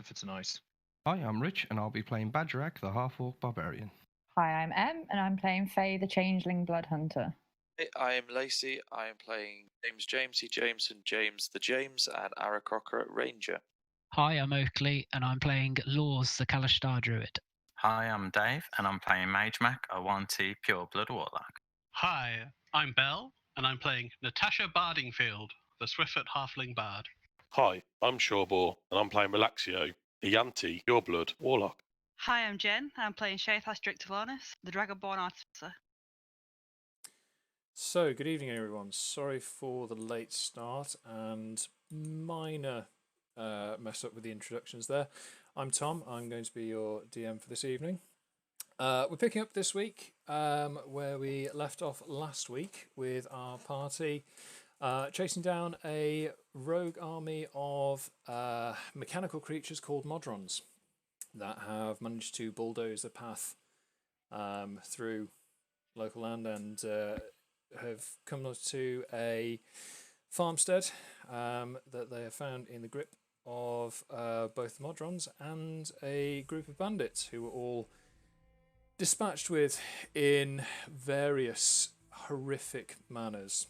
caster for tonight. Hi, I'm Rich, and I'll be playing Bagerac, the Half-Orc Barbarian. Hi, I'm Em, and I'm playing Faye, the Changeling Bloodhunter. Hey, I am Lacey. I am playing Jamesy, Jameson, James the James, and Aarakocra Ranger. Hi, I'm Oakley, and I'm playing Lours, the Kalashtar Druid. Hi, I'm Dave, and I'm playing Magemak, a Yuan-ti Pureblood Warlock. Hi, I'm Bell, and I'm playing Natasha Bardingfield, the Swiftfoot Halfling Bard. Hi, I'm Shawbor, and I'm playing Relaxio, the Yuan-ti Pureblood Warlock. Hi, I'm Jen, and I'm playing Shathas Drictovanis, the Dragonborn Artificer. So, good evening everyone. Sorry for the late start and minor mess up with the introductions there. I'm Tom, I'm going to be your DM for this evening. We're picking up this week where we left off last week with our party chasing down a rogue army of mechanical creatures called Modrons that have managed to bulldoze the path through local land and have come to a farmstead that they have found in the grip of both the Modrons and a group of bandits who were all dispatched with in various horrific manners.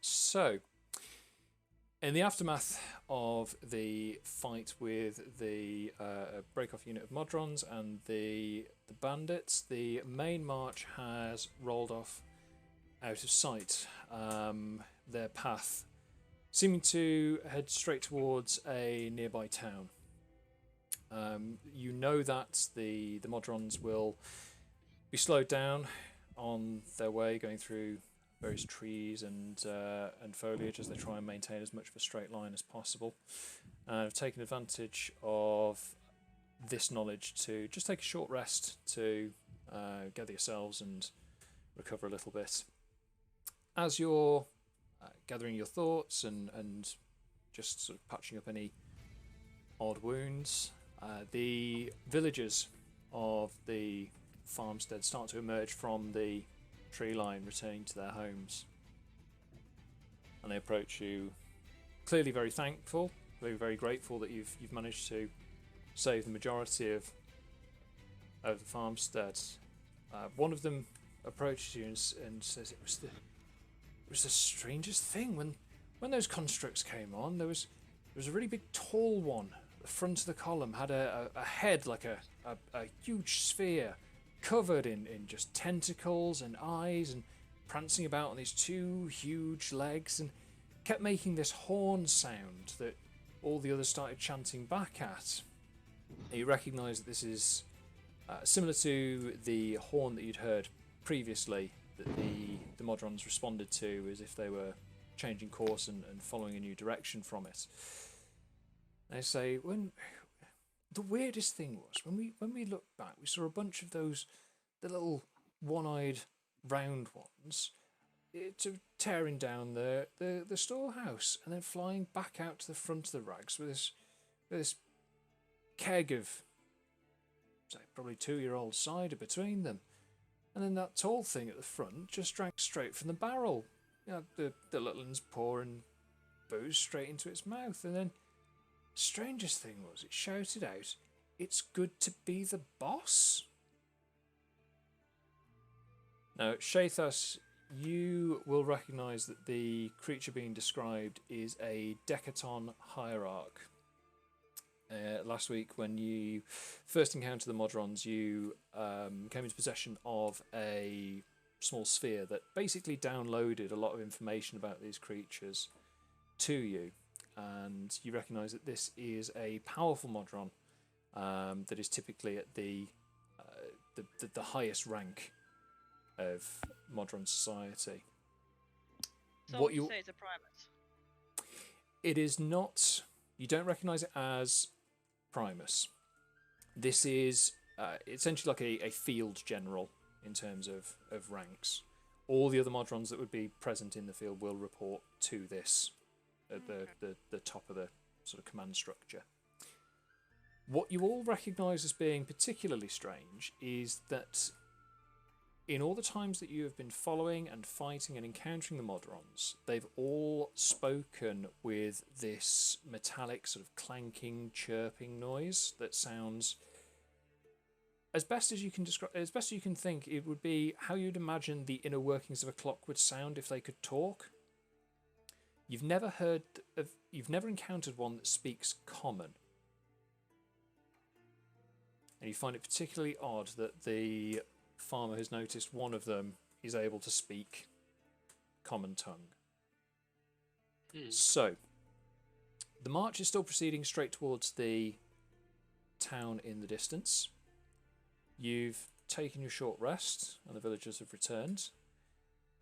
So, in the aftermath of the fight with the break-off unit of Modrons and the bandits, the main march has rolled off out of sight. Their path seeming to head straight towards a nearby town. You know that the Modrons will be slowed down on their way, going through various trees and foliage as they try and maintain as much of a straight line as possible. And have taken advantage of this knowledge to just take a short rest to gather yourselves and recover a little bit. As you're gathering your thoughts and just sort of patching up any odd wounds, the villagers of the farmstead start to emerge from the tree line, returning to their homes, and they approach you, clearly very thankful, very grateful that you've managed to save the majority of the farmstead. One of them approaches you and says, "It was the strangest thing when those constructs came on. There was a really big tall one. The front of the column had a head like a huge sphere, covered in just tentacles and eyes, and prancing about on these two huge legs, and kept making this horn sound that all the others started chanting back at." You recognise that this is similar to the horn that you'd heard previously that the Modrons responded to as if they were changing course and following a new direction from it. They say, when the weirdest thing was when we looked back, we saw a bunch of the little one-eyed round ones tearing down the storehouse and then flying back out to the front of the rags with this keg of, say, probably 2-year-old cider between them. And then that tall thing at the front just drank straight from the barrel. You know, the little one's pouring booze straight into its mouth. And then, strangest thing was, it shouted out, "It's good to be the boss." Now, Shathas, you will recognise that the creature being described is a Decaton Hierarch. Last week, when you first encountered the Modrons, you came into possession of a small sphere that basically downloaded a lot of information about these creatures to you, and you recognise that this is a powerful Modron that is typically at the highest rank of Modron society. So what you say it's a Primus? It is not. You don't recognise it as Primus. This is essentially like a field general in terms of ranks. All the other Modrons that would be present in the field will report to this at the top of the sort of command structure. What you all recognise as being particularly strange is that in all the times that you have been following and fighting and encountering the Modrons, they've all spoken with this metallic sort of clanking, chirping noise that sounds, as best as you can describe, as best as you can think, it would be how you'd imagine the inner workings of a clock would sound if they could talk. You've never encountered one that speaks common. And you find it particularly odd that the farmer has noticed one of them is able to speak common tongue. So, the march is still proceeding straight towards the town in the distance. You've taken your short rest and the villagers have returned.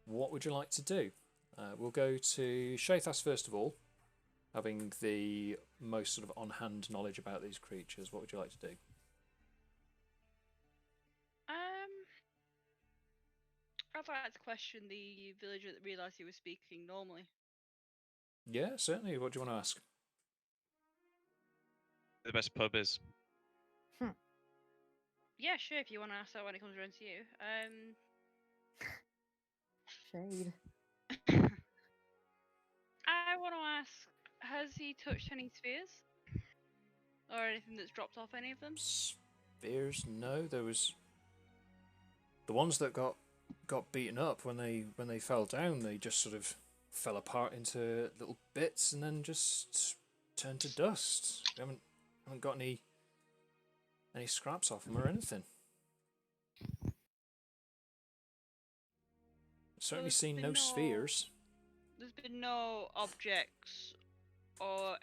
What would you like to do? We'll go to Shathas first of all, having the most sort of on-hand knowledge about these creatures. What would you like to do? I'd like to question the villager that realised he was speaking normally. Yeah, certainly. What do you want to ask? The best pub is. Yeah, sure, if you want to ask that when it comes around to you. Shade. I want to ask, has he touched any spheres? Or anything that's dropped off any of them? Spheres? No, there was the ones that got beaten up when they fell down. They just sort of fell apart into little bits and then just turned to dust. We haven't got any scraps off them or anything. Certainly seen no spheres. There's been no objects or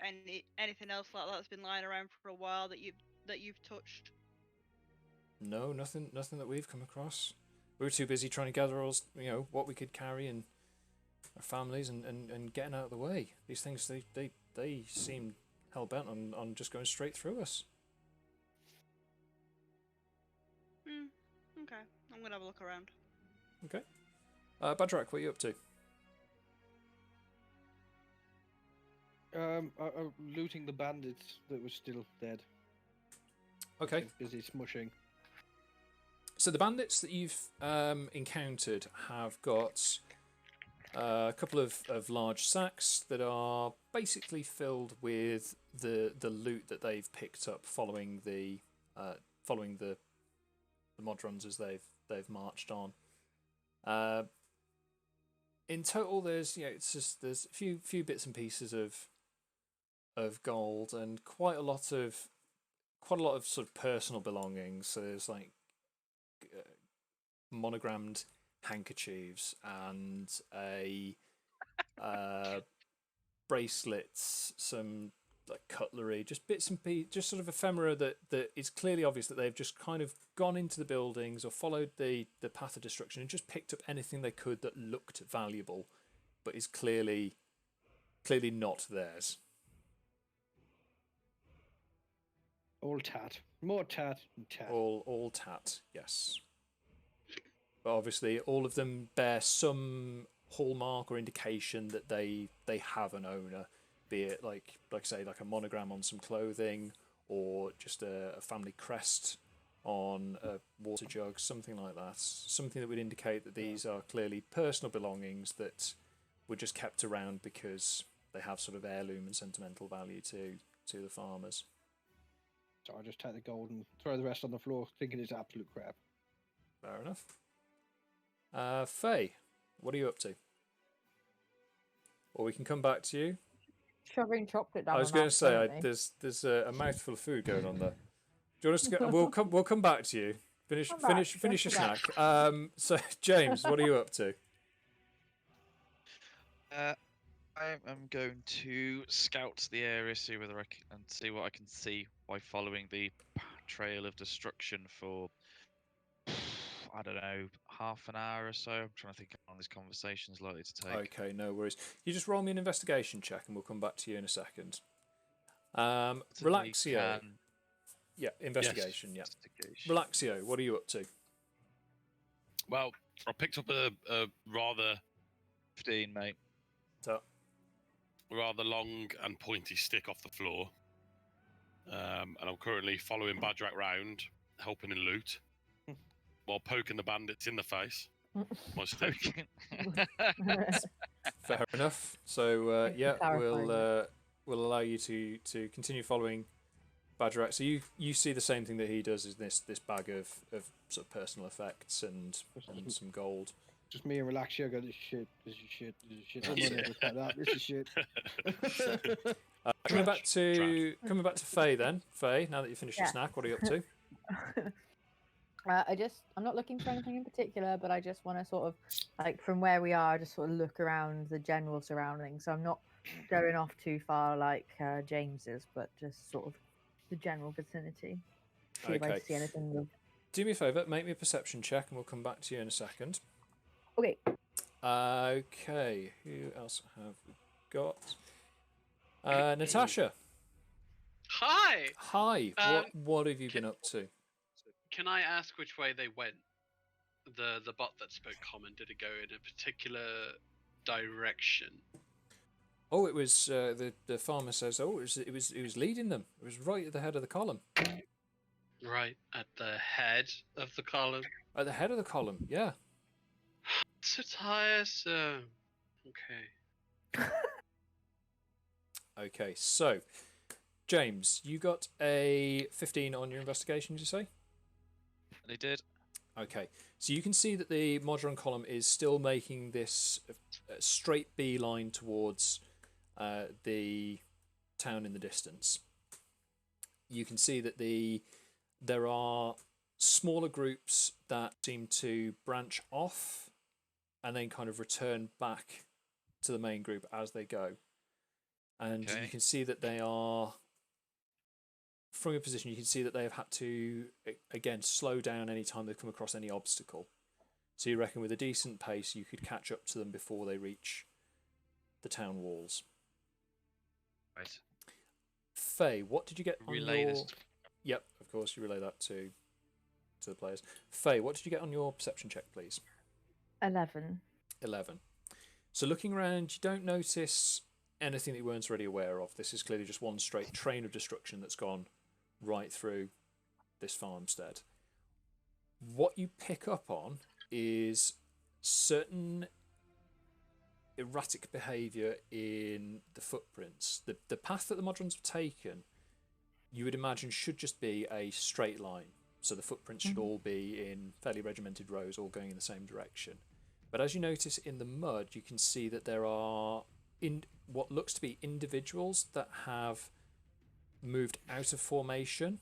anything else like that's been lying around for a while that you've touched. No, nothing that we've come across. We were too busy trying to gather all, what we could carry and our families and getting out of the way. These things they seem hell bent on just going straight through us. Okay, I'm gonna have a look around. Okay. Bagerac, what are you up to? Looting the bandits that were still dead. Okay. Busy smushing. So the bandits that you've encountered have got a couple of large sacks that are basically filled with the loot that they've picked up following the Modrons as they've marched on. In total, there's there's a few bits and pieces of gold and quite a lot of sort of personal belongings. So there's like monogrammed handkerchiefs and a bracelets, some like cutlery, just bits and pieces, just sort of ephemera that it's clearly obvious that they've just kind of gone into the buildings or followed the path of destruction and just picked up anything they could that looked valuable, but is clearly not theirs. All tat. More tat and tat. All tat, yes. But obviously all of them bear some hallmark or indication that they have an owner, be it like I say, like a monogram on some clothing or just a family crest on a water jug, something like that. Something that would indicate that these are clearly personal belongings that were just kept around because they have sort of heirloom and sentimental value to the farmers. So I just take the gold and throw the rest on the floor, thinking it's absolute crap. Fair enough. Faye, what are you up to? Or we can come back to you. Shoving chocolate down. I was going to say there's a mouthful of food going on there. Do you want us to go? We'll come back to you. Finish your snack. So James, what are you up to? I am going to scout the area, see whether I can see what I can see by following the trail of destruction for I don't know, half an hour or so. I'm trying to think how long this conversation's likely to take. Okay, no worries. You just roll me an investigation check, and we'll come back to you in a second. Relaxio. Yeah, investigation. Yes. Yeah. Relaxio, what are you up to? Well, I picked up a rather 15, mate. So, rather long and pointy stick off the floor. And I'm currently following Bagerac round, helping in loot. while poking the bandits in the face. My stick. Fair enough. So Thanks for yeah, clarifying we'll allow you to continue following Bagerac. So you see the same thing that he does, is this bag of sort of personal effects and some gold. Just me and Relaxio go, this is shit, this is shit, this is shit. I'm not able to cut that. This is shit. Coming back to Faye then. Faye, now that you finished your snack, what are you up to? I'm not looking for anything in particular, but I just want to sort of, like, from where we are, just sort of look around the general surroundings. So I'm not going off too far like James is, but just sort of the general vicinity. See if I see anything. Do me a favour, make me a perception check, and we'll come back to you in a second. Okay. Okay, who else have we got? Natasha. Hi. Hi. What have you been up to? Can I ask which way they went? The bot that spoke common, did it go in a particular direction? Oh, it was the farmer says. Oh, it was leading them. It was right at the head of the column. Right at the head of the column. At the head of the column, yeah. So tiresome. Okay. Okay, so James, you got a 15 on your investigation. Did you say? They did. Okay, so you can see that the Modron column is still making this straight beeline towards the town in the distance. You can see that there are smaller groups that seem to branch off and then kind of return back to the main group as they go. And you can see that they are, from your position, you can see that they have had to, again, slow down any time they come across any obstacle. So you reckon with a decent pace, you could catch up to them before they reach the town walls. Right. Faye, what did you get Relay on your... this. Yep, of course, you relay that to the players. Faye, what did you get on your perception check, please? 11. 11. So looking around, you don't notice anything that you weren't already aware of. This is clearly just one straight train of destruction that's gone right through this farmstead. What you pick up on is certain erratic behaviour in the footprints. The path that the Modrons have taken, you would imagine, should just be a straight line. So the footprints should all be in fairly regimented rows, all going in the same direction. But as you notice in the mud, you can see that there are what looks to be individuals that have moved out of formation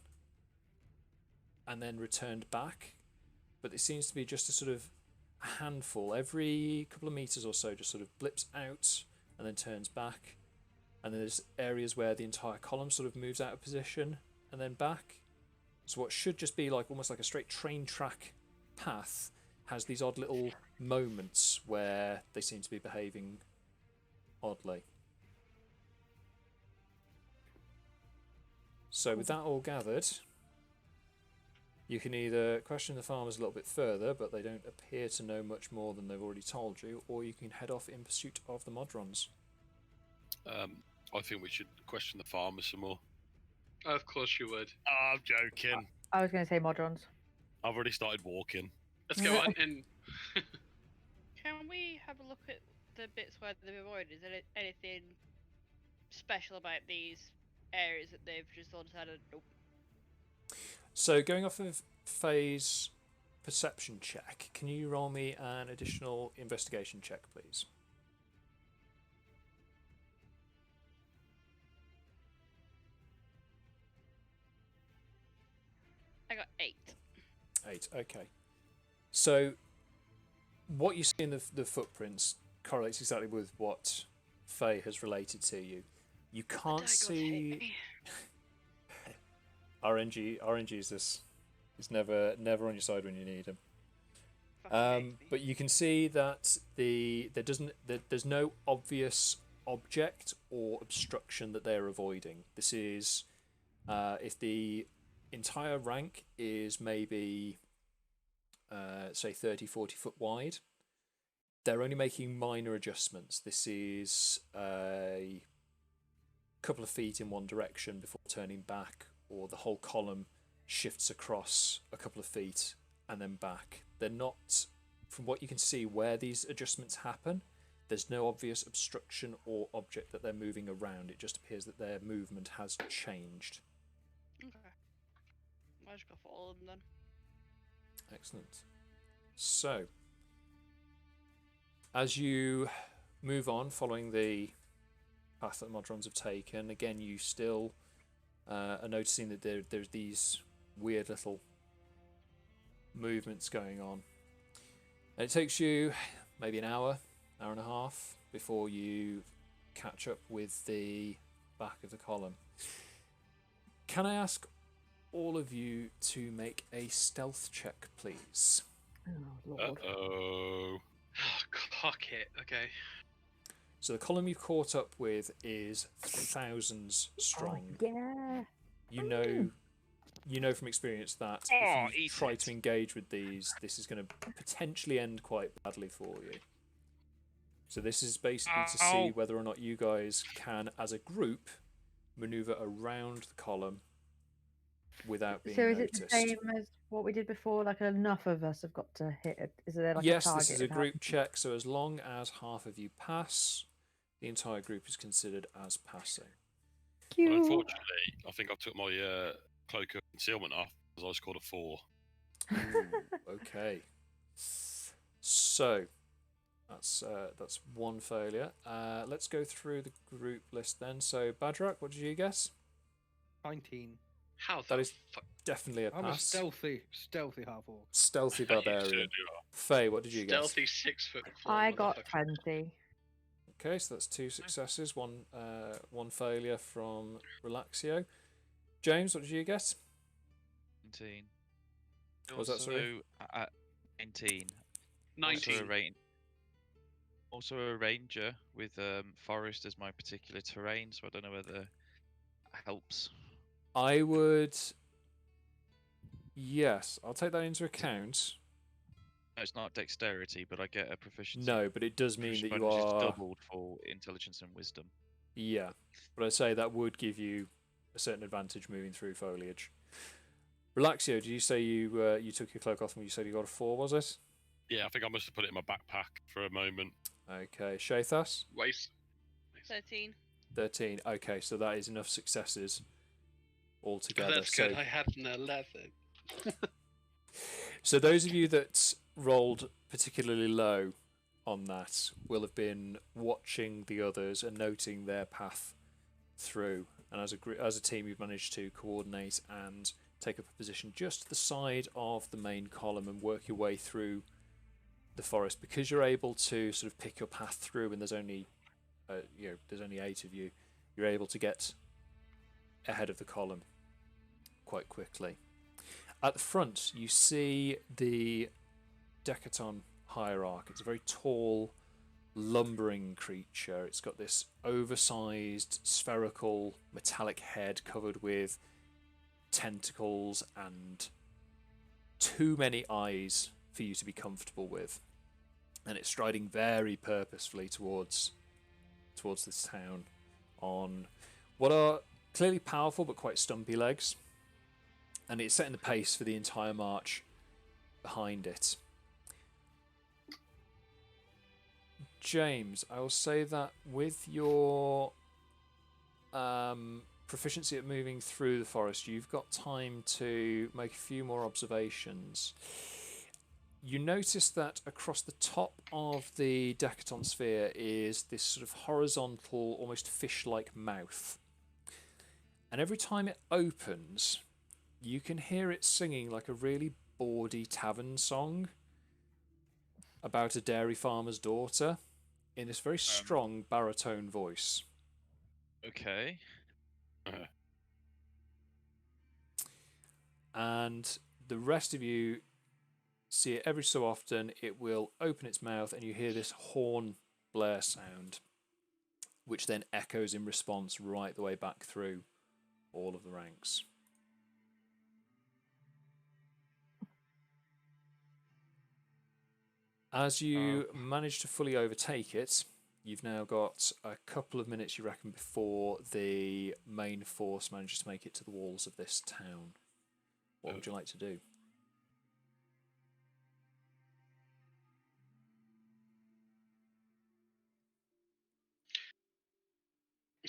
and then returned back. But it seems to be just a sort of handful. Every couple of meters or so just sort of blips out and then turns back. And then there's areas where the entire column sort of moves out of position and then back. So what should just be like almost like a straight train track path has these odd little moments where they seem to be behaving oddly. So with that all gathered, you can either question the farmers a little bit further, but they don't appear to know much more than they've already told you, or you can head off in pursuit of the Modrons. I think we should question the farmers some more. Of course you would. I'm joking. I was going to say Modrons. I've already started walking. Let's go on in. Can we have a look at the bits where they've avoided? Is there anything special about these areas that they've just all decided, nope? So going off of Faye's perception check, can you roll me an additional investigation check, please? I got 8. 8, okay. So what you see in the footprints correlates exactly with what Faye has related to you. You can't see... RNG is this. He's never on your side when you need him. But you can see that there's no obvious object or obstruction that they're avoiding. This is if the entire rank is maybe say 30-40 foot wide, they're only making minor adjustments. This is a couple of feet in one direction before turning back, or the whole column shifts across a couple of feet and then back. They're not, from what you can see, where these adjustments happen. There's no obvious obstruction or object that they're moving around. It just appears that their movement has changed. Okay. I'll just go follow them then. Excellent. So, as you move on, following the path that Modrons have taken, again, you still are noticing that there's these weird little movements going on. And it takes you maybe an hour and a half before you catch up with the back of the column. Can I ask all of you to make a stealth check, please? Oh, Lord. Oh. Oh, cock it. Okay. So the column you've caught up with is thousands strong. Oh, yeah. You know from experience that Oh, if you eat try it. to engage with these, this is going to potentially end quite badly for you. So this is basically to see Ow. whether or not you guys can, as a group, maneuver around the column without being So is noticed. it the same as what we did before? Like enough of us have got to hit it? Is there like Yes, a target? this is a of how group many- check, so as long as half of you pass, the entire group is considered as passing. But Cute. unfortunately, I think I took my cloak of concealment off because I scored a 4. Ooh, okay. So that's one failure. Let's go through the group list then. So Bagerac, what did you guess? 19. How That the is fuck? definitely a I'm a pass. stealthy half-orc. Stealthy You barbarian. certainly are. Faye, what did you guess? Stealthy 6 foot. I got 20. Okay, so that's 2 successes, one failure from Relaxio. James, what did you guess? 19. What was that, sorry? 19. 19. Also a ranger with forest as my particular terrain, so I don't know whether that helps. I would... Yes, I'll take that into account. No, it's not dexterity, but I get a proficiency. No, but it does mean that you bonus is are... doubled for intelligence and wisdom. Yeah, but I'd say that would give you a certain advantage moving through foliage. Relaxio, did you say you took your cloak off and you said you got a 4, was it? Yeah, I think I must have put it in my backpack for a moment. Okay, Shathas? Waste. 13. 13. Okay, so that is enough successes altogether. That's good. I had an 11. So those of you that rolled particularly low on that will have been watching the others and noting their path through. And as a team, you've managed to coordinate and take up a position just to the side of the main column and work your way through the forest. Because you're able to sort of pick your path through, and there's only 8 of you, you're able to get ahead of the column quite quickly. At the front, you see the Decaton Hierarch. It's a very tall, lumbering creature. It's got this oversized, spherical, metallic head covered with tentacles and too many eyes for you to be comfortable with. And it's striding very purposefully towards this town on what are clearly powerful but quite stumpy legs. And it's setting the pace for the entire march behind it. James, I will say that with your proficiency at moving through the forest, you've got time to make a few more observations. You notice that across the top of the Decaton sphere is this sort of horizontal, almost fish-like mouth. And every time it opens, you can hear it singing like a really bawdy tavern song about a dairy farmer's daughter in this very strong baritone voice. Okay. And the rest of you see it every so often. It will open its mouth and you hear this horn blare sound, which then echoes in response right the way back through all of the ranks. As you manage to fully overtake it, you've now got a couple of minutes, you reckon, before the main force manages to make it to the walls of this town. What would you like to do?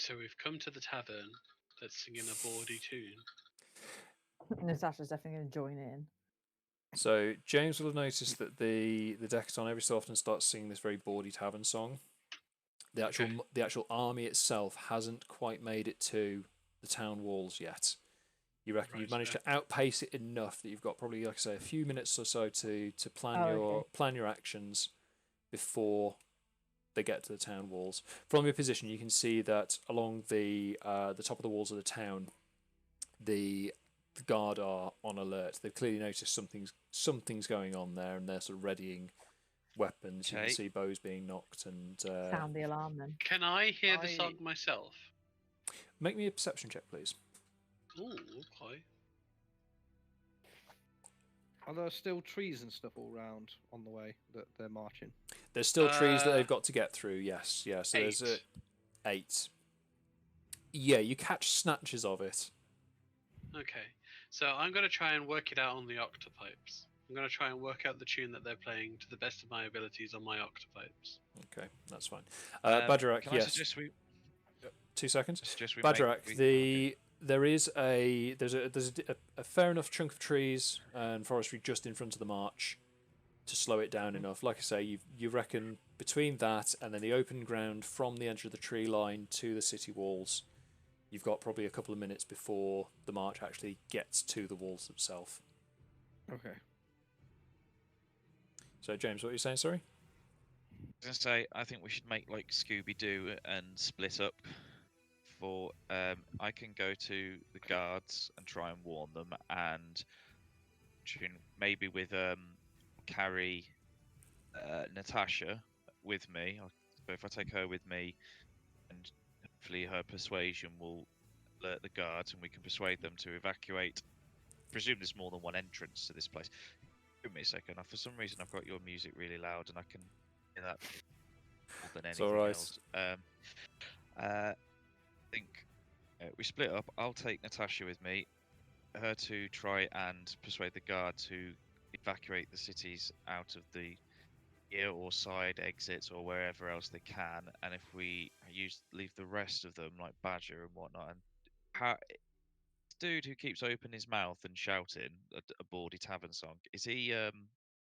So we've come to the tavern that's singing a bawdy tune. Natasha's definitely going to join in. So James will have noticed that the Decaton every so often starts singing this very bawdy tavern song. The actual army itself hasn't quite made it to the town walls yet. You reckon you've managed to outpace it enough that you've got probably, like I say, a few minutes or so to plan your actions before they get to the town walls. From your position, you can see that along the top of the walls of the town, the guard are on alert. They've clearly noticed something's going on there, and they're sort of readying weapons. You can see bows being knocked and sound the alarm then. Can I hear the song myself? Make me a perception check, please. Ooh, okay. Are there still trees and stuff all round on the way that they're marching? There's still trees that they've got to get through. Yes, yeah. So there's 8. Yeah, you catch snatches of it. Okay, so I'm going to try and work it out on the octopipes. I'm going to try and work out the tune that they're playing to the best of my abilities on my octopipes. Okay, that's fine. Bagerac, can I suggest 2 seconds. Bagerac, there's a fair enough chunk of trees and forestry just in front of the march to slow it down enough. Like I say, you reckon between that and then the open ground from the edge of the tree line to the city walls, you've got probably a couple of minutes before the march actually gets to the walls themselves. Okay. So, James, what are you saying, sorry? I was going to say, I think we should make like Scooby-Doo and split up. I can go to the guards and try and warn them, and maybe with carry Natasha with me. So if I take her with me, and hopefully her persuasion will alert the guards, and we can persuade them to evacuate. I presume there's more than one entrance to this place. Give me a second. For some reason, I've got your music really loud, and I can hear that more than anything else. I think we split up. I'll take Natasha with me, her to try and persuade the guard to evacuate the cities out of the ear or side exits or wherever else they can. And if we leave the rest of them, like Badger and whatnot, and this dude who keeps opening his mouth and shouting a bawdy tavern song, is he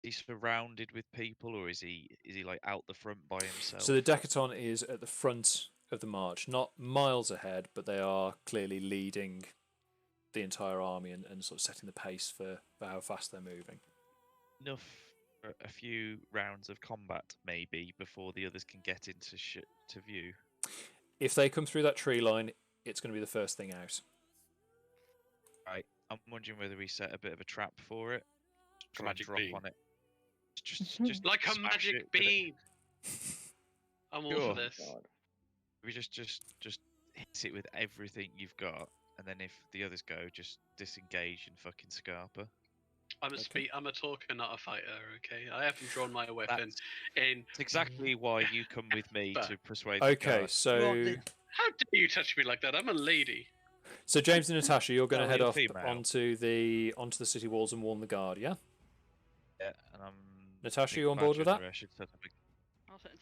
surrounded with people, or is he like out the front by himself? So the Decaton is at the front of the march, not miles ahead, but they are clearly leading the entire army and sort of setting the pace for how fast they're moving. Enough for a few rounds of combat, maybe, before the others can get into to view. If they come through that tree line, it's going to be the first thing out. Right. I'm wondering whether we set a bit of a trap for it. Try and drop on it. Just like a magic beam. I'm all for this. We just hit it with everything you've got, and then if the others go, just disengage and fucking scarper. I'm a talker, not a fighter. Okay, I haven't drawn my weapon in. That's exactly why you come with me to persuade. Okay, so how dare you touch me like that? I'm a lady. So James and Natasha, you're going to head off onto the city walls and warn the guard, yeah? Yeah, and I'm. Natasha, you on board with that?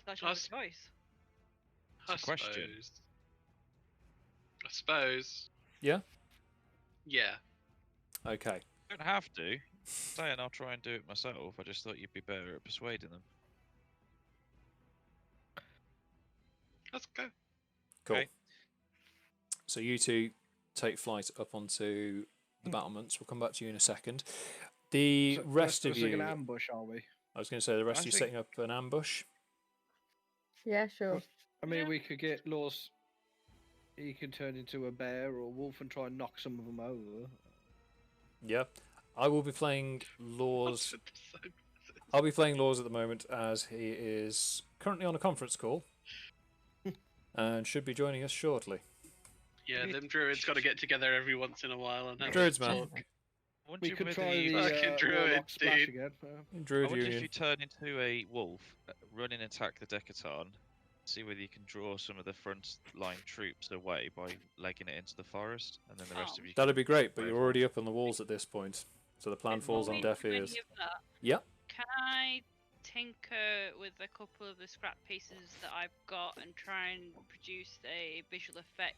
Natasha's voice. I suppose. Yeah? Yeah. Okay. You don't have to. Saying I'll try and do it myself. I just thought you'd be better at persuading them. Let's go. Cool. Okay. So you two take flight up onto the battlements. We'll come back to you in a second. The rest of you... an ambush, are we? I was going to say, the rest of you setting up an ambush? Yeah, sure. I mean, we could get Lours. He can turn into a bear or a wolf and try and knock some of them over. Yeah. I will be playing Lours. I'll be playing Lours at the moment as he is currently on a conference call and should be joining us shortly. Yeah, them druids got to get together every once in a while and have druids, a talk. man. We could try the fucking druid, dude. again. Druid I wonder Union. if you turn into a wolf, run and attack the Decaton, see whether you can draw some of the front line troops away by legging it into the forest, and then the rest of you. That'd be great, but you're already up on the walls at this point, so the plan falls on deaf ears. Yeah. Can I tinker with a couple of the scrap pieces that I've got and try and produce a visual effect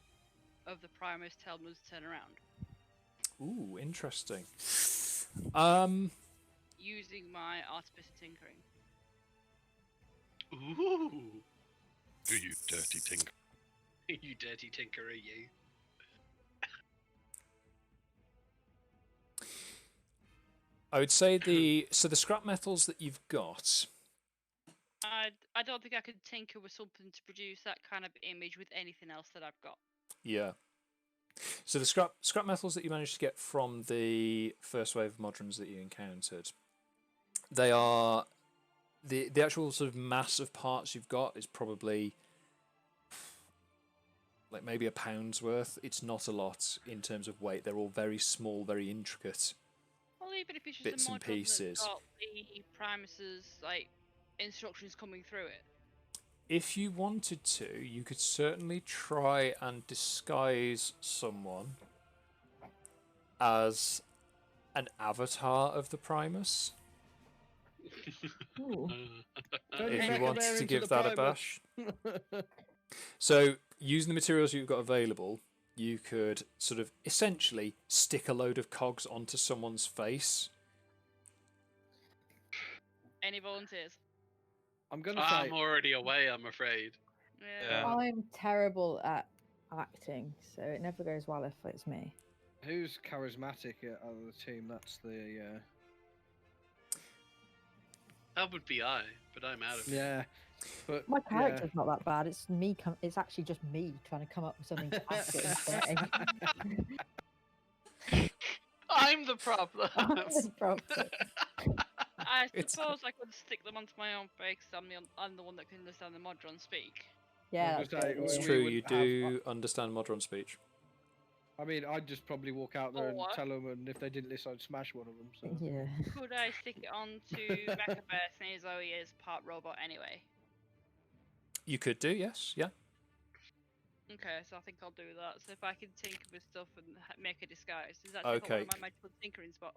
of the Primus Telmus turn around. Ooh, interesting. Using my artificer tinkering. Ooh, You dirty tinker. you dirty tinkerer, you. I would say the scrap metals that you've got. I don't think I could tinker with something to produce that kind of image with anything else that I've got. Yeah. So the scrap metals that you managed to get from the first wave of Modrons that you encountered, they are the actual sort of mass of parts you've got is probably like maybe a pound's worth. It's not a lot in terms of weight. They're all very small, very intricate. Well, even if it's just Bits a and module pieces. that's got the Primus's like instructions coming through it. If you wanted to, you could certainly try and disguise someone as an avatar of the Primus. Ooh. Turn your If you mecha wanted bear to into give the that a Primus. bash. So, using the materials you've got available, you could sort of essentially stick a load of cogs onto someone's face. Any volunteers? I'm gonna say I'm already away, I'm afraid. Yeah. I'm terrible at acting, so it never goes well if it's me. who's charismatic out of the team. That's the That would be I, but I'm out of it. yeah. But My yeah. character's not that bad. It's me. It's actually just me trying to come up with something to act it. I'm the problem. I'm the problem. I It's- suppose I could stick them onto my own face. I'm the one that can understand the Modron speak. Yeah, I that's was gonna good, say, It's yeah. we true, would you have- do understand Modron speech. I mean, I'd just probably walk out there and Or- tell them, and if they didn't listen, I'd smash one of them. So. Yeah. Could I stick it onto Mechabear since he is part robot anyway? You could do, yes, yeah. Okay, so I think I'll do that. So if I can tinker with stuff and make a disguise, does that take up one Okay. of my magical tinkering spot?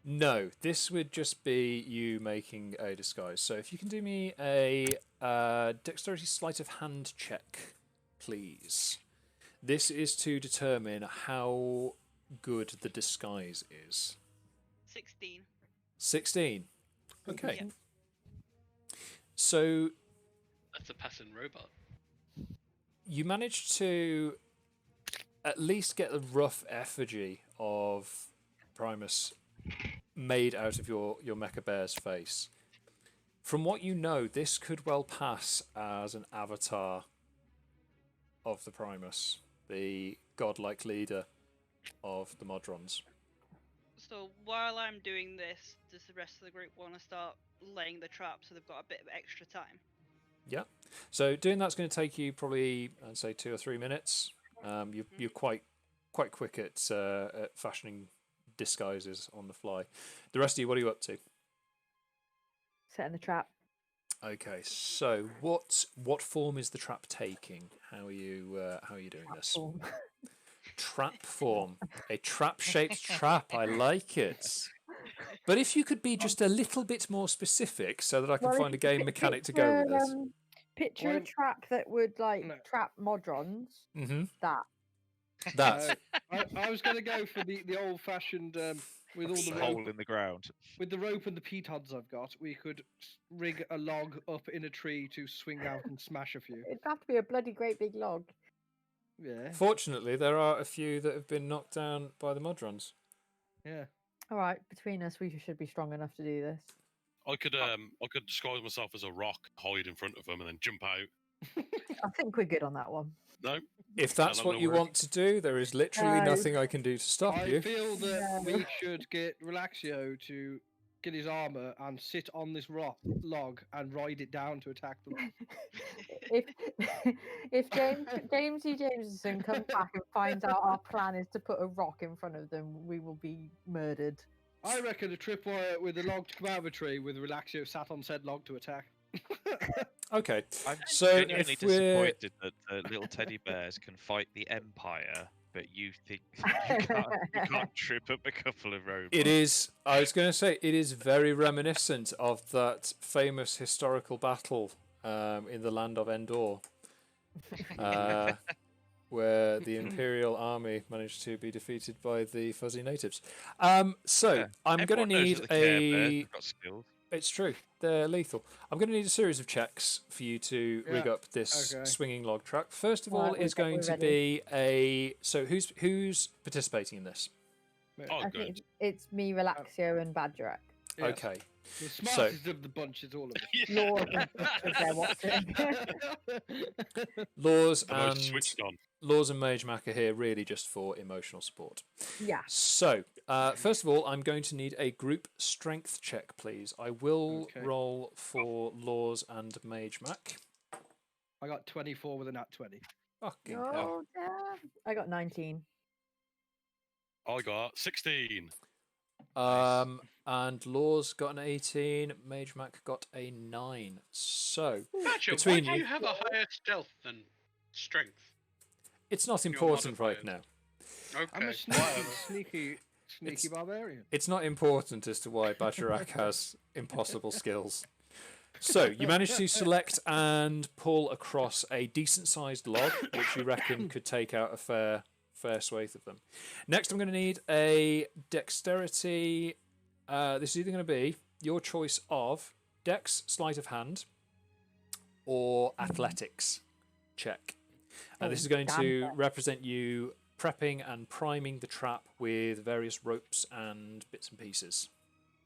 No, this would just be you making a disguise. So if you can do me a dexterity sleight of hand check, please. This is to determine how good the disguise is. 16. 16. Okay. Yeah. So That's a passing robot. you managed to at least get a rough effigy of Primus made out of your Mecha Bear's face. From what you know, this could well pass as an avatar of the Primus, the godlike leader of the Modrons. So while I'm doing this, does the rest of the group want to start laying the trap so they've got a bit of extra time? Yeah. So doing that's going to take you probably, I'd say, 2 or 3 minutes. You're quite quick at fashioning disguises on the fly. The rest of you, what are you up to? Setting the trap. Okay. So what form is the trap taking? How are you doing this? Form. Trap form. A trap-shaped trap. I like it. But if you could be just a little bit more specific so that I can Well, find a if you game mechanic to go with it. Picture Why- a trap that would like No. trap Modrons. Mm-hmm. That. That. I was going to go for the old-fashioned with all the The rope, hole in the ground. with the rope and the petods I've got. We could rig a log up in a tree to swing out and smash a few. It'd have to be a bloody great big log. Yeah, Fortunately, there are a few that have been knocked down by the Modrons. yeah. All right, between us, we should be strong enough to do this. I could disguise myself as a rock, hide in front of them, and then jump out. I think we're good on that one. No, If that's not what gonna you work. want to do, there is literally No. nothing I can do to stop I you. feel that No. we should get Relaxio to get his armor and sit on this log and ride it down to attack them. if if Jamesy Jameson comes back and finds out our plan is to put a rock in front of them, we will be murdered. I reckon a tripwire with a log to come out of a tree with Relaxio sat on said log to attack. Okay. I'm So genuinely if we're disappointed that the little teddy bears can fight the Empire but you think you can't trip up a couple of robots. It is. I was going to say it is very reminiscent of that famous historical battle in the land of Endor, where the Imperial army managed to be defeated by the fuzzy natives. So Yeah. I'm going to Everyone knows need that the Care Bears a. have got skills. It's true. They're lethal. I'm going to need a series of checks for you to rig Yeah, up this okay. swinging log track. First of Right, all, we're is re- going we're to ready. be a. So who's participating in this? Oh, I good. think it's me, Relaxio, and Bagerac. Yes. Okay. The smartest of the bunch is all of us. Laws and they're watching. Laurs The most and switched on. Laurs and Magemak are here really just for emotional support. Yeah. So, first of all, I'm going to need a group strength check, please. I will Okay. roll for Laurs and Magemak. I got 24 with a nat 20. Fucking hell. Oh, damn. I got 19. I got 16. And Laws got an 18, Magemak got a 9. So, Badger, why between do you, you have a higher stealth than strength? it's not Your important right now. modifiers. I'm a Okay. sneaky It's- barbarian. It's not important as to why Bagerac has impossible skills. So, you managed to select and pull across a decent-sized log, which you reckon could take out a fair swathe of them. Next, I'm going to need a dexterity. This is either going to be your choice of dex, sleight of hand, or athletics check. This is going to damn. represent you prepping and priming the trap with various ropes and bits and pieces.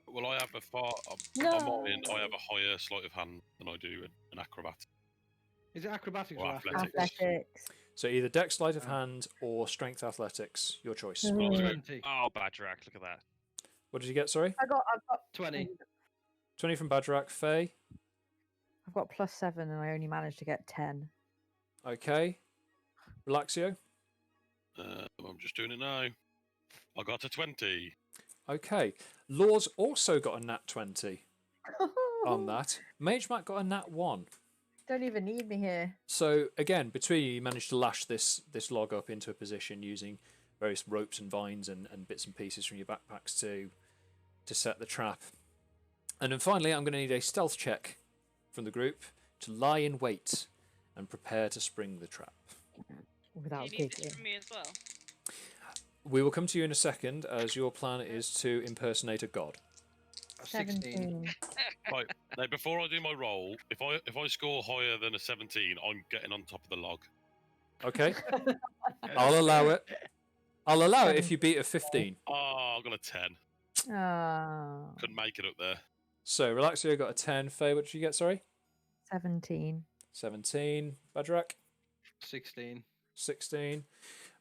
Well, I have a far. No. On mine, I have a higher sleight of hand than I do an acrobat. Is it acrobatics Or or athletics. Athletics. So either dex, sleight of hand, or strength athletics. Your choice. Mm. 20. Oh, Bagerac, look at that. What did you get? Sorry, I've got 20. 20 from Bagerac. Faye. I've got +7 and I only managed to get 10. Okay. Relaxio. I'm just doing it now. I got a 20. Okay. Laws also got a nat 20 on that. Magemak got a nat 1. Don't even need me here. So again, between you managed to lash this log up into a position using various ropes and vines and bits and pieces from your backpacks to set the trap. And then finally, I'm going to need a stealth check from the group to lie in wait and prepare to spring the trap. Without Do you need this giggling. from me as well? We will come to you in a second, as your plan is to impersonate a god. 16. 17. Right now, before I do my roll, if I score higher than a 17, I'm getting on top of the log. Okay, I'll allow it. I'll allow it if you beat a 15. Oh, I got a 10. Oh, Couldn't make it up there. So Relaxio got a 10. Faye, what did you get? Sorry, 17. 17. Bagerac, 16. 16.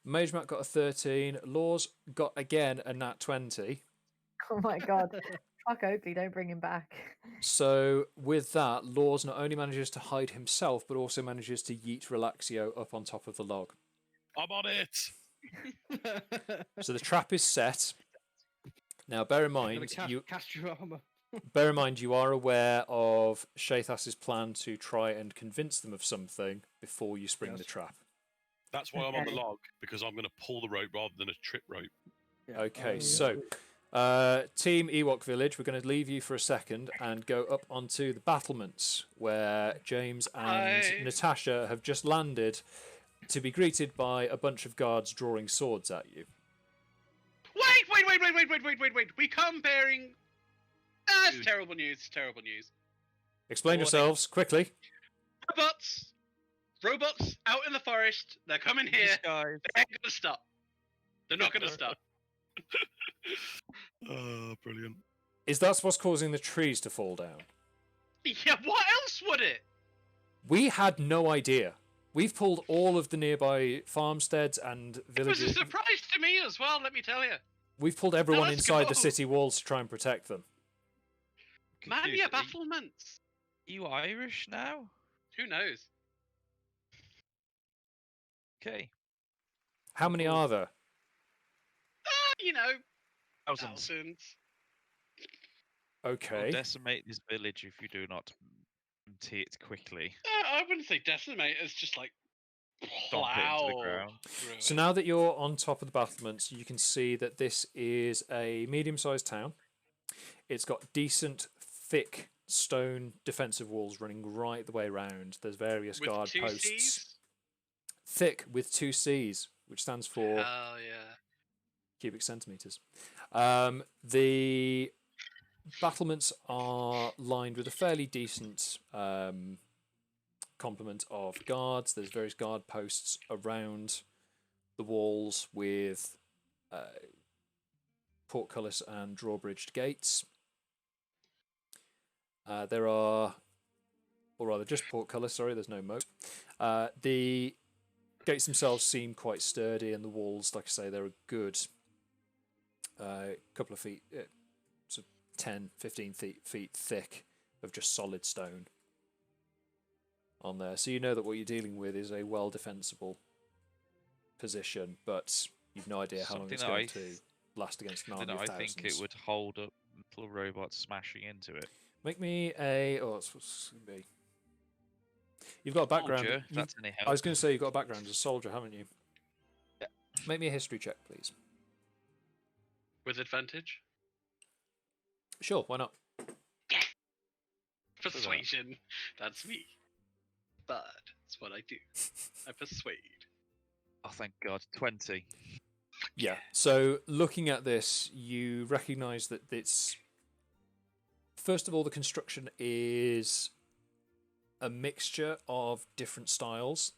Magemak got a 13. Laws got again a nat 20. Oh my god. Fuck Oakley, don't bring him back. So with that, Laws not only manages to hide himself, but also manages to yeet Relaxio up on top of the log. I'm on it. So the trap is set. Now, bear in mind, Cast your armor. bear in mind, you are aware of Shathas's plan to try and convince them of something before you spring the Yes. trap. That's why I'm on the Okay. log, because I'm going to pull the rope rather than a trip rope. Yeah. Okay, Oh, so Team Ewok Village, we're going to leave you for a second and go up onto the battlements where James and Hi. Natasha have just landed to be greeted by a bunch of guards drawing swords at you. Wait! We come bearing. That's terrible news. It's terrible news. Explain Warning. yourselves quickly. Robots out in the forest. They're coming here. Guys. They ain't gonna stop. They're not gonna stop. Oh, brilliant. Is that what's causing the trees to fall down? Yeah, what else would it? We had no idea. We've pulled all of the nearby farmsteads and It was a villages. surprise to me as well, let me tell you. We've pulled everyone let's inside the go. city walls to try and protect them. Man, Confused. your battlements. Are you Irish now? Who knows? Okay. How many are there? You know, Thousands. thousands. I'll Okay. decimate this village if you do not empty it quickly. I wouldn't say decimate. It's just like stomp it into the ground. So now that you're on top of the battlements, you can see that this is a medium-sized town. It's got decent, thick stone defensive walls running right the way around. There's various With guard two posts. Cs? Thick with 2 C's, which stands for Oh yeah. cubic centimeters. The battlements are lined with a fairly decent complement of guards. There's various guard posts around the walls with portcullis and drawbridged gates. There are, or rather just portcullis, sorry, there's no moat. The gates themselves seem quite sturdy, and the walls, like I say, they're a good couple of feet, so 10, 15 feet thick of just solid stone on there. So you know that what you're dealing with is a well-defensible position, but you've no idea how long it's going to last against an army of thousands. I think it would hold up little robots smashing into it. Make me a... Oh, what's it going to be? You've got a background... Soldier, if that's any help. I was going to say you've got a background as a soldier, haven't you? Yeah. Make me a history check, please. With advantage? Sure, why not? Persuasion. That's me. But that's what I do. I persuade. Oh, thank God. 20. Yeah. So looking at this, you recognise that it's... First of all, the construction is a mixture of different styles,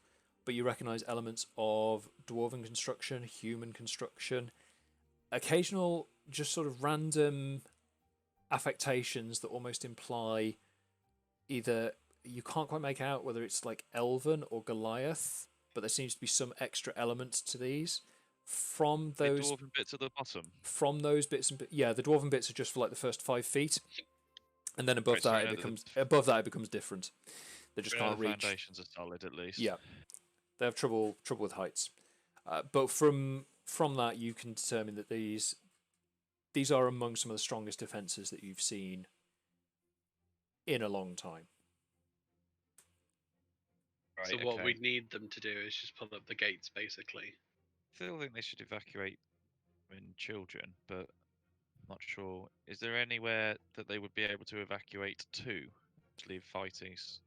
but you recognise elements of dwarven construction, human construction, occasional just sort of random affectations that almost imply either... You can't quite make out whether it's like Elven or Goliath, but there seems to be some extra element to these. From those the dwarven bits at the bottom. From those bits and yeah, the dwarven bits are just for like the first 5 feet, and then above that it becomes different. They just can't reach. The foundations are solid at least. Yeah, they have trouble with heights, but from that you can determine that these are among some of the strongest defenses that you've seen in a long time. Right, so what we need them to do is just pull up the gates, basically. I still think they should evacuate children, but I'm not sure. Is there anywhere that they would be able to evacuate to leave fighties?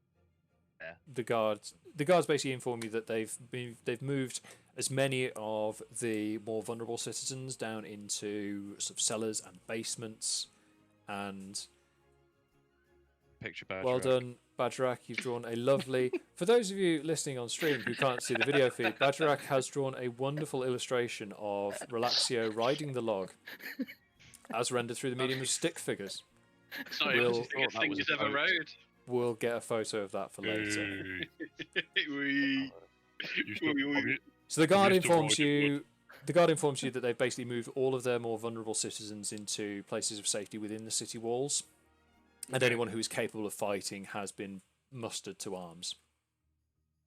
Yeah. The guards basically inform you that they've moved as many of the more vulnerable citizens down into sort of cellars and basements, and picture Bagerac. Well done, Bagerac. You've drawn a lovely... For those of you listening on stream who can't see the video feed, Bagerac has drawn a wonderful illustration of Relaxio riding the log, as rendered through the medium of stick figures. It's not even the biggest thing he's ever rode. We'll get a photo of that for later. So the guard informs you... The guard informs you that they've basically moved all of their more vulnerable citizens into places of safety within the city walls. And anyone who is capable of fighting has been mustered to arms.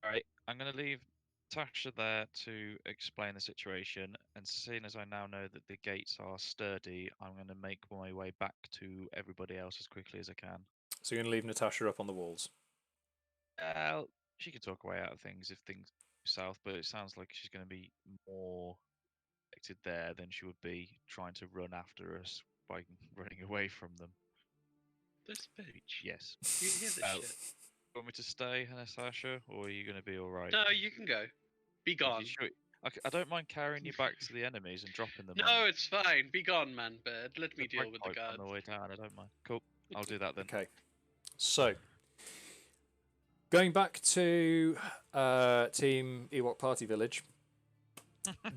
Alright, I'm going to leave Natasha there to explain the situation, and seeing as I now know that the gates are sturdy, I'm going to make my way back to everybody else as quickly as I can. So you're going to leave Natasha up on the walls? She can talk her way out of things if things go south, but it sounds like she's going to be more affected there than she would be trying to run after us by running away from them. This bitch. Yes. You hear this shit? Want me to stay, Natasha, or are you going to be alright? No, you can go. Be gone. Sure? I don't mind carrying you back to the enemies and dropping them. No, it's fine. Be gone, man bird. Let me deal with the guards. On the way down, I don't mind. Cool. I'll do that then. Okay. So, going back to Team Ewok Party Village,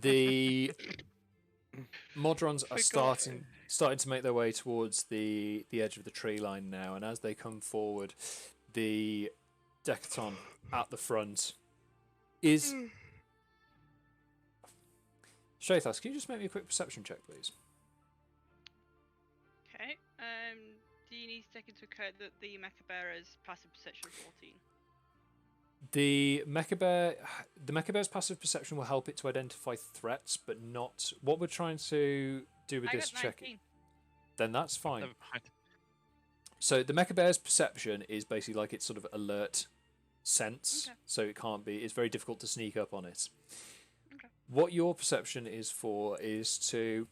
the Modrons are starting to make their way towards the edge of the tree line now, and as they come forward, the Decaton at the front is... Shathas, can you just make me a quick perception check, please? Okay. Do you need to take into account that the Mecha Bearer's passive perception is 14? The Mecha Bear's passive perception will help it to identify threats, but not what we're trying to do with this check. Then that's fine. So the Mecha Bear's perception is basically like its sort of alert sense, Okay. so it can't be. It's very difficult to sneak up on it. Okay. What your perception is for is to.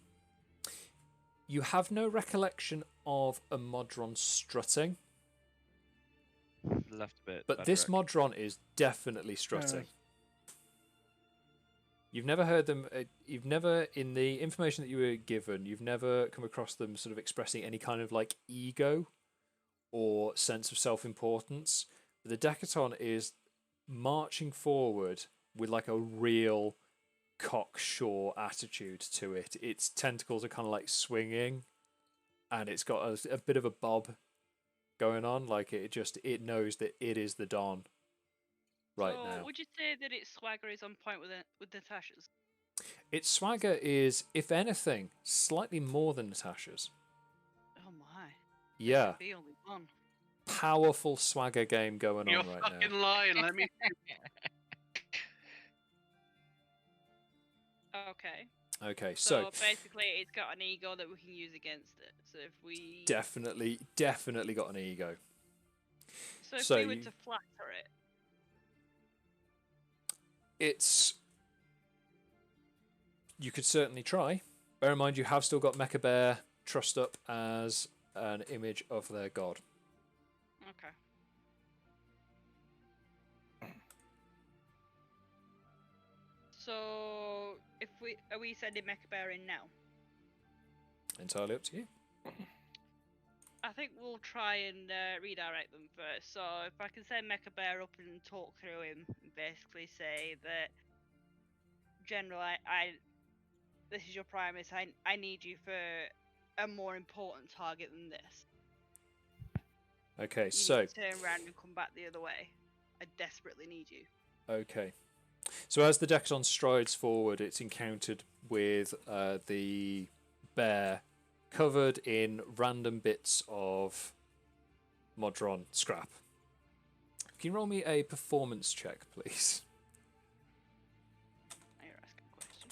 You have no recollection of a Modron strutting, Left a bit. but this Bagerac. Modron is definitely strutting. You've never heard them. You've never, in the information that you were given, you've never come across them sort of expressing any kind of like ego or sense of self-importance. The Decaton is marching forward with like a real cocksure attitude to it. Its tentacles are kind of like swinging, and it's got a bit of a bob going on. Like it knows that it is the Don right so now. would you say that its swagger is on point with Natasha's? Its swagger is, if anything, slightly more than Natasha's. Oh my. Yeah, Be only one. powerful swagger game going You're on right fucking now. lying. Let me. Okay. Okay, So so basically, it's got an ego that we can use against it. So if we definitely got an ego. so if so we were you- to flatter it, You could certainly try. Bear in mind, you have still got Mecha Bear trussed up as an image of their god. okay. So if are we sending Mecha Bear in now? Entirely up to you. I think we'll try and redirect them first. So if I can send Mecha Bear up and talk through him, and basically say that, General, this is your primus. I need you for a more important target than this. Okay, You so need to turn around and come back the other way. I desperately need you. okay. So as the Decaton strides forward, it's encountered with the bear covered in random bits of Modron scrap. Can you roll me a performance check, please? Now you're asking a question.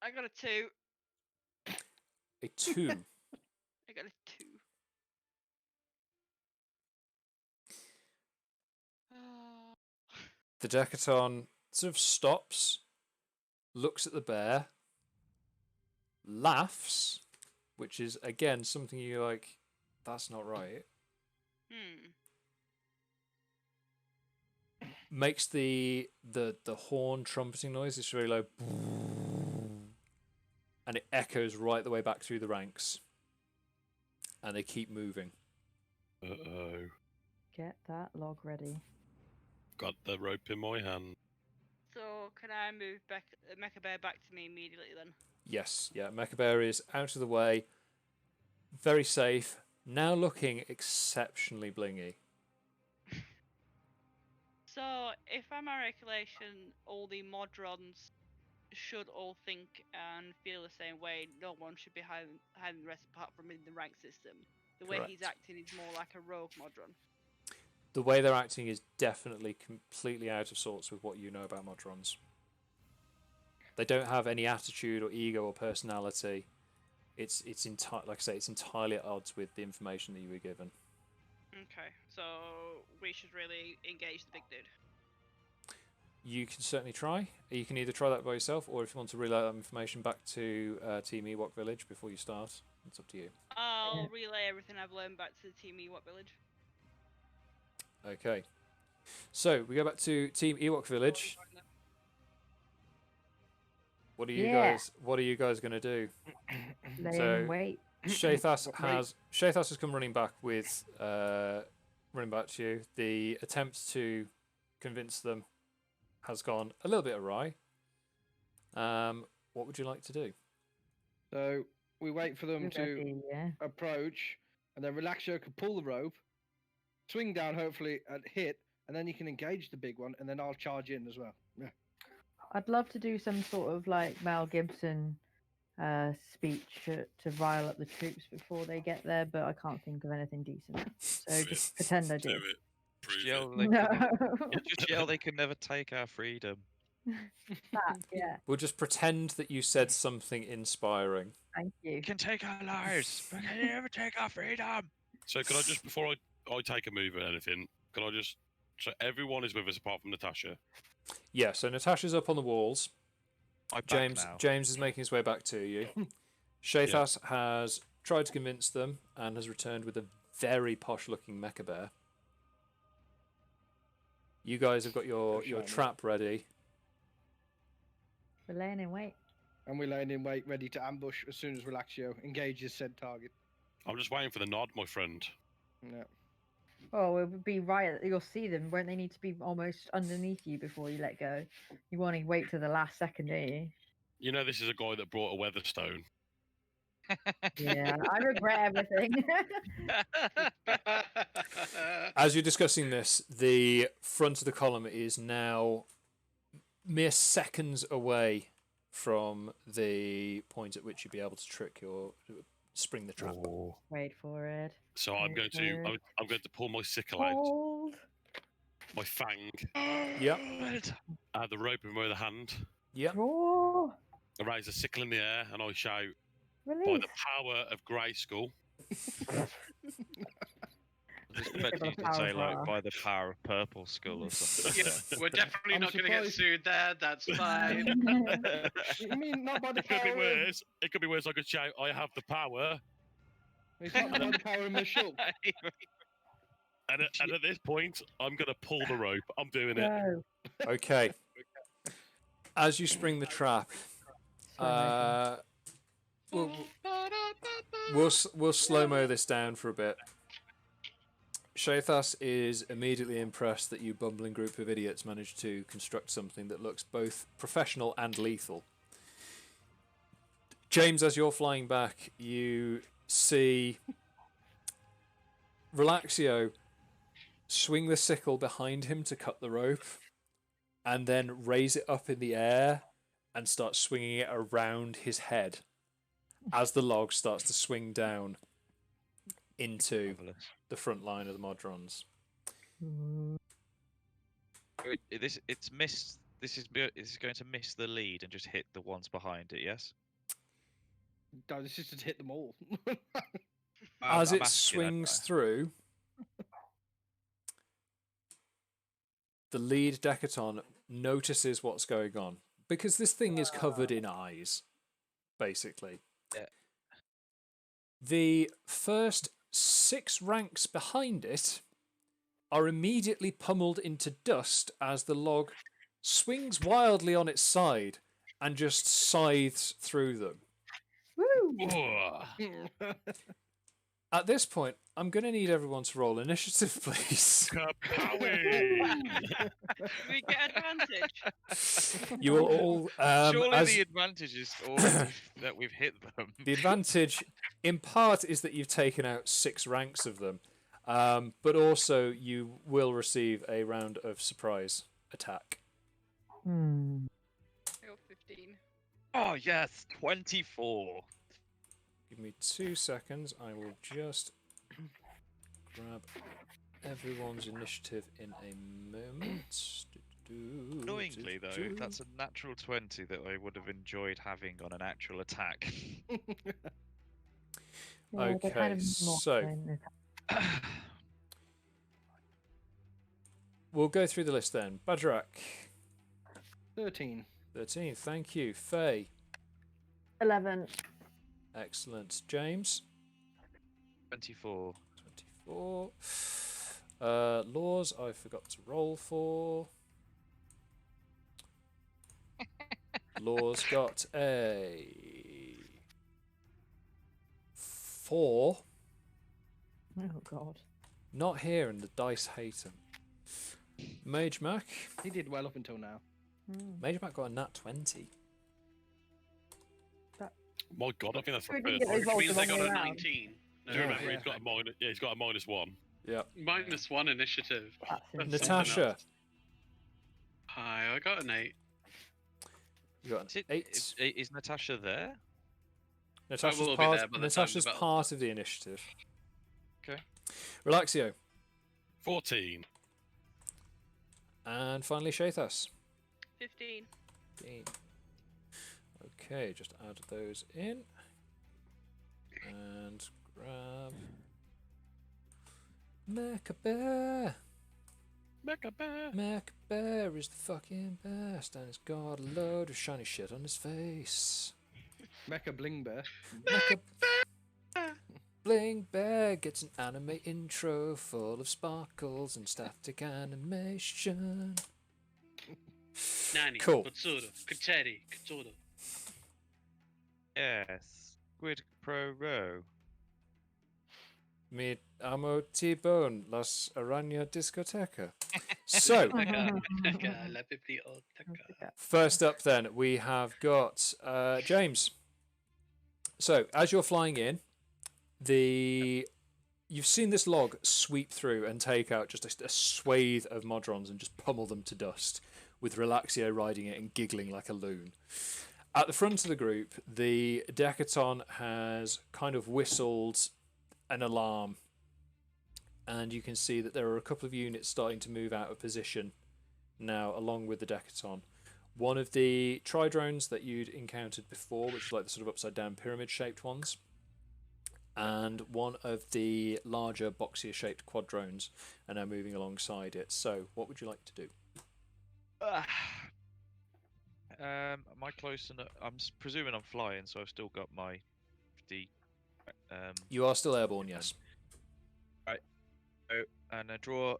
I got a 2. A 2. I got a 2. The Decaton sort of stops, looks at the bear, laughs, which is again something you're like, that's not right. Makes the horn trumpeting noise. It's really low, and it echoes right the way back through the ranks. And they keep moving. Uh-oh. Get that log ready. Got the rope in my hand. So can I move Mecha Bear back to me immediately then? Yes, yeah. Mecha Bear is out of the way, very safe. Now looking exceptionally blingy. So if I'm Aarakocra, all the Modrons should all think and feel the same way. No one should be hiding the rest apart from in the rank system. The way he's Correct. acting is more like a rogue Modron. The way they're acting is definitely completely out of sorts with what you know about Modrons. They don't have any attitude or ego or personality. It's like I say, it's entirely at odds with the information that you were given. Okay, so we should really engage the big dude. You can certainly try. You can either try that by yourself, or if you want to relay that information back to Team Ewok Village before you start, it's up to you. I'll relay everything I've learned back to the Team Ewok Village. Okay. So we go back to Team Ewok Village. What are you guys going to do? Lay in wait. Shathas has come running back with running back to you. The attempt to convince them has gone a little bit awry. What would you like to do? So we wait for them Good to idea, yeah. approach, and then Relaxio can pull the rope, swing down, hopefully, and hit, and then you can engage the big one, and then I'll charge in as well. Yeah. I'd love to do some sort of like Mel Gibson speech to rile up the troops before they get there, but I can't think of anything decent. So just pretend I do. Just yell, No. just yell they can never take our freedom. That, yeah. We'll just pretend that you said something inspiring. Thank you. We can take our lives, but can you never take our freedom? So can I just, before I take a move or anything, can I just... So everyone is with us apart from Natasha. Yeah, so Natasha's up on the walls. I'm back James now. James is making his way back to you. Shathas has tried to convince them and has returned with a very posh-looking mecha bear. You guys have got your trap ready. We're laying in wait. And we're laying in wait, ready to ambush as soon as Relaxio engages said target. I'm just waiting for the nod, my friend. Yeah. Oh, it would be right. You'll see them. Won't they need to be almost underneath you before you let go? You want to wait till the last second, don't you? You know this is a guy that brought a Weatherstone. Yeah, I regret everything. As you're discussing this, the front of the column is now mere seconds away from the point at which you'd be able to spring the trap. Wait for it. So I'm going to pull my sickle Hold. out, my fang, Yep. the rope in my other hand. Yep. Draw. I raise the sickle in the air and I shout, by Release. the power of Grayskull. I was expecting you to say, like, by the power of Purple Skull or something. Yeah, we're definitely I'm not going to get surprised. sued there. That's fine. You mean not by the It could be power? worse. It could be worse. I could shout, I have the power. It's not by the power of my shulk. And at this point, I'm going to pull the rope. I'm doing it. Go. Okay. As you spring the trap, we'll slow-mo this down for a bit. Shathas is immediately impressed that you bumbling group of idiots managed to construct something that looks both professional and lethal. James, as you're flying back, you see Relaxio swing the sickle behind him to cut the rope and then raise it up in the air and start swinging it around his head as the log starts to swing down into the front line of the Modrons. It's missed. This is going to miss the lead and just hit the ones behind it. Yes. No, this is to hit them all. As I'm it asking, swings through, the lead Decaton notices what's going on because this thing is covered in eyes, basically. Yeah. The first 6 ranks behind it are immediately pummeled into dust as the log swings wildly on its side and just scythes through them. Woo! At this point, I'm going to need everyone to roll initiative, please. We get advantage. You will all... Surely the advantage is that we've hit them. The advantage, in part, is that you've taken out 6 ranks of them, but also you will receive a round of surprise attack. Hmm. I got 15. Oh yes, 24. Give me 2 seconds. I will just grab everyone's initiative in a moment. Annoyingly, though, that's a natural 20 that I would have enjoyed having on an actual attack. Yeah, they're kind of so morphing. we'll go through the list then. Bagerac. 13. 13, thank you. Faye. 11. Excellent. James. 24. 24. Lours, I forgot to roll for. Lours got a 4. Oh, God. Not here, and the dice hate him. Magemak. He did well up until now. Magemak got a nat 20. My God, I think that's the We didn't first get those one. rolls Which means the I got wrong a way round. 19. No, Do you remember? Yeah. He's got a minus. Yeah, he's got a -1. Yeah. -1 initiative. That's That's insane. Natasha. Hi, I got an 8. You got an 8. Is Natasha there? Natasha's will be part, there by the time Natasha's the battle part of the initiative. Okay. Relaxio. 14. And finally, Shathas. 15. 15. Okay, just add those in. And grab Mecha Bear. Mecha Bear. Mecha Bear is the fucking best, and he's got a load of shiny shit on his face. Mecha Bling Bear. Mecha Bling Bear gets an anime intro full of sparkles and static animation. Nani, Cool. Katsura, Kateri, Katsura. Yes. Squid Pro Row. Mi amo T-Bone, Las Araña Discoteca. So, La biblioteca. first up then, we have got James. So, as you're flying in, you've seen this log sweep through and take out just a swathe of Modrons and just pummel them to dust, with Relaxio riding it and giggling like a loon. At the front of the group, the Decaton has kind of whistled an alarm, and you can see that there are a couple of units starting to move out of position now, along with the Decaton. One of the Tri-Drones that you'd encountered before, which is like the sort of upside-down pyramid-shaped ones, and one of the larger boxier-shaped Quad-Drones are now moving alongside it. So, what would you like to do? Am I close enough? Presuming I'm flying, so I've still got my You are still airborne, yes. Right. Oh, and I draw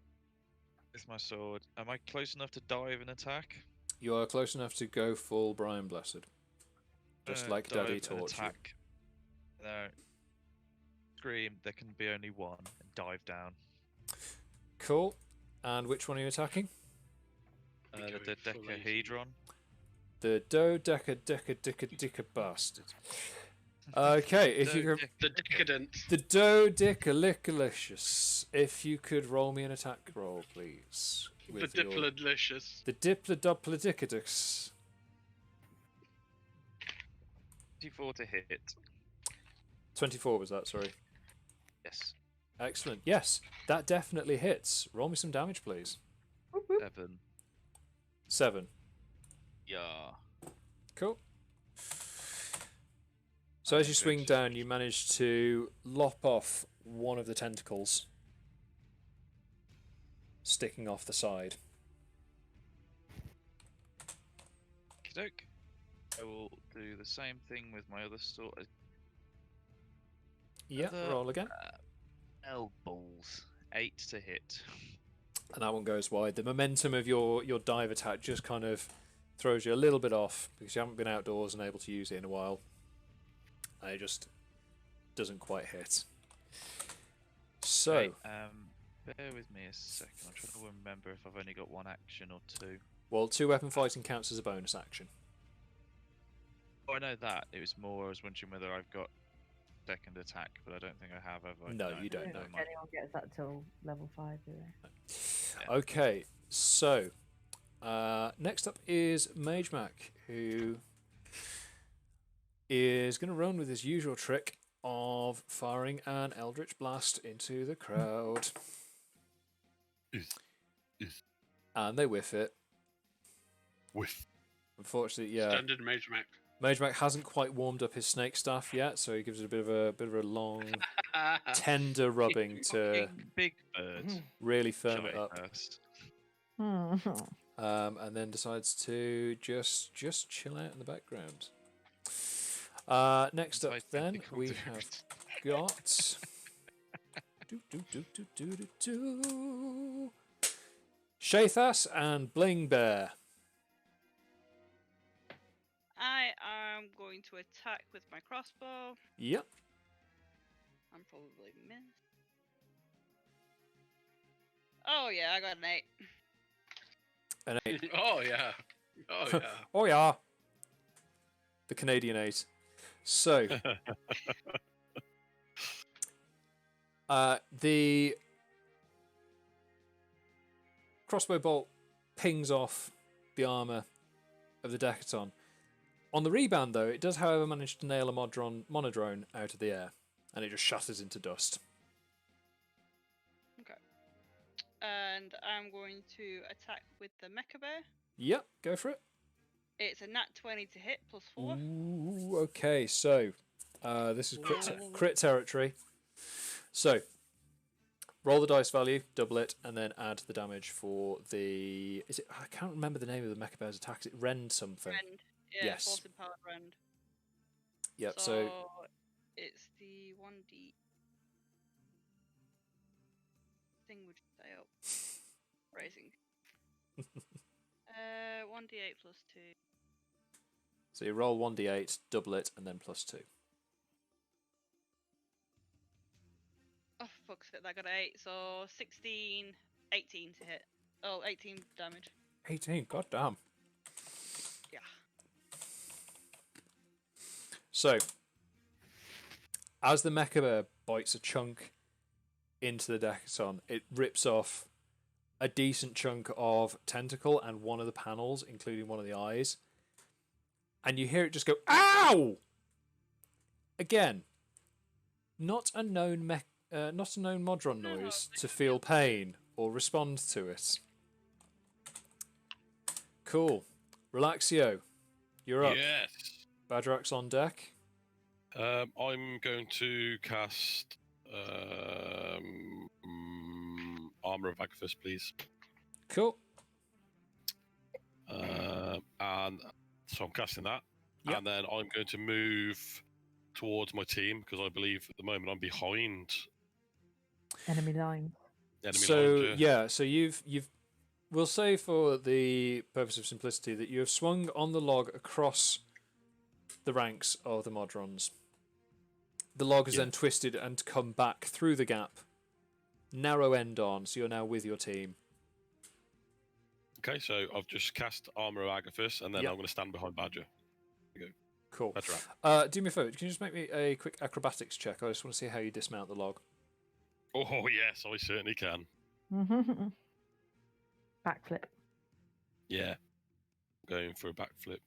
with my sword. Am I close enough to dive and attack? You are close enough to go full Brian Blessed. Just like dive Daddy and taught you. attack. No. Scream, there can be only one, and dive down. Cool. And which one are you attacking? The Dodecahedron. The Dodeca bastard. Okay, if you could... The Decadent. The Dodecalicious. If you could roll me an attack roll, please. The Diplodlicious. The Diplodopladicadus. 24 to hit. 24 was that, sorry. Yes. Excellent. Yes, that definitely hits. Roll me some damage, please. 7. 7. Yeah. Cool. So as you swing down, you manage to lop off one of the tentacles sticking off the side. Okey-doke. I will do the same thing with my other sword. Yeah, roll again. Elbows. 8 to hit. And that one goes wide. The momentum of your dive attack just kind of throws you a little bit off because you haven't been outdoors and able to use it in a while. And it just doesn't quite hit. So, Okay, bear with me a second. I'm trying to remember if I've only got one action or two. well, 2-weapon fighting counts as a bonus action. Oh, I know that. It was more, I was wondering whether I've got second attack, but I don't think I have I? No, you don't know. Anyone gets that till level 5, do they? Yeah. Okay, so next up is Magemak, who is going to run with his usual trick of firing an Eldritch Blast into the crowd. And they whiff it. Whiff. Unfortunately, yeah. Standard Magemak. Magemak hasn't quite warmed up his snake staff yet, so he gives it a bit of a long, tender rubbing to Big bird. really firm Shall it I up. first? And then decides to just chill out in the background. Next up, Decides then something we different. have got Shathas and Bling Bear. I am going to attack with my crossbow. Yep. I'm probably miss. Oh yeah, I got an 8. An 8. Oh yeah. Oh yeah. Oh yeah. The Canadian 8. So the crossbow bolt pings off the armor of the Decaton. On the rebound, though, it does, however, manage to nail a monodrone out of the air, and it just shatters into dust. Okay. And I'm going to attack with the Mecha Bear. Yep, go for it. It's a nat 20 to hit +4. Ooh, okay, so this is crit territory. So roll the dice value, double it, and then add the damage for the. Is it? I can't remember the name of the Mecha Bear's attack. Is it Rend something? Rend. Yeah, Yes. Force Empowered Rend. Yep. So it's the 1d. Thing would stay up. Raising. 1d8 +2. So you roll 1d8, double it, and then +2. Oh, fuck's sake, that got an 8. So 16, 18 to hit. Oh, 18 damage. 18. God damn. Yeah. So, as the Mecha Bear bites a chunk into the Decaton, it rips off a decent chunk of tentacle and one of the panels, including one of the eyes. And you hear it just go, "Ow!" Again, not a known Modron noise to feel pain or respond to it. Cool. Relaxio, you're up. Yes. Bagerac's on deck. I'm going to cast Armor of Agathis, please. Cool. And so I'm casting that. Yep. And then I'm going to move towards my team because I believe at the moment I'm behind Enemy line. enemy So lines. yeah, so you've we'll say for the purpose of simplicity that you have swung on the log across the ranks of the Modrons. The log has then twisted and come back through the gap. Narrow end on, so you're now with your team. Okay, so I've just cast Armor of Agathis, and then I'm going to stand behind Badger. There you go. Cool. Badger. Do me a favour, can you just make me a quick acrobatics check? I just want to see how you dismount the log. Oh yes, I certainly can. Backflip. Yeah, going for a backflip.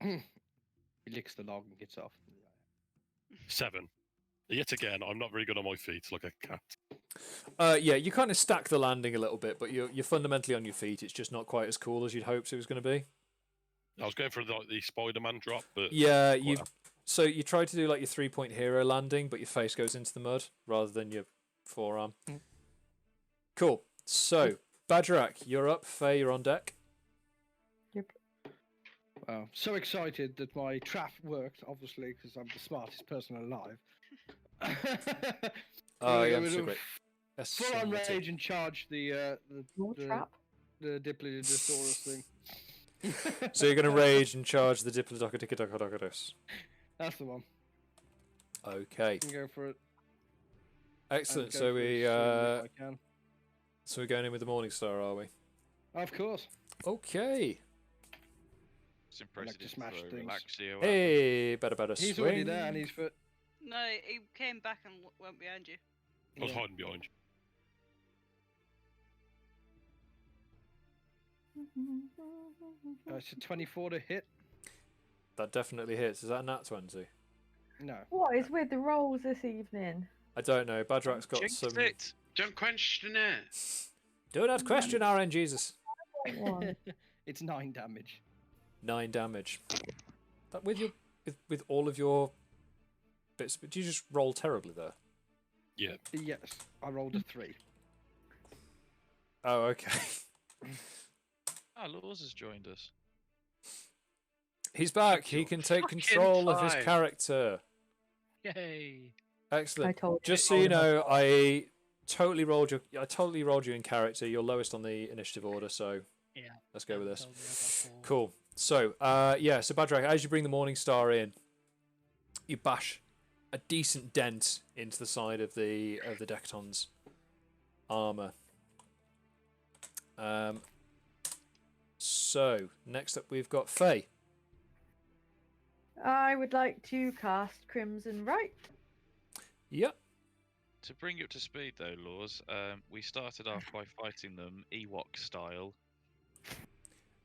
He licks the log and gets off. 7. Yet again, I'm not very good on my feet, like a cat. Yeah, you kind of stack the landing a little bit, but you're fundamentally on your feet. It's just not quite as cool as you'd hoped it was going to be. I was going for the Spider-Man drop, but yeah, so you try to do like your 3-point hero landing, but your face goes into the mud rather than your forearm. Cool. So Bagerac, you're up. Faye, you're on deck. Yep. Wow, so excited that my trap worked, obviously, because I'm the smartest person alive. Oh, yeah, With so a great. Full on rage and charge the trap? the Diplodocus thing. So you're going to rage and charge the Diplodocus. That's the one. Okay. Can go for it. Excellent. Go So for we it as soon as I can. so we're going in with the Morningstar, are we? Of course. Okay. It's impressive. to smash things. Relaxio. Hey, better He's swing. already there, and he's for. No, he came back and went behind you. I was hiding behind you. It's a 24 to hit. That definitely hits. Is that a nat 20? No. What is with the rolls this evening? I don't know. Bagerac's got some. Don't question it. Do not question RN Jesus. It's 9 damage. 9 damage. That with your with all of your bits. Did you just roll terribly there? Yeah. Yes, I rolled a 3. Oh, okay. Lours has joined us. He's back. He can take control of his time. character. Yay. Excellent. I told you. Just so you know, I totally rolled you in character. You're lowest on the initiative order, so Yeah. let's go with this. Cool. So, so Bagerac, as you bring the Morningstar in, you bash a decent dent into the side of the Decaton's armor. So next up we've got Faye. I would like to cast Crimson Right. Yep. To bring you up to speed, though, Lours, we started off by fighting them Ewok style.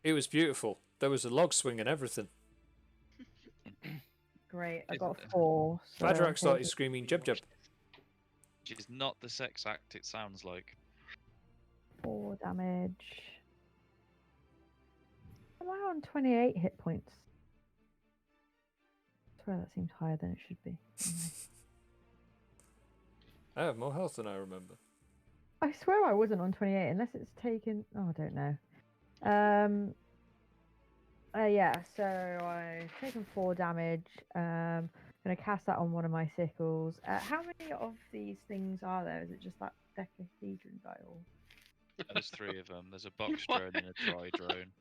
It was beautiful. There was a log swing and everything. Great, I got 4. So Bagerac started screaming, "Jeb, jeb." Which is not the sex act it sounds like. 4 damage. Am I on 28 hit points? I swear that seems higher than it should be. I have more health than I remember. I swear I wasn't on 28 unless it's taken. Oh, I don't know. Yeah, so I've taken 4 damage. Gonna cast that on one of my sickles. How many of these things are there? Is it just that decahedron guy? Or... There's 3 of them. There's a box drone and a dry drone.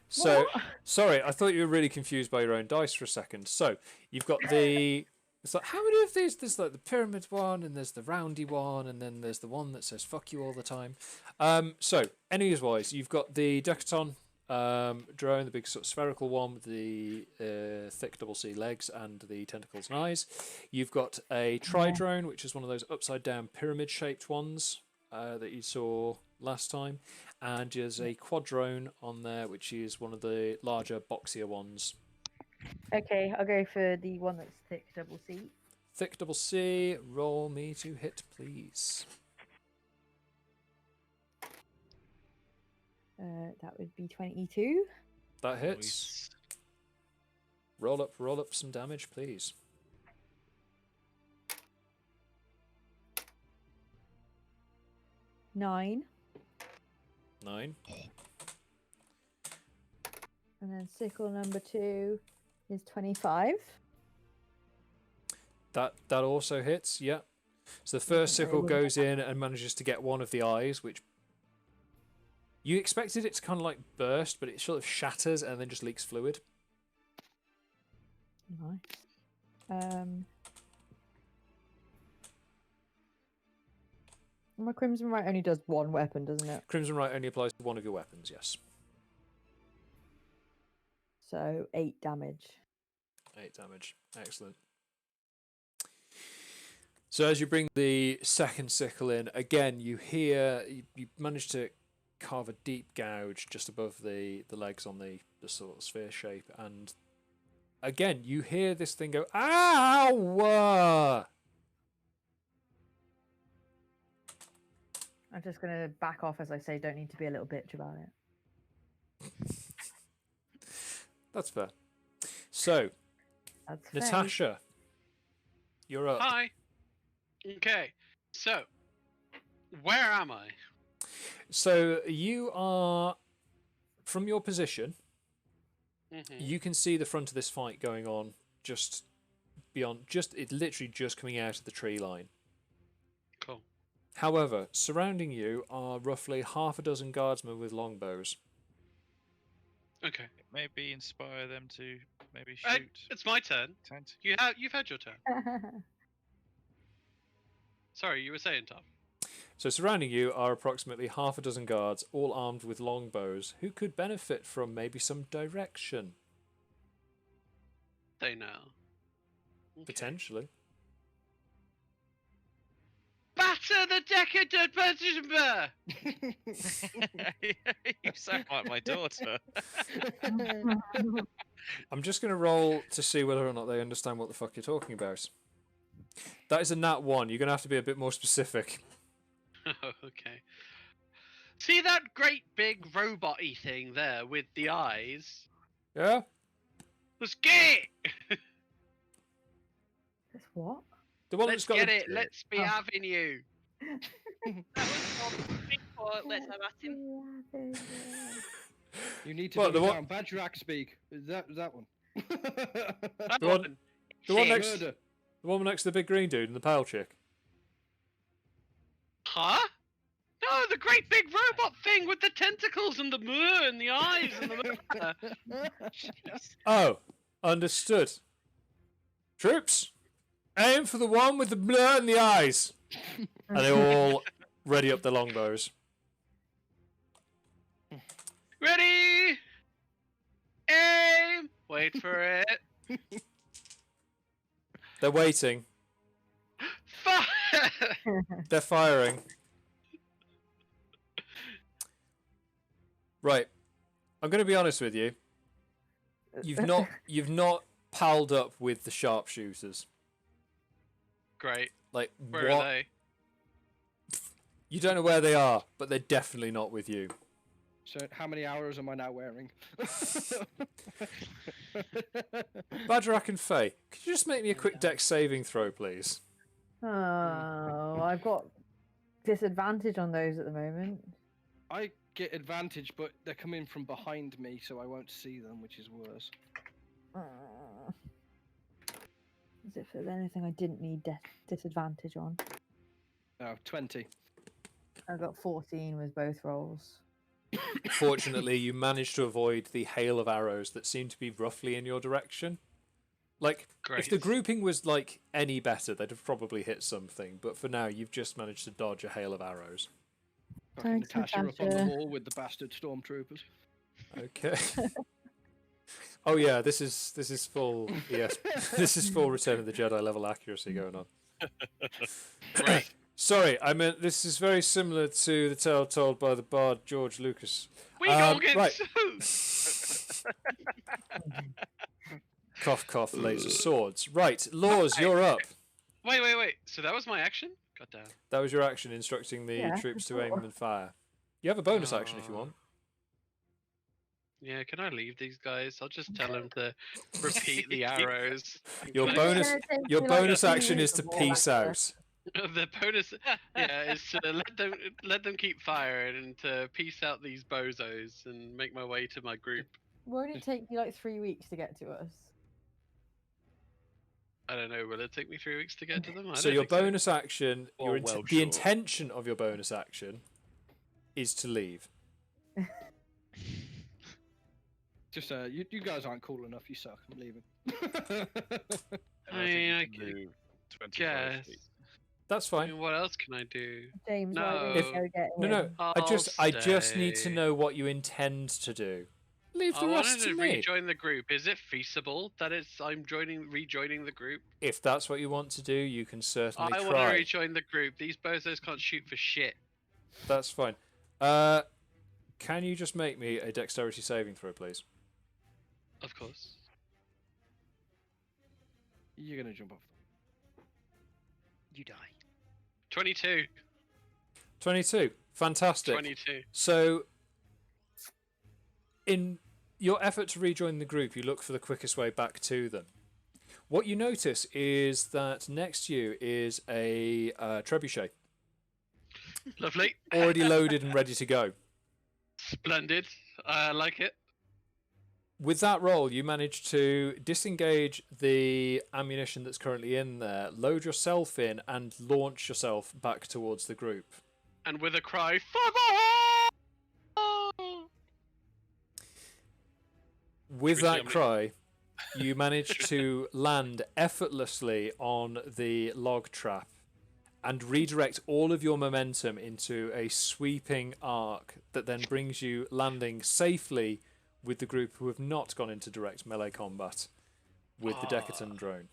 So, What? sorry, I thought you were really confused by your own dice for a second. So, you've got the... It's like, how many of these? There's like the pyramid one, and there's the roundy one, and then there's the one that says fuck you all the time. So, enemies-wise, you've got the Decaton drone, the big sort of spherical one with the thick double C legs and the tentacles and eyes. You've got a tri-drone, which is one of those upside-down pyramid-shaped ones that you saw last time. And there's a quad drone on there, which is one of the larger, boxier ones. Okay, I'll go for the one that's thick double C. Thick double C, roll me to hit, please. That would be 22. That hits. Roll up some damage, please. 9. 9. And then sickle number 2 is 25. That also hits, yeah. So the first sickle goes in and manages to get one of the eyes, which you expected it to kind of like burst, but it sort of shatters and then just leaks fluid. Nice. My Crimson Right only does one weapon, doesn't it? Crimson Right only applies to one of your weapons, yes. So 8 damage. 8 damage. Excellent. So as you bring the second sickle in, again, you hear, you manage to carve a deep gouge just above the legs on the sort of sphere shape, and again, you hear this thing go, ow! I'm just going to back off as I say, don't need to be a little bitch about it. That's fair. So, That's fair. Natasha, you're up. Hi. Okay, so where am I? So you are, from your position, Mm-hmm. you can see the front of this fight going on just beyond, it's literally just coming out of the tree line. Cool. However, surrounding you are roughly half a dozen guardsmen with longbows. Okay. Maybe inspire them to maybe shoot. It's my turn. You've had your turn. Sorry, you were saying, Tom. So surrounding you are approximately half a dozen guards, all armed with longbows, who could benefit from maybe some direction. They know. Okay. Potentially. Batter the decadent Bardingfield! You sound like my daughter. I'm just going to roll to see whether or not they understand what the fuck you're talking about. That is a nat 1. You're going to have to be a bit more specific. Oh, okay. See that great big robot-y thing there with the eyes? Yeah? Let's get it! This what? The one Let's that's got get the... it. Let's be having you. That was before let's have at him. You need to What, be the down. Bagerac speak. Is that one? That The one- one. the one Shit. next- Murder. The one next to the big green dude and the pale chick. Huh? No, the great big robot thing with the tentacles and the moo and the eyes and the Oh, understood. Troops, aim for the one with the blur in the eyes. And they all ready up their longbows. Ready! Aim! Wait for it. They're waiting. Fire! They're firing. Right. I'm going to be honest with you. You've not palled up with the sharpshooters. Great. Like Where what? are they? You don't know where they are, but they're definitely not with you. So how many arrows am I now wearing? Bagerac and Faye, could you just make me a quick dex saving throw, please? Oh, I've got disadvantage on those at the moment. I get advantage, but they're coming from behind me, so I won't see them, which is worse. As if there's anything I didn't need disadvantage on. Oh, 20. I got 14 with both rolls. Fortunately, you managed to avoid the hail of arrows that seem to be roughly in your direction. Like, if the grouping was, like, any better, they'd have probably hit something. But for now, you've just managed to dodge a hail of arrows. Thanks, Natasha up on the Natasha. wall with the bastard stormtroopers. Okay. Oh yeah, this is full. Yes, this is full Return of the Jedi level accuracy going on. Right. Sorry, I meant this is very similar to the tale told by the bard George Lucas. We don't get right. sued! Cough, cough, laser swords. Right, Lours, you're up. Wait. So that was my action? God damn. That was your action, instructing the Yeah, troops to sure. aim and fire. You have a bonus action if you want. Yeah, can I leave these guys? I'll just tell them to repeat the arrows. Your Can I- bonus, It's gonna take your you, like, bonus 2 action minutes is to before peace that, out. The bonus, yeah, is to let them keep firing and to piece out these bozos and make my way to my group. Won't it take you like 3 weeks to get to us? I don't know. Will it take me 3 weeks to get to them? I So don't your think so. bonus action, Or the well short. intention of your bonus action is to leave. Just you guys aren't cool enough. You suck. I'm leaving. I mean, I can move 25 guess. feet. That's I fine. mean, what else can I do? James, why don't No. you go get No, him? I just need to stay. know what you intend to do. Leave the I rest wanted to to me. rejoin the group. Is it feasible that I'm rejoining the group? If that's what you want to do, you can certainly I want to try. rejoin the group. These bozos can't shoot for shit. That's fine. Can you just make me a dexterity saving throw, please? Of course. You're gonna jump off. You die. 22. 22. Fantastic. 22. So, in your effort to rejoin the group, you look for the quickest way back to them. What you notice is that next to you is a trebuchet, Lovely. already loaded and ready to go. Splendid. I like it. With that roll, you manage to disengage the ammunition that's currently in there, load yourself in, and launch yourself back towards the group. And with a cry, fuck off! With Should we see that how many- cry, you manage to land effortlessly on the log trap and redirect all of your momentum into a sweeping arc that then brings you landing safely with the group who have not gone into direct melee combat with the Decaton drone.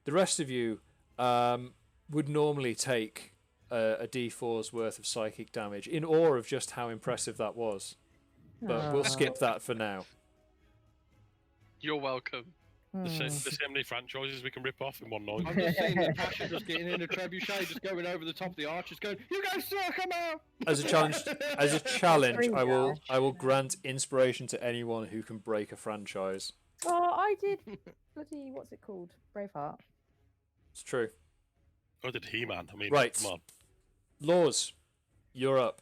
The rest of you would normally take a D4's worth of psychic damage in awe of just how impressive that was. But we'll skip that for now. You're welcome. There's so many franchises we can rip off in one night. I'm just seeing Natasha just getting in a trebuchet, just going over the top of the arch, just going, "You guys suck, I'm out." As a challenge, I will grant inspiration to anyone who can break a franchise. Oh, I did. Bloody, what's it called? Braveheart. It's true. I did He-Man. I mean, Right. come on. Lours, you're up.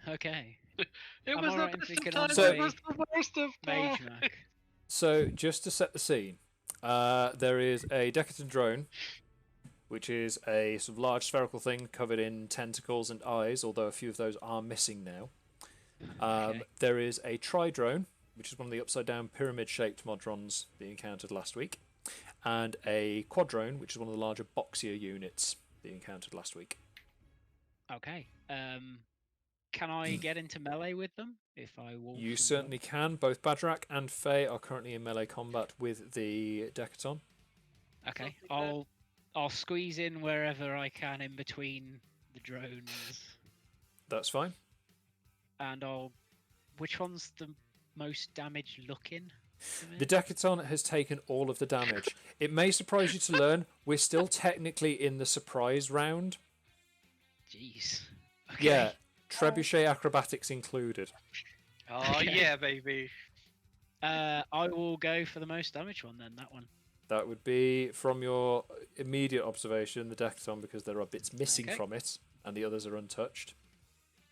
Okay. It I'm was the alright in best of thinking times, on it was the worst of times. Magemak. So, just to set the scene, there is a Decaton drone, which is a sort of large spherical thing covered in tentacles and eyes, although a few of those are missing now. Okay. There is a tri-drone, which is one of the upside-down pyramid-shaped Modrons that you encountered last week, and a quadrone, which is one of the larger boxier units that you encountered last week. Okay. Can I get into melee with them if I walk? You from certainly can. Both Bagerac and Faye are currently in melee combat with the Decaton. Okay. I'll squeeze in wherever I can in between the drones, That's fine. and Which one's the most damaged looking? to me? The Decaton has taken all of the damage. It may surprise you to learn we're still technically in the surprise round. Jeez. Okay. Yeah, trebuchet acrobatics included. Oh Okay. yeah, baby. I will go for the most damage one then. That one. That would be, from your immediate observation, the Decaton, because there are bits missing Okay. from it, and the others are untouched.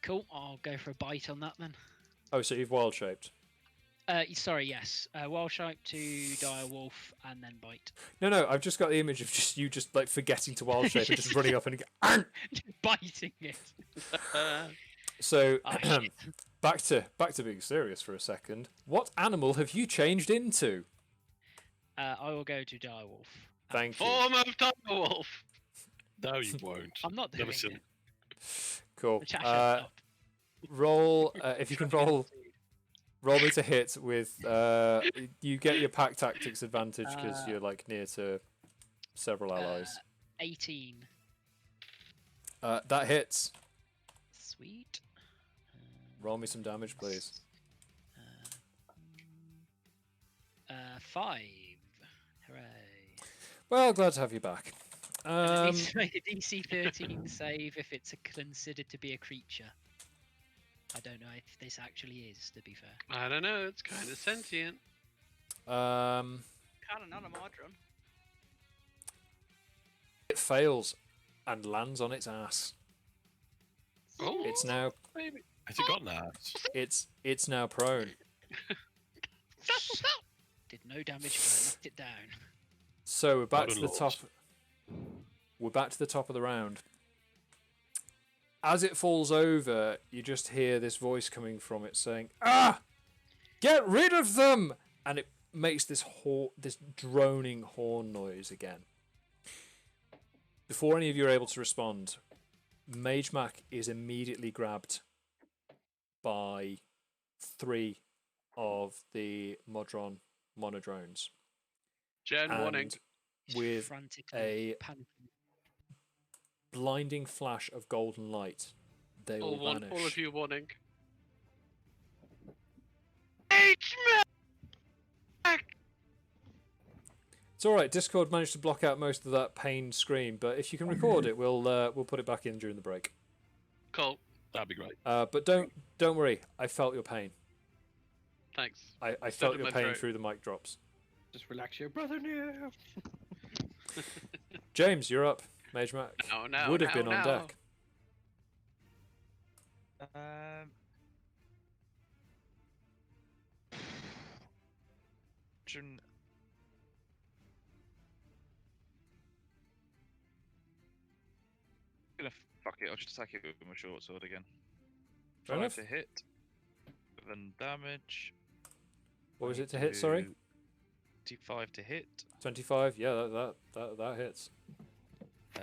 Cool. I'll go for a bite on that then. Oh, so you've wild shaped. Sorry, yes. Wild shape to dire wolf and then bite. No, I've just got the image of just you like forgetting to wild shape and just running up and go, Biting it. So Oh, shit. back to being serious for a second. What animal have you changed into? I will go to dire wolf. Thank you. Form of dire wolf. No, you won't. I'm not doing Jameson. it. Cool. Natasha, stop. Roll if you can roll me to hit with you get your pack tactics advantage because you're like near to several allies. 18. That hits. Sweet. Roll me some damage, please. 5. Hooray. Well, glad to have you back. And it needs to make a DC 13 save if it's considered to be a creature. I don't know if this actually is, to be fair. I don't know. It's kind of sentient. Kind of not a Modron. It fails and lands on its ass. Oh, It's now baby. Has it got that? it's now prone. Did no damage, but I knocked it down. So we're back Well to done, the top. Lours. We're back to the top of the round. As it falls over, you just hear this voice coming from it saying, "Ah! Get rid of them!" And it makes this this droning horn noise again. Before any of you are able to respond, Magemak is immediately grabbed by 3 of the Modron monodrones. Gen warning. And with Frantically a panicking. blinding flash of golden light, they all vanish. All of you warning. It's all right. Discord managed to block out most of that pain scream, but if you can record it, we'll put it back in during the break. Cool. That'd be great. But don't worry. I felt your pain. Thanks. I So felt did your my pain throat. through the mic drops. Just relax your brother now. James, you're up. Magemak No, would have been on no. deck. Jun- Gonna fuck it. I'll just attack it with my short sword again. Fair 5 enough. to hit. Then damage. What was it to hit? Sorry, 25 to hit. 25. Yeah, that hits.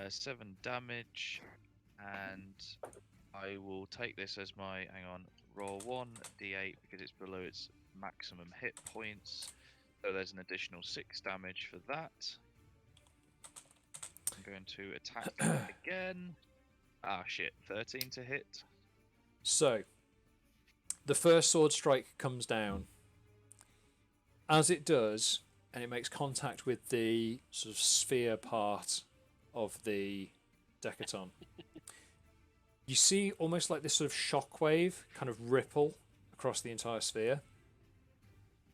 7 damage, and I will take this as my roll 1 d8 because it's below its maximum hit points. So there's an additional 6 damage for that. I'm going to attack that again. Ah shit, 13 to hit. So, the first sword strike comes down. As it does, and it makes contact with the sort of sphere part of the Decaton, you see almost like this sort of shockwave kind of ripple across the entire sphere.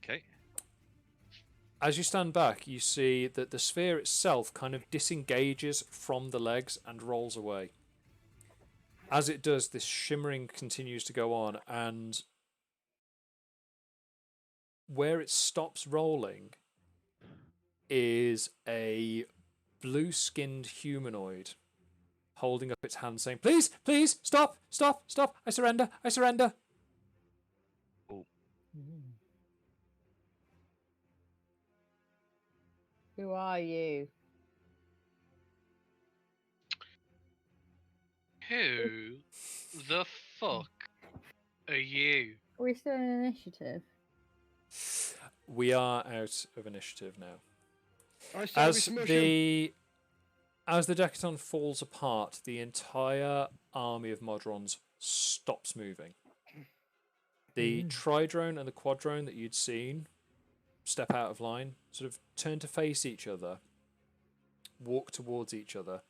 Okay. As you stand back, you see that the sphere itself kind of disengages from the legs and rolls away. As it does, this shimmering continues to go on, and where it stops rolling is a blue-skinned humanoid holding up its hand saying, "Please, please, stop, stop, stop, I surrender, I surrender." Oh. Who are you? Who the fuck are you? Are we still in initiative? We are out of initiative now. I say we As smush him. the Decaton falls apart, the entire army of Modrons stops moving. The Tridrone and the Quadrone that you'd seen step out of line, sort of turn to face each other, walk towards each other,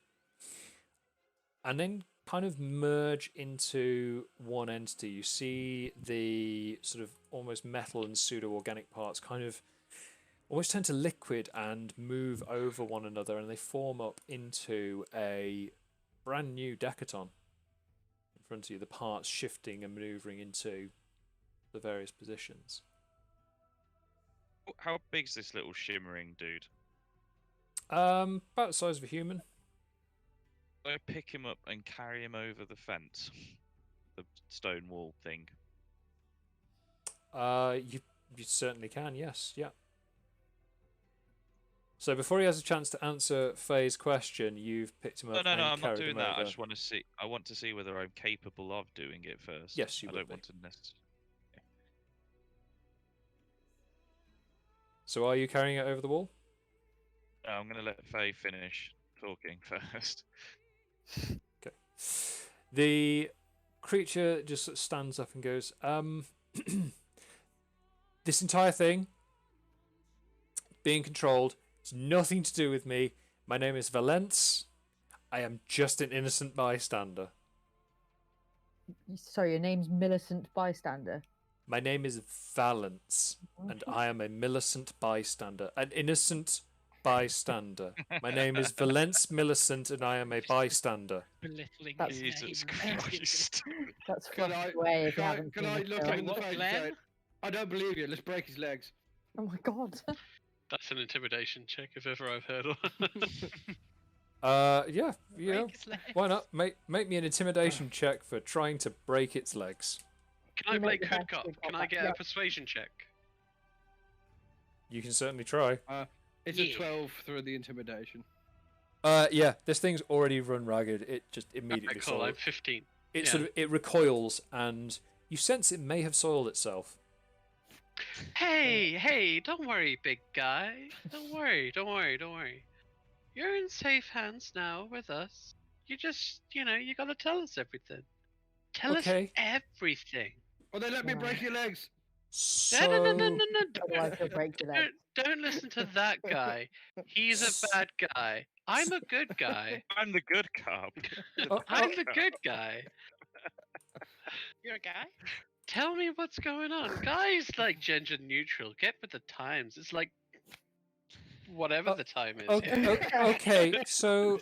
and then kind of merge into one entity. You see the sort of almost metal and pseudo-organic parts kind of almost turn to liquid and move over one another, and they form up into a brand new Decaton in front of you, the parts shifting and maneuvering into the various positions. How big's this little shimmering dude? About the size of a human. I pick him up and carry him over the fence, the stone wall thing. You certainly can, yes, yeah. So before he has a chance to answer Faye's question, you've picked him up. No, and I'm not carried doing him that. I over. just want to see. I want to see whether I'm capable of doing it first. Yes, you I will don't be. want to necessarily. So are you carrying it over the wall? No, I'm going to let Faye finish talking first. Okay. The creature just sort of stands up and goes, this entire thing being controlled, it's nothing to do with me. My name is Valence. I am just an innocent bystander. Sorry, your name's Millicent Bystander. My name is Valence, and I am a Millicent bystander. An innocent bystander. My name is Valence Millicent, and I am a bystander. Belittling That's his Jesus name. Christ. That's Can fucked I, away if you can I, haven't can seen I the look film. him in the What, face and Glenn? say, I don't believe you, let's break his legs. Oh my god. That's an intimidation check if ever I've heard one. Yeah, Break his legs. why not? Make me an intimidation check for trying to break its legs. Can I You play make the Good best Cop? good Can cop I back. get Yeah. a persuasion check? You can certainly try. It's Yeah. a 12 through the intimidation. Yeah, this thing's already run ragged. It just immediately Okay, cool. soiled. I'm 15. It yeah. sort of it recoils, and you sense it may have soiled itself. Hey, don't worry, big guy. Don't worry. You're in safe hands now with us. You just, you gotta tell us everything. Tell Okay. us everything. Oh, they let me break your legs. So No. Otherwise he'll break your leg. Don't listen to that guy. He's a bad guy. I'm a good guy. I'm the good cop. I'm the good guy. You're a guy? Tell me what's going on. Guys like gender neutral. Get with the times. It's like whatever the time is. Okay, so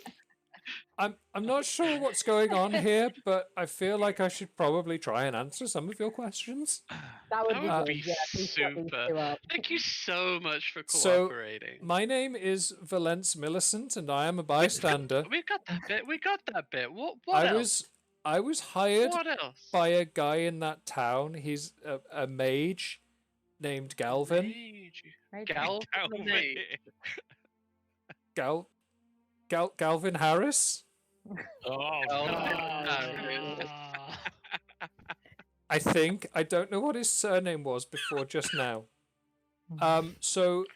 I'm not sure what's going on here, but I feel like I should probably try and answer some of your questions. That would That be would good. be Yeah, please set these super. two up. Thank you so much for So, cooperating. my name is Valence Millicent, and I am a bystander. We got that bit. What else? I was hired What else? by a guy in that town. He's a mage named Galvin. Maybe. Galvin Harris. Oh, I think. I don't know what his surname was before just now. So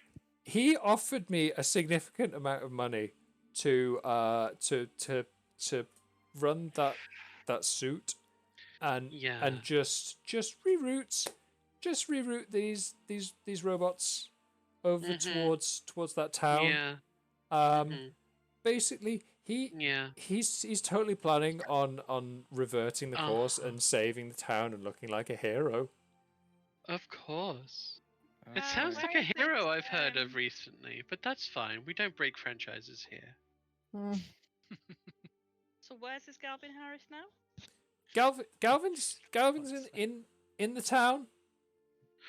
he offered me a significant amount of money to run that suit and just reroute these robots over towards that town. Yeah. Basically he's totally planning on reverting the course and saving the town and looking like a hero. Of course. It sounds like a hero I've heard of recently, but that's fine. We don't break franchises here. So where's this Galvin Harris now? Galvin's in the town.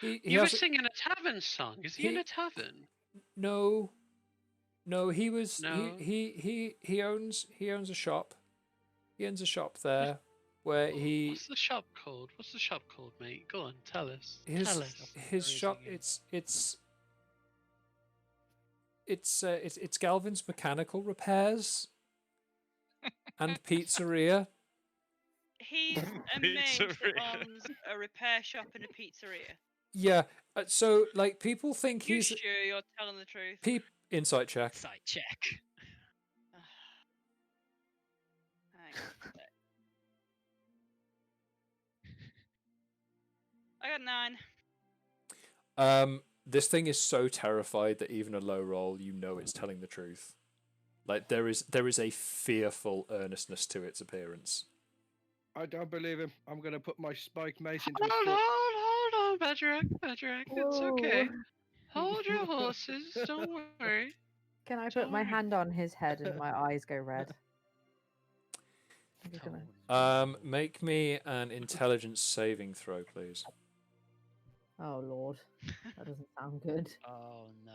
You were singing a tavern song. Is he in a tavern? No, he was. No. He owns a shop. He owns a shop there where he. What's the shop called? What's the shop called, mate? Go on, tell us. His shop. It's Galvin's Mechanical Repairs and Pizzeria. He's a mage that owns a repair shop and a pizzeria. Yeah. So like people think You he's sure you're telling the truth? insight check. Insight check. Hang on a sec. I got 9. This thing is so terrified that even a low roll, you know it's telling the truth. Like there is a fearful earnestness to its appearance. I don't believe him. I'm going to put my spike mace into his Hold foot. on, Bagerac. It's okay. Hold your horses. Don't worry. Can I put my hand on his head and my eyes go red? I'm just gonna... Make me an intelligence saving throw, please. Oh Lord, that doesn't sound good. Oh no.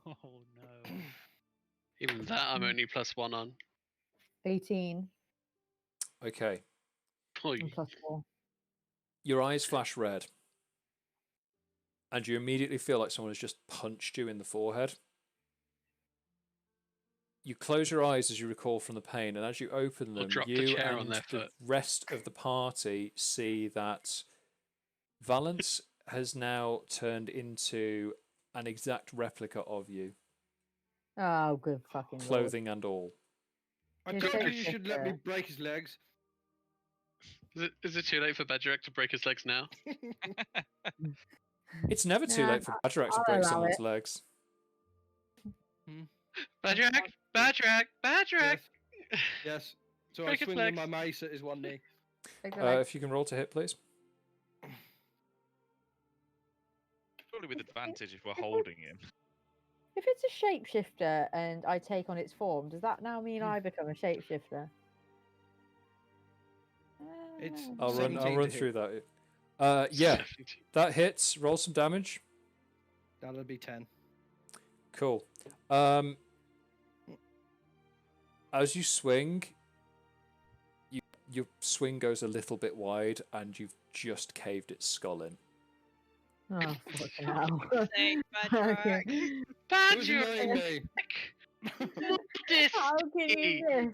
Oh no. Even that, I'm only +1 on. 18 Okay. and +4. Your eyes flash red, and you immediately feel like someone has just punched you in the forehead. You close your eyes as you recoil from the pain, and as you open them, you and the rest of the party see that Valence has now turned into an exact replica of you. Oh, good fucking Lord. Clothing and all. I told you you should let me break his legs. Is it too late for Bagerac to break his legs now? It's never too late for Bagerac to break someone's legs. Bagerac! Yes. So Break I his swing legs. with my mace at his one knee. If you can roll to hit, please. Probably with advantage if we're holding him. If it's a shapeshifter and I take on its form, does that now mean I become a shapeshifter? It's I'll run through that. Yeah, 17. that hits. Roll some damage. That'll be 10. Cool. As you swing, your swing goes a little bit wide, and you've just caved its skull in. Oh, fucking hell. Who's annoying me? How can you miss?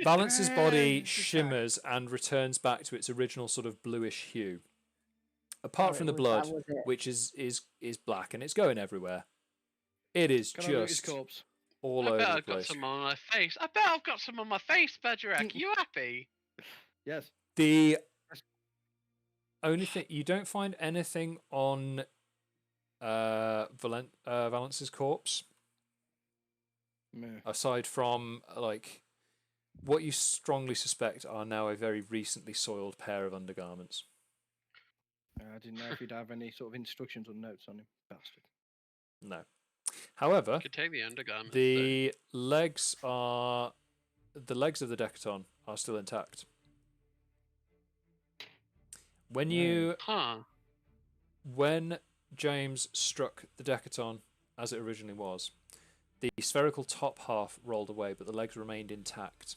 Valence's body shimmers and returns back to its original sort of bluish hue. Apart from the blood, which is black, and it's going everywhere. It is just all over the place. I bet I've got some on my face. I bet I've got some on my face, Bagerac. You happy? Yes. The only thing you don't find anything on Valence's corpse, aside from like what you strongly suspect are now a very recently soiled pair of undergarments. I didn't know if he'd have any sort of instructions or notes on him, bastard. No. However, You could take the undergarments. the legs of the Decaton are still intact. When when James struck the Decaton as it originally was, the spherical top half rolled away, but the legs remained intact.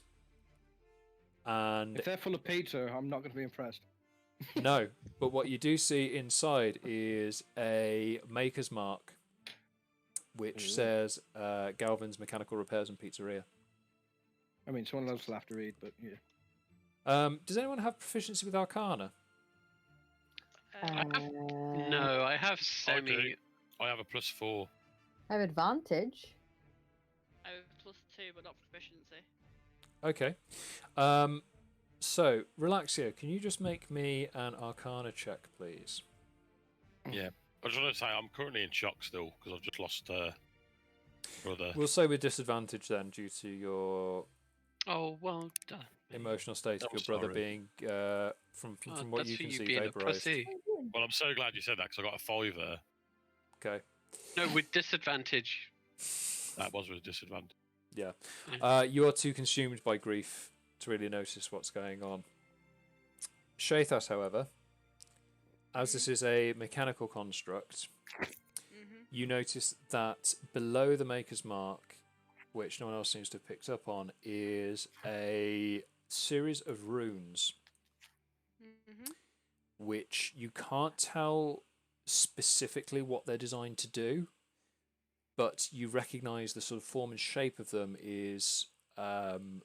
And if they're full of pizza, I'm not going to be impressed. No, but what you do see inside is a maker's mark, which says Galvin's Mechanical Repairs and Pizzeria. I mean, someone else will have to read, but yeah. Does anyone have proficiency with Arcana? No, I have semi. I have a +4. I have advantage. I have +2, but not proficiency. Okay. So, Relaxio, can you just make me an Arcana check, please? Yeah. I just want to say I'm currently in shock still because I've just lost brother. We'll say with disadvantage then, due to your well done. Emotional state of your brother being, from what you can see, vaporized. Well, I'm so glad you said that because I got a 5 there. Okay. No, with disadvantage. That was with disadvantage. Yeah. You are too consumed by grief to really notice what's going on. Shathas, however, as this is a mechanical construct, you notice that below the Maker's Mark, which no one else seems to have picked up on, is a series of runes, which you can't tell specifically what they're designed to do, but you recognise the sort of form and shape of them is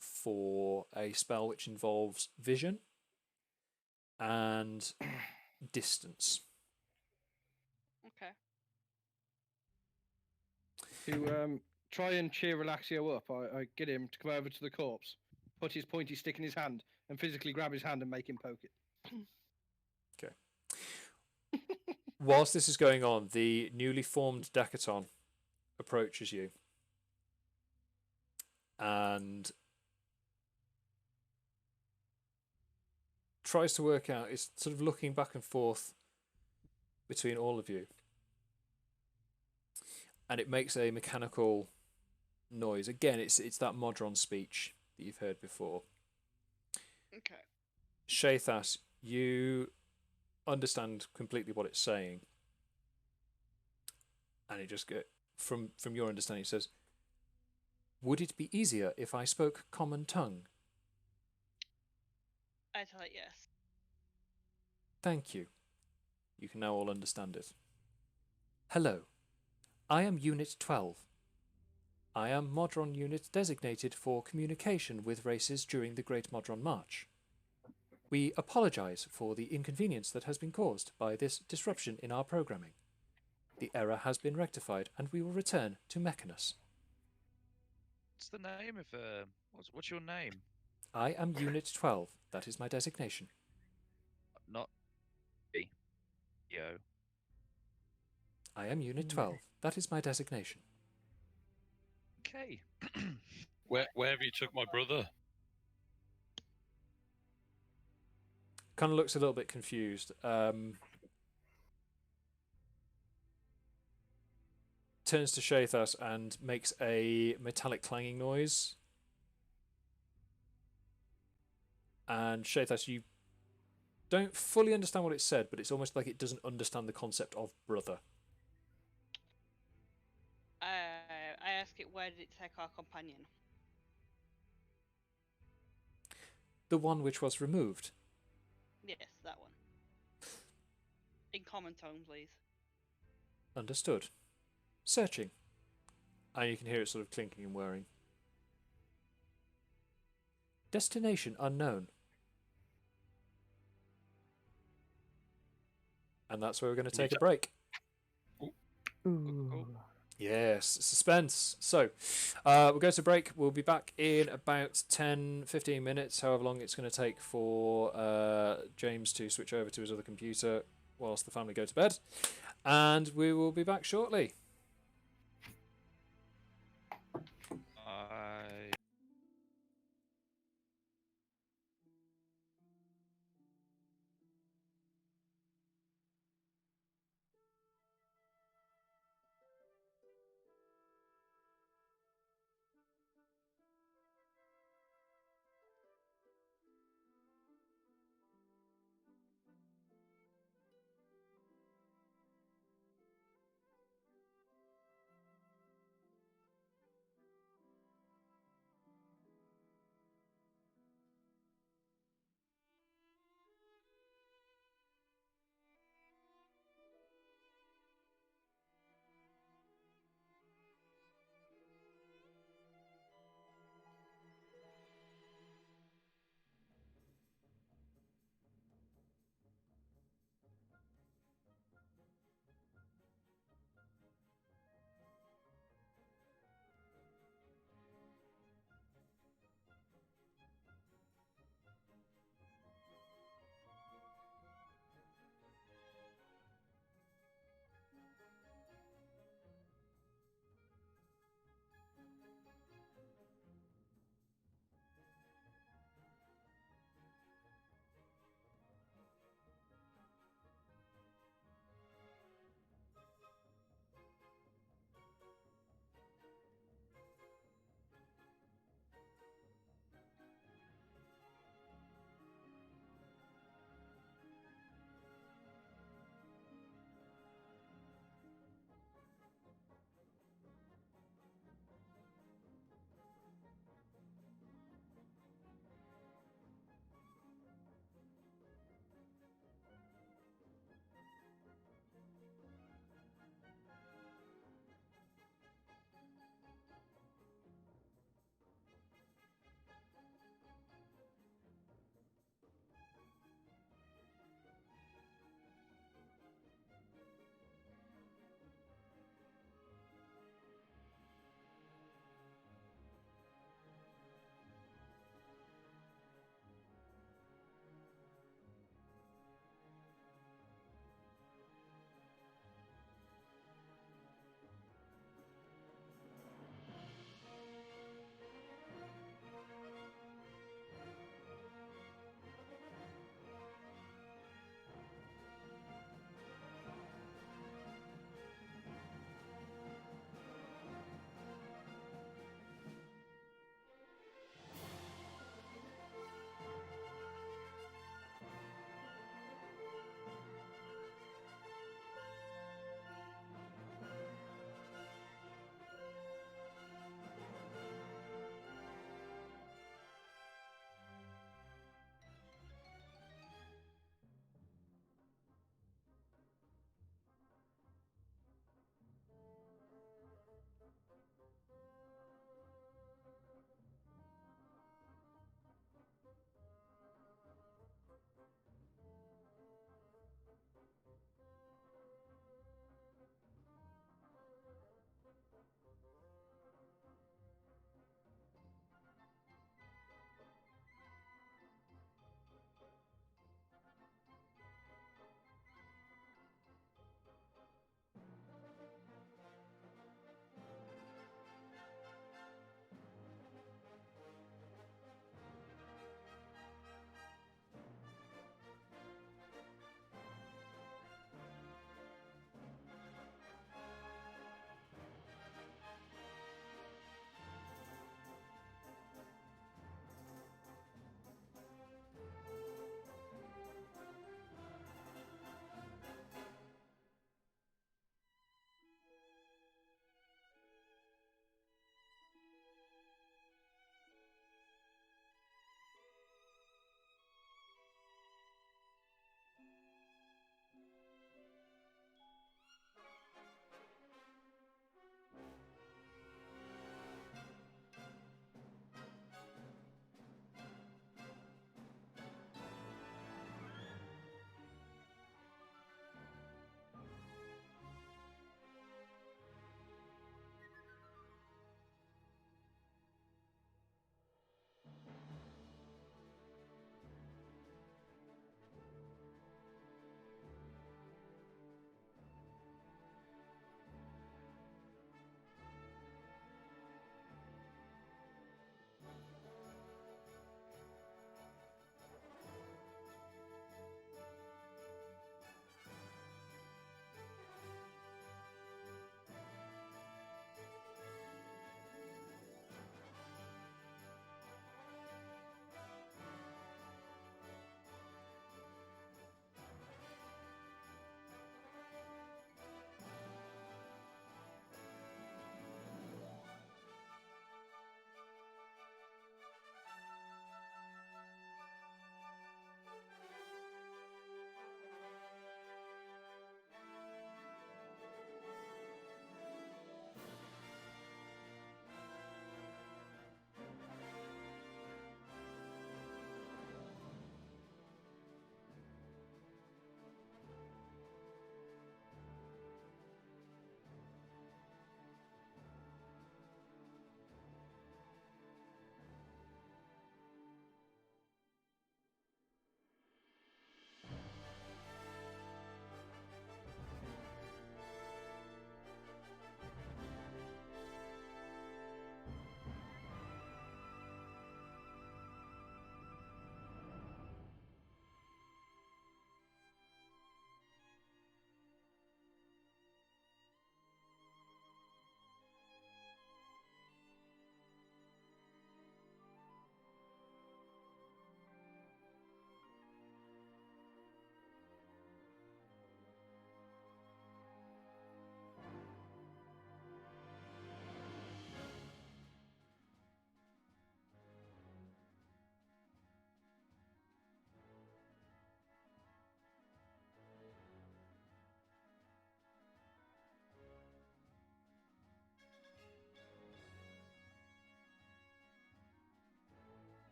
for a spell which involves vision and distance. Okay. To try and cheer Relaxio up, I get him to come over to the corpse, put his pointy stick in his hand, and physically grab his hand and make him poke it. Okay. whilst this is going on, the newly formed Decaton approaches you and tries to work out, it's sort of looking back and forth between all of you. And it makes a mechanical noise. Again, it's that Modron speech that you've heard before. Okay. Shathas, you understand completely what it's saying. And it just from your understanding, it says, "Would it be easier if I spoke common tongue?" I tell it yes. Thank you. You can now all understand it. Hello. I am Unit 12. I am Modron Unit designated for communication with races during the Great Modron March. We apologize for the inconvenience that has been caused by this disruption in our programming. The error has been rectified and we will return to Mechanus. What's the name of what's your name? I am Unit 12. That is my designation. Not B. Yo. I am Unit 12. That is my designation. Okay. Where have you took my brother? Kind of looks a little bit confused. Turns to Shathas and makes a metallic clanging noise. And Shathas, you don't fully understand what it said, but it's almost like it doesn't understand the concept of brother. I ask it, where did it take our companion? The one which was removed. Yes, that one. In common tongue, please. Understood. Searching. And you can hear it sort of clinking and whirring. Destination unknown. And that's where we're going to take a break. Ooh. Yes, suspense. So, we'll go to break. We'll be back in about 10, 15 minutes, however long it's going to take for James to switch over to his other computer whilst the family go to bed. And we will be back shortly.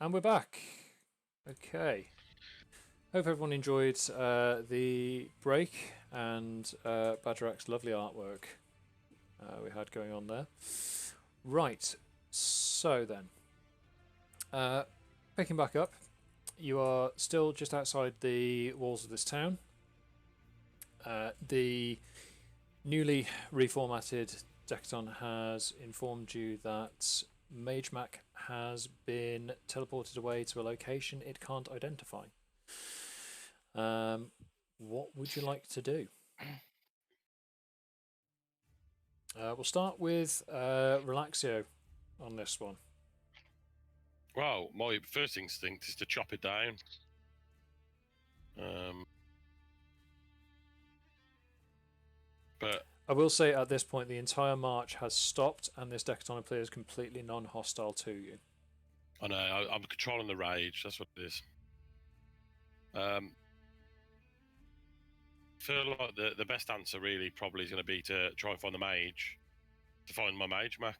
And we're back. Okay. Hope everyone enjoyed the break and Bagerac's lovely artwork we had going on there. Right. So then, picking back up, you are still just outside the walls of this town. The newly reformatted Decaton has informed you that Magemak has been teleported away to a location it can't identify. What would you like to do? We'll start with Relaxio on this one. Well, my first instinct is to chop it down. But I will say at this point the entire march has stopped and this Decaton appears completely non-hostile to you. I know, I'm controlling the rage, that's what it is. Feel like the best answer really probably is going to be to try and find the mage, to find my Magemak.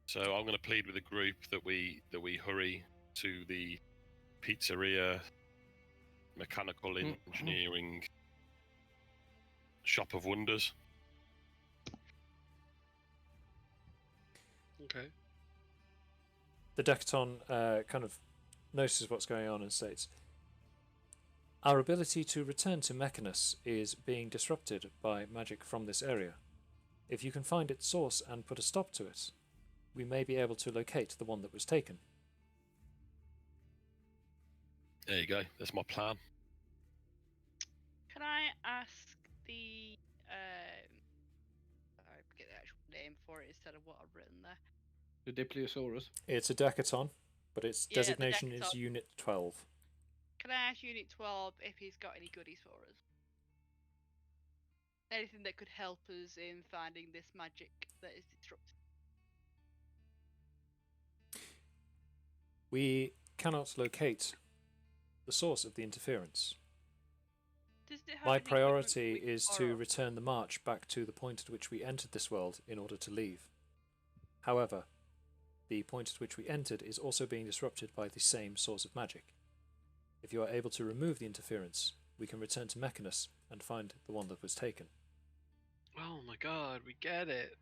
So I'm going to plead with the group that we hurry to the pizzeria mechanical engineering shop of wonders. Okay. The Decaton kind of notices what's going on and states, "Our ability to return to Mechanus is being disrupted by magic from this area. If you can find its source and put a stop to it, we may be able to locate the one that was taken." There you go, that's my plan. Can I ask the I forget the actual name for it instead of what I've written there. The Diplosaurus. It's a Decaton, but its Yeah, the designation is Decaton. Unit 12. Can I ask Unit 12 if he's got any goodies for us? Anything that could help us in finding this magic that is disrupted? We cannot locate the source of the interference. Does it have My any equipment priority we can is to borrow? return the march back to the point at which we entered this world in order to leave. However, the point at which we entered is also being disrupted by the same source of magic. If you are able to remove the interference, we can return to Mechanus and find the one that was taken. Oh my god, we get it.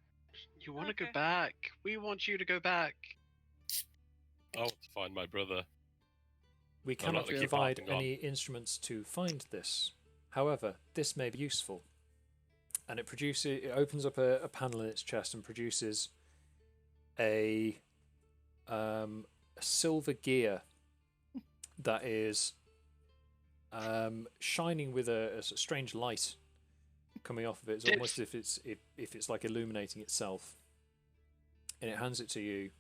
You want to Okay. go back. We want you to go back. I want to find my brother. We I'm cannot not gonna keep provide harping on. any instruments to find this. However, this may be useful. And it opens up a panel in its chest and produces a silver gear that is shining with a strange light coming off of it. It's almost as if it's like illuminating itself. And it hands it to you,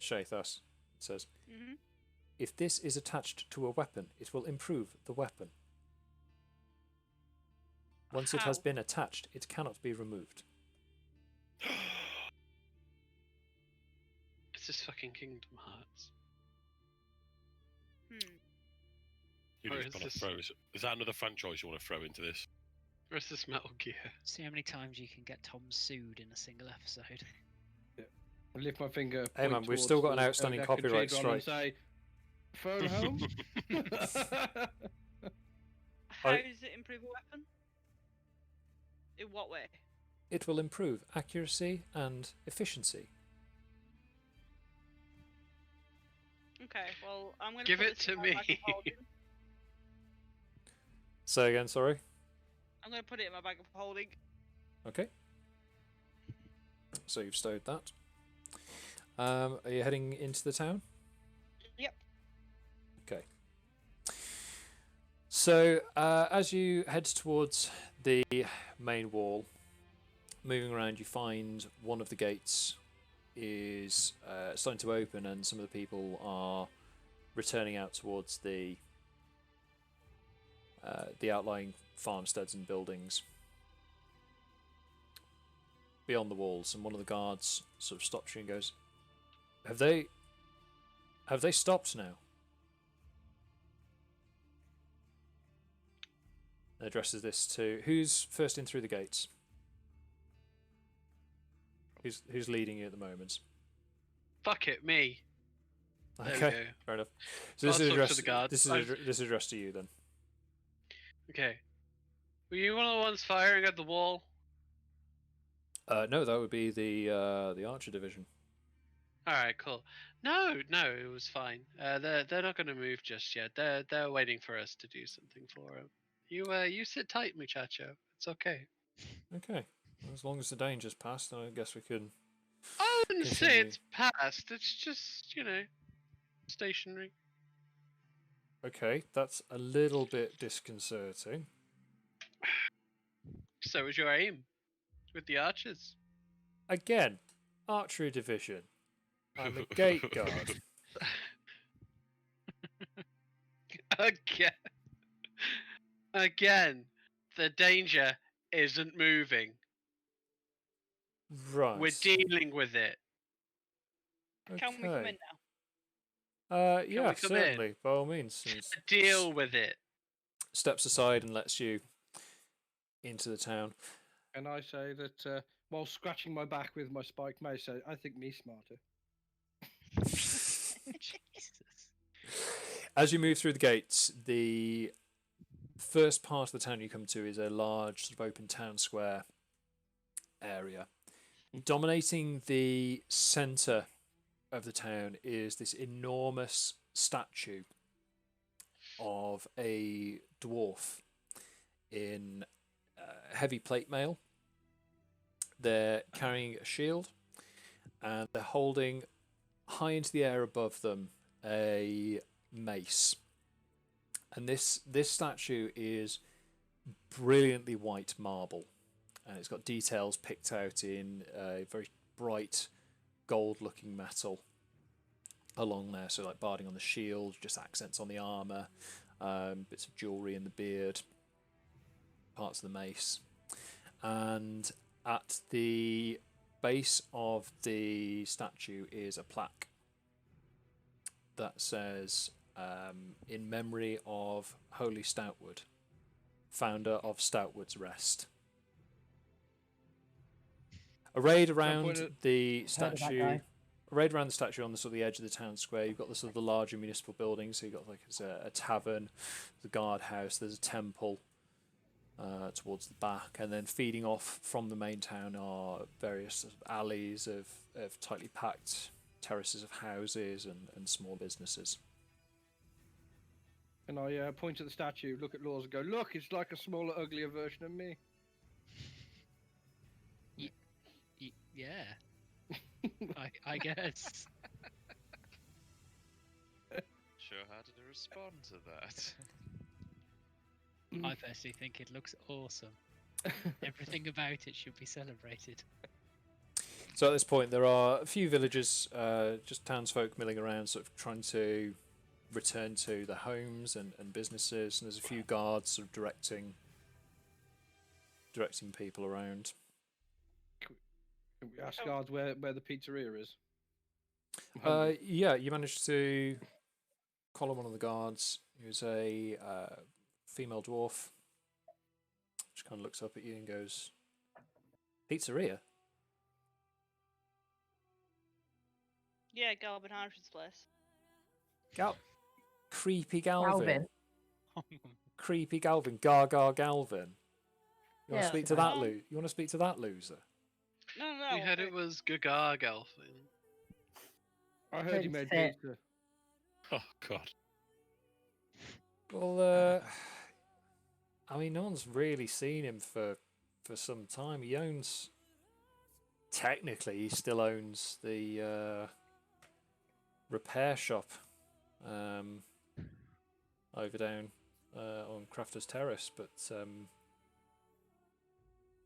Shathas. It says, Mm-hmm. "If this is attached to a weapon, it will improve the weapon. Once it has How? been attached, it cannot be removed." It's just fucking Kingdom Hearts. You Or just is gonna this- throw. Is that another franchise you want to throw into this? Or is this Metal Gear? See how many times you can get Tom sued in a single episode. I lift my finger. Hey, point man, we've towards still got an the outstanding copyright dodecahedron and strike. say, "Phone home." How does it improve a weapon? In what way? It will improve accuracy and efficiency. Okay, well, I'm going Give put it this to in my bag of me. holding. Say again, sorry. I'm going to put it in my bag of holding. Okay. So you've stowed that. Are you heading into the town? Yep. Okay. So as you head towards the main wall, moving around, you find one of the gates is starting to open, and some of the people are returning out towards the outlying farmsteads and buildings beyond the walls. And one of the guards sort of stops you and goes, Have they stopped now?" And addresses this to who's first in through the gates. Who's leading you at the moment? Fuck it, me. There we Okay, go. fair enough. So I'll this is talk to addressed. the guards. This is addressed to you then. Okay. Were you one of the ones firing at the wall? No, that would be the archer division. All right, cool. No, it was fine. They're not going to move just yet. They're waiting for us to do something for them. You sit tight, muchacho. It's okay. Okay, as long as the danger's passed, then I guess we can. I wouldn't say Continue. it's past. It's just stationary. Okay, that's a little bit disconcerting. So was your aim with the archers. Again, archery division. I'm a gate guard. Again, the danger isn't moving. Right. We're dealing with it. Can we come in now? Yeah, we come certainly, by all means. And Deal with it. steps aside and lets you into the town. And I say that while scratching my back with my spiked mace, I think me smarter. Jesus. As you move through the gates, the first part of the town you come to is a large sort of open town square area. Dominating the centre of the town is this enormous statue of a dwarf in heavy plate mail. They're carrying a shield and they're holding high into the air above them a mace. And this statue is brilliantly white marble, and it's got details picked out in very bright gold-looking metal along there. So like barding on the shield, just accents on the armour, bits of jewellery in the beard, parts of the mace. And at the base of the statue is a plaque that says, in memory of Holy Stoutwood, founder of Stoutwood's Rest. Arrayed around the statue, on the sort of the edge of the town square, you've got the sort of the larger municipal buildings. So you've got like a tavern, the guardhouse. There's a temple towards the back, and then feeding off from the main town are various sort of alleys of tightly packed terraces of houses and small businesses. And I point at the statue, look at Lours and go, look, it's like a smaller, uglier version of me. Yeah. I guess. Sure, how did I respond to that? I personally think it looks awesome. Everything about it should be celebrated. So at this point, there are a few villagers, just townsfolk milling around, sort of trying to return to their homes and businesses, and there's a few guards sort of directing people around. Can we ask guards where the pizzeria is? Yeah, you managed to collar one of the guards, who's a female dwarf. She kind of looks up at you and goes, "Pizzeria?" Yeah, Galvin Harris's place. Creepy Galvin. Creepy Galvin. Gaga Galvin. You want to speak to that You want to speak to that loser? No. We heard it was Gaga Galfin. I heard he made pizza. Oh God. Well, I mean, no one's really seen him for some time. He owns. Technically, he still owns the repair shop over down on Crafter's Terrace, but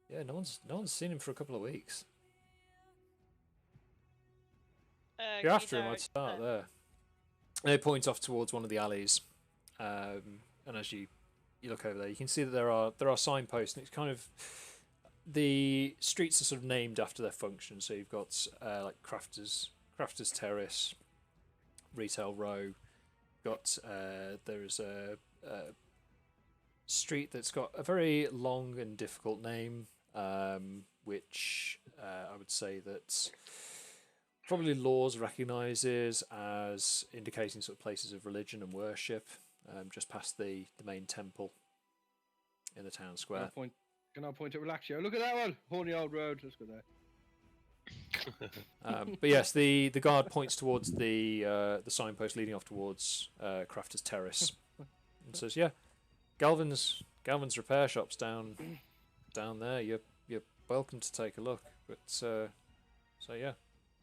yeah, no one's seen him for a couple of weeks. If you're after him, I'd start there. And they point off towards one of the alleys, and as you look over there, you can see that there are signposts, and it's kind of the streets are sort of named after their function. So you've got like Crafter's Terrace, Retail Row. Got there's a street that's got a very long and difficult name, which I would say that probably Lours recognises as indicating sort of places of religion and worship, just past the main temple in the town square. Can I point at Relaxio? Look at that one! Horny old road. Let's go there. But yes, the guard points towards the signpost leading off towards Crafter's Terrace and says, "Yeah, Galvin's repair shop's down there. You're welcome to take a look." But so yeah,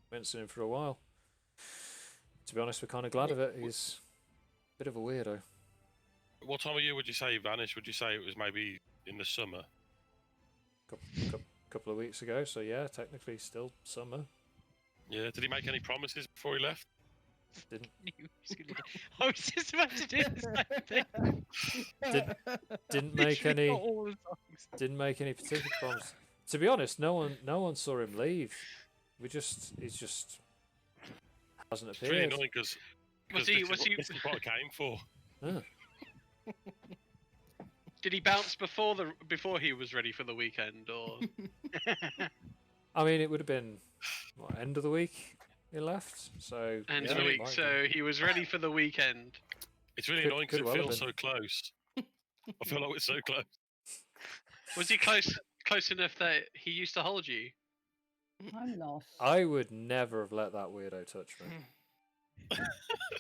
we haven't seen him for a while. To be honest, we're kind of glad of it. He's a bit of a weirdo. What time of year would you say he vanished? Would you say it was maybe in the summer? Couple of weeks ago, so yeah, technically still summer. Yeah. Did he make any promises before he left? Didn't I was just about to do the same thing. didn't make Literally any got all the songs. didn't make any particular promise. To be honest, no one saw him leave. He's just hasn't It's really appeared. annoying because Was this he? is Was he? this is what I came for. Huh. Did he bounce before he was ready for the weekend, or? I mean, it would have been what, end of the week he left. So End yeah, of the it week, might so he was ready for the weekend. It's really Could- annoying could because well it have feels so close. I feel like we're so close. Was he close enough that he used to hold you? I'm lost. I would never have let that weirdo touch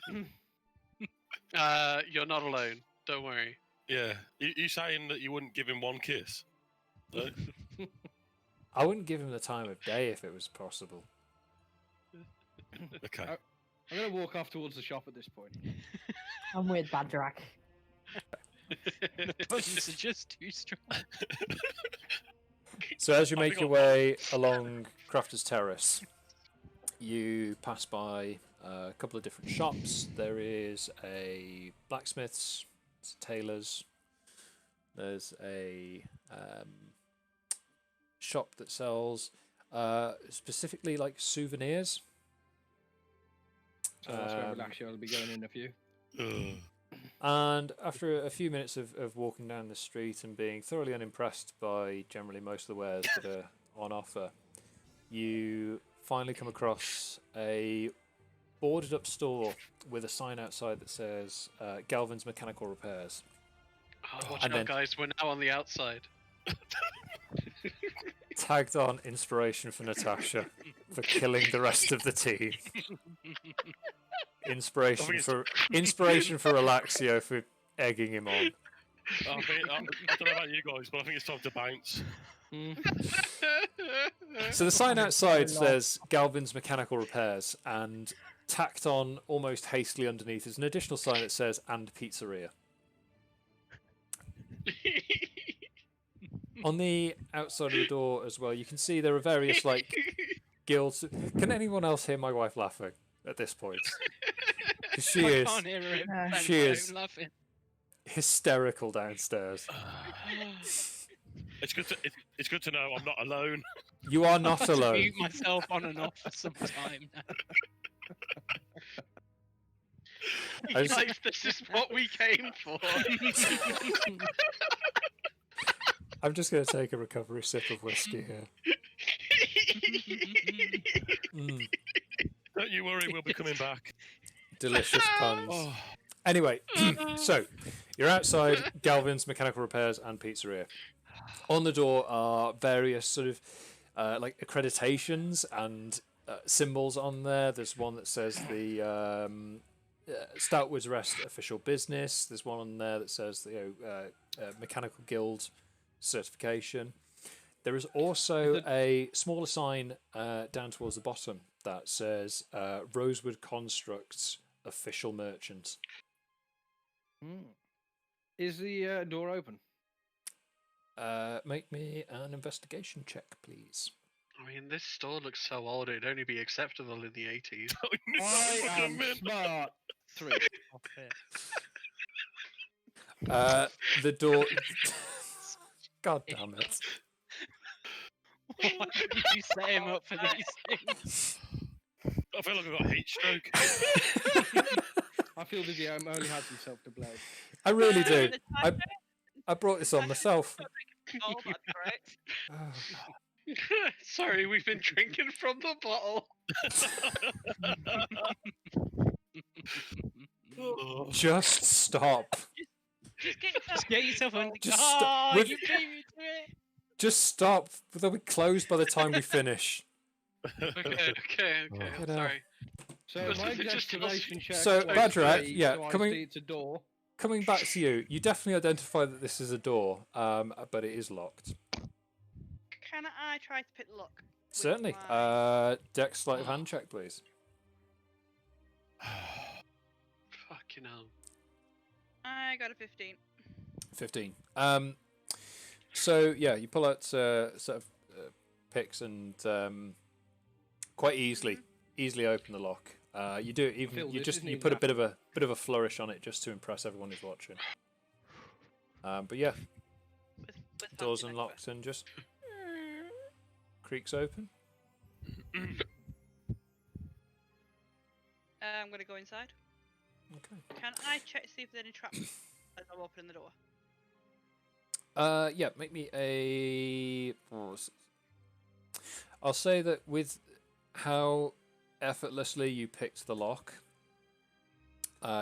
me. You're not alone. Don't worry. Yeah. You saying that you wouldn't give him one kiss? No? I wouldn't give him the time of day if it was possible. Okay. I'm going to walk off towards the shop at this point. I'm with Bagerac. The buttons are just too strong. So as you I make think your way along Crafter's Terrace, you pass by a couple of different shops. There is a blacksmith's, it's a tailor's. There's a shop that sells specifically like souvenirs. So that's where Relaxio will be going in a few. And after a few minutes of walking down the street and being thoroughly unimpressed by generally most of the wares that are on offer, you finally come across a boarded up store with a sign outside that says Galvin's Mechanical Repairs. Oh, watch And out, then- guys. We're now on the outside. Tagged on inspiration for Natasha for killing the rest of the team. Inspiration for Relaxio for egging him on. I don't know about you guys, but I think it's time to bounce. So the sign outside says Galvin's Mechanical Repairs, and tacked on almost hastily underneath is an additional sign that says "and pizzeria." On the outside of the door as well, you can see there are various like guilds. Can anyone else hear my wife laughing at this point? 'Cause she I is can't hear her in she my is own laughing. hysterical downstairs. It's good to know I'm not alone. You are I've not had to alone. mute myself on and off for some time now. I just- Guys, this is what we came for. I'm just going to take a recovery sip of whiskey here. Mm, Don't you worry, we'll be coming back. delicious puns. Oh, Anyway, so you're outside Galvin's Mechanical Repairs and Pizzeria. On the door are various sort of like accreditations and symbols on there. There's one that says the Stoutwoods Rest official business. There's one on there that says the Mechanical Guild certification. There is also a smaller sign down towards the bottom that says Rosewood Constructs official merchant. Is the door open? Make me an investigation check, please. I mean, this store looks so old, it'd only be acceptable in the 80s. I am smart. 3. The door. God damn it. Why did you set him up for these things? I feel like I've got a heat stroke. I feel that he only has himself to blame. I really do. I brought this on myself. Oh, that's correct. Sorry, we've been drinking from the bottle. Just stop. Just get yourself. Just get yourself on. Just Oh, stop. With- you beat me to it. Just stop. They'll be closed by the time we finish. Okay. I'm sorry. So Just- my just- investigation check. So, was Bagerac, 3, yeah, so I coming- see it's a door. Coming back to you, you definitely identify that this is a door, but it is locked. Can I try to pick the lock? with Certainly. my- Dex sleight of hand check, please. Fucking hell. I got a 15. 15. So yeah, you pull out sort of picks and quite easily open the lock. You do it even. Phil, You this just isn't you even put a happening. bit of a flourish on it just to impress everyone who's watching. But yeah, With doors fancy unlocked and just creaks open. I'm gonna go inside. Okay. Can I check to see if there's any traps as I'm opening the door? Yeah, make me a. I'll say that with how effortlessly you picked the lock,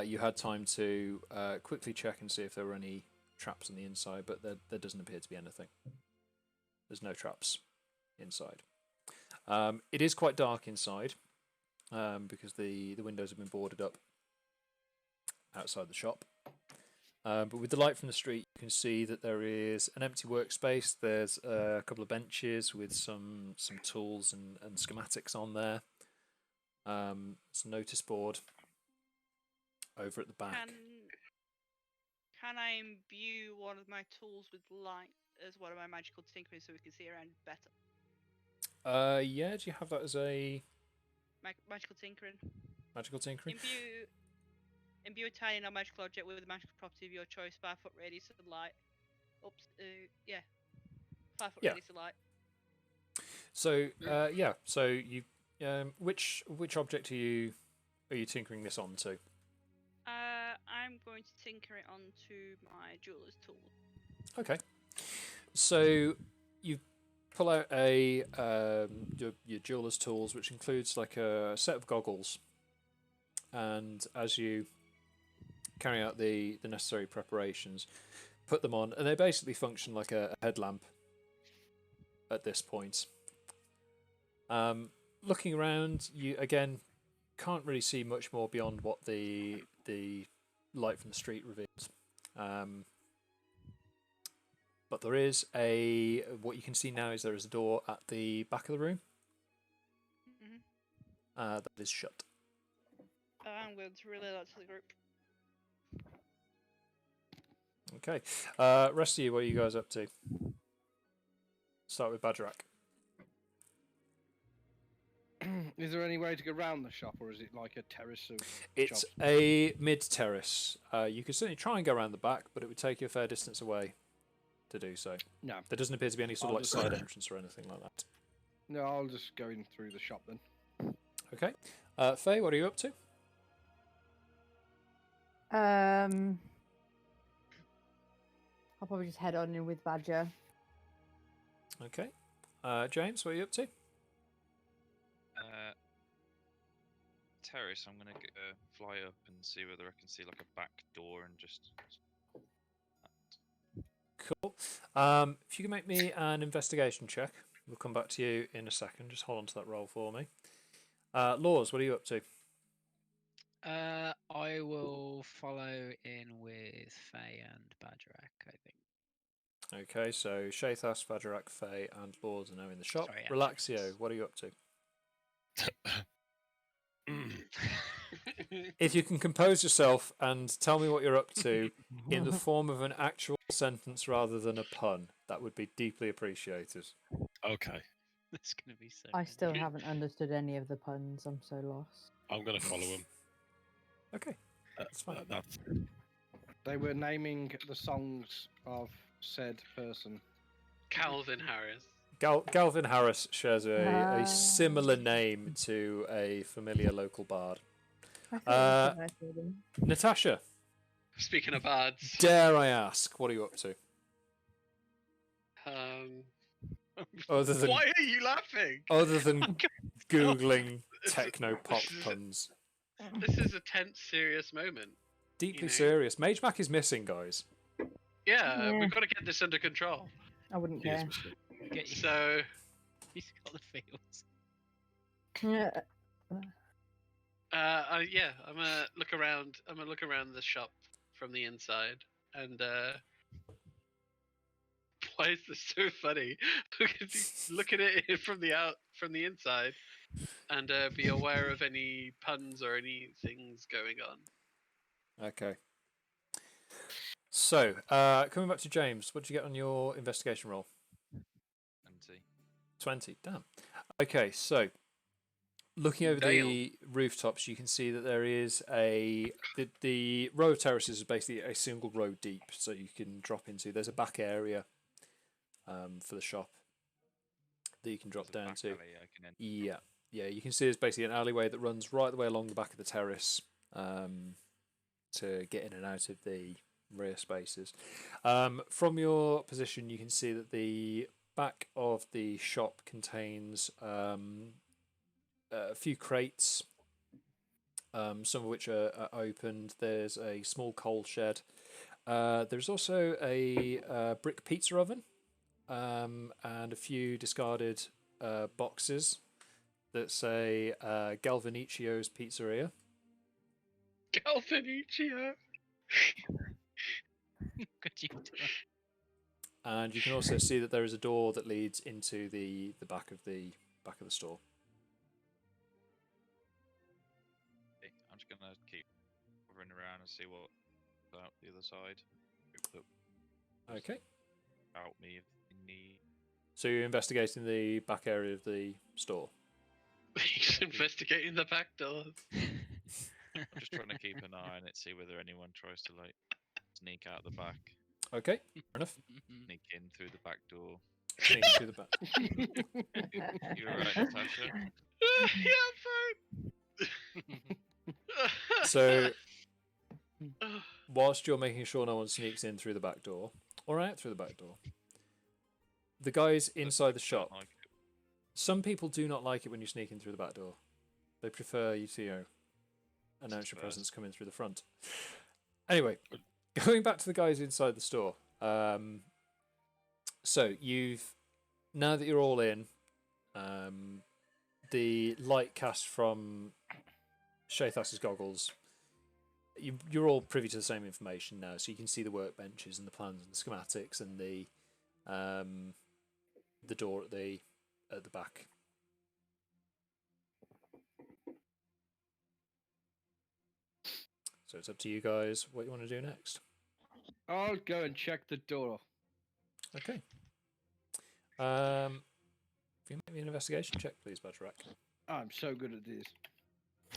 you had time to quickly check and see if there were any traps on the inside, but there doesn't appear to be anything. There's no traps inside. It is quite dark inside because the windows have been boarded up outside the shop. But with the light from the street, you can see that there is an empty workspace. There's a couple of benches with some tools and schematics on there. It's a notice board over at the back. Can I imbue one of my tools with light as one of my magical tinkering so we can see around better? Yeah, do you have that as a Magical tinkering. magical tinkering? Imbue a tiny non-magical object with a magical property of your choice, 5 foot radius of light. Oops, 5 foot Yeah. radius of light. So yeah, so you which object are you tinkering this onto? I'm going to tinker it onto my jeweler's tool. Okay. So you pull out a your jeweler's tools, which includes like a set of goggles, and as you carry out the necessary preparations, put them on, and they basically function like a headlamp at this point. Looking around, you again can't really see much more beyond what the light from the street reveals. But there is what you can see now is there is a door at the back of the room that is shut. I'm going to relay that to the group. Okay. Rest of you, what are you guys up to? Start with Bagerac. Is there any way to go around the shop, or is it like a terrace of It's shops? a mid-terrace. You could certainly try and go around the back, but it would take you a fair distance away to do so. No. There doesn't appear to be any sort of I'll like just- side entrance or anything like that. No, I'll just go in through the shop then. Okay. Faye, what are you up to? I'll probably just head on in with Badger. Okay. James, what are you up to? Terrace, I'm gonna fly up and see whether I can see like a back door and just. Cool. If you can make me an investigation check, we'll come back to you in a second. Just hold on to that roll for me. Lours, what are you up to? I will follow in with Faye and Bagerac, I think. Okay, so Shathas, Bagerac, Faye, and Lours are now in the shop. Sorry, Relaxio, what are you up to? If you can compose yourself and tell me what you're up to in the form of an actual sentence rather than a pun, that would be deeply appreciated. Okay, That's going to be so. I many. still haven't understood any of the puns. I'm so lost. I'm going to follow him. Okay, that's fine. That's They were naming the songs of said person. Calvin Harris. Galvin Harris shares a similar name to a familiar local bard. I thought I recognised them. Natasha, Speaking of bards, dare I ask, what are you up to? Other than Why are you laughing? other than googling techno pop puns. This is a tense, serious moment. Deeply know. serious. Magemak is missing, guys. Yeah, Yeah. we've got to get this under control. I wouldn't He is care. missing. Get you. So, He's got the feels. Yeah. yeah, I'm gonna look around. I'm gonna look around the shop from the inside, and why is this so funny? Look at it from the inside, and be aware of any puns or any things going on. Okay. So, coming back to James, what did you get on your investigation roll? 20. Damn. Okay, so looking over the rooftops, you can see that there is the row of terraces is basically a single row deep, so you can drop into. There's a back area for the shop that you can drop down to. Yeah, you can see there's basically an alleyway that runs right the way along the back of the terrace to get in and out of the rear spaces. From your position, you can see that the back of the shop contains a few crates, some of which are opened. There's a small coal shed. There's also a brick pizza oven and a few discarded boxes that say Galvanicio's Pizzeria. Galvanicio. Could you do it? And you can also see that there is a door that leads into the back of the store. I'm just gonna keep hovering around and see what's out the other side. Okay. Help me if you need. So you're investigating the back area of the store. He's investigating the back doors. I'm just trying to keep an eye on it, see whether anyone tries to sneak out the back. Okay, fair enough. Sneak in through the back door. Sneak through the back. You're right, Natasha. Yeah, fine. So, whilst you're making sure no one sneaks in through the back door or out through the back door, the guys inside the shop, some people do not like it when you sneak in through the back door. They prefer you to announce your presence coming through the front. Anyway, going back to the guys inside the store. So now that you're all in, the light cast from Shathas's goggles, you're all privy to the same information now, so you can see the workbenches and the plans and the schematics and the door at the back. So it's up to you guys what you want to do next. I'll go and check the door. Okay. If you make me an investigation check, please, Bagerac. I'm so good at this.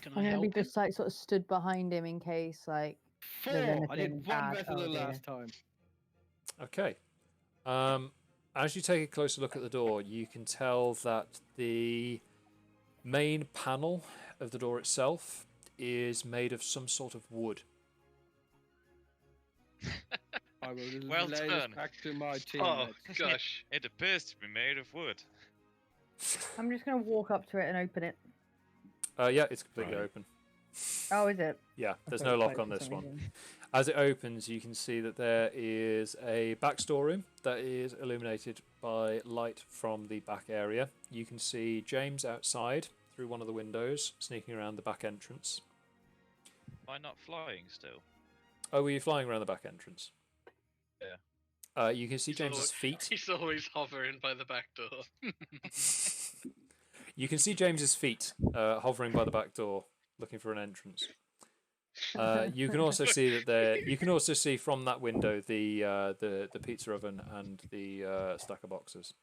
Can I'm I gonna be help? just sort of stood behind him in case there's 4. I anything did one bad. better Oh, than dear. last time. Okay. As you take a closer look at the door, you can tell that the main panel of the door itself is made of some sort of wood. I will Well relay this done. back to my Oh teammates. gosh. It appears to be made of wood. I'm just gonna walk up to it and open it. Yeah, it's completely Right. open. Oh, is it? Yeah, there's I no thought it lock closed on for this some one. reason. As it opens, you can see that there is a back storeroom that is illuminated by light from the back area. You can see James outside through one of the windows, sneaking around the back entrance. Am I not flying still? Oh, were you flying around the back entrance? Yeah. You can see James's feet. He's always hovering by the back door. You can see James's feet hovering by the back door, looking for an entrance. You can also see that there. You can also see from that window the pizza oven and the stack of boxes.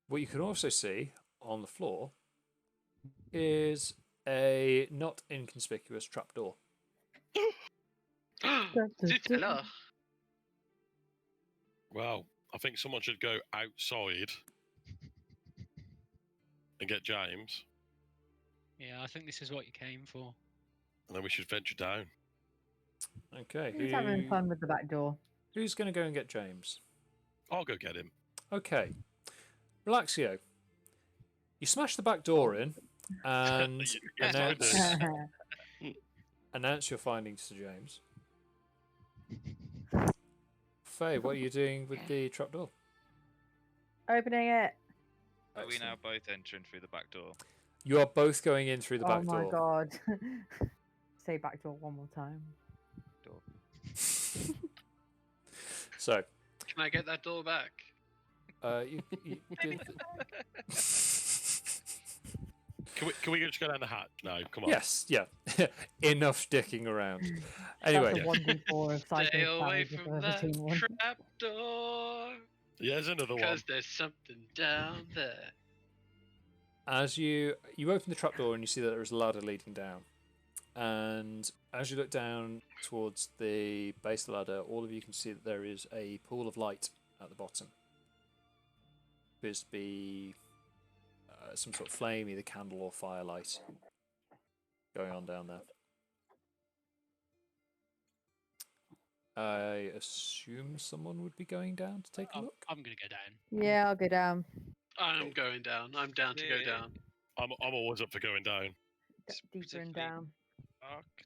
What you can also see on the floor is a not inconspicuous trapdoor. Zutella. Well, I think someone should go outside and get James, Yeah, I think this is what you came for. and then we should venture down. Okay. Who's having fun with the back door? Who's going to go and get James? I'll go get him. Okay. Relaxio. You smash the back door in and announce your findings to James. Faye, what are you doing with the trapdoor? Opening it. Are we now Excellent. both entering through the back door? You are both going in through the back door. Oh my god. Say back door one more time. Door. So, Can I get that door back? you Can we just go down the hatch? No, come on. yes, yeah. Enough dicking around. Anyway, That's a 1d4 of Stay psychic away damage if from I've ever that seen one. trap door. Yeah, there's another one. Because there's something down there. as you open the trapdoor and you see that there is a ladder leading down, and as you look down towards the base of the ladder, all of you can see that there is a pool of light at the bottom. Appears to be some sort of flame, either candle or firelight, going on down there. I assume someone would be going down to take a look. I'm going to go down. Yeah, I'll go down. I'm going down. I'm down to go down. I'm always up for going down. Deeper and down.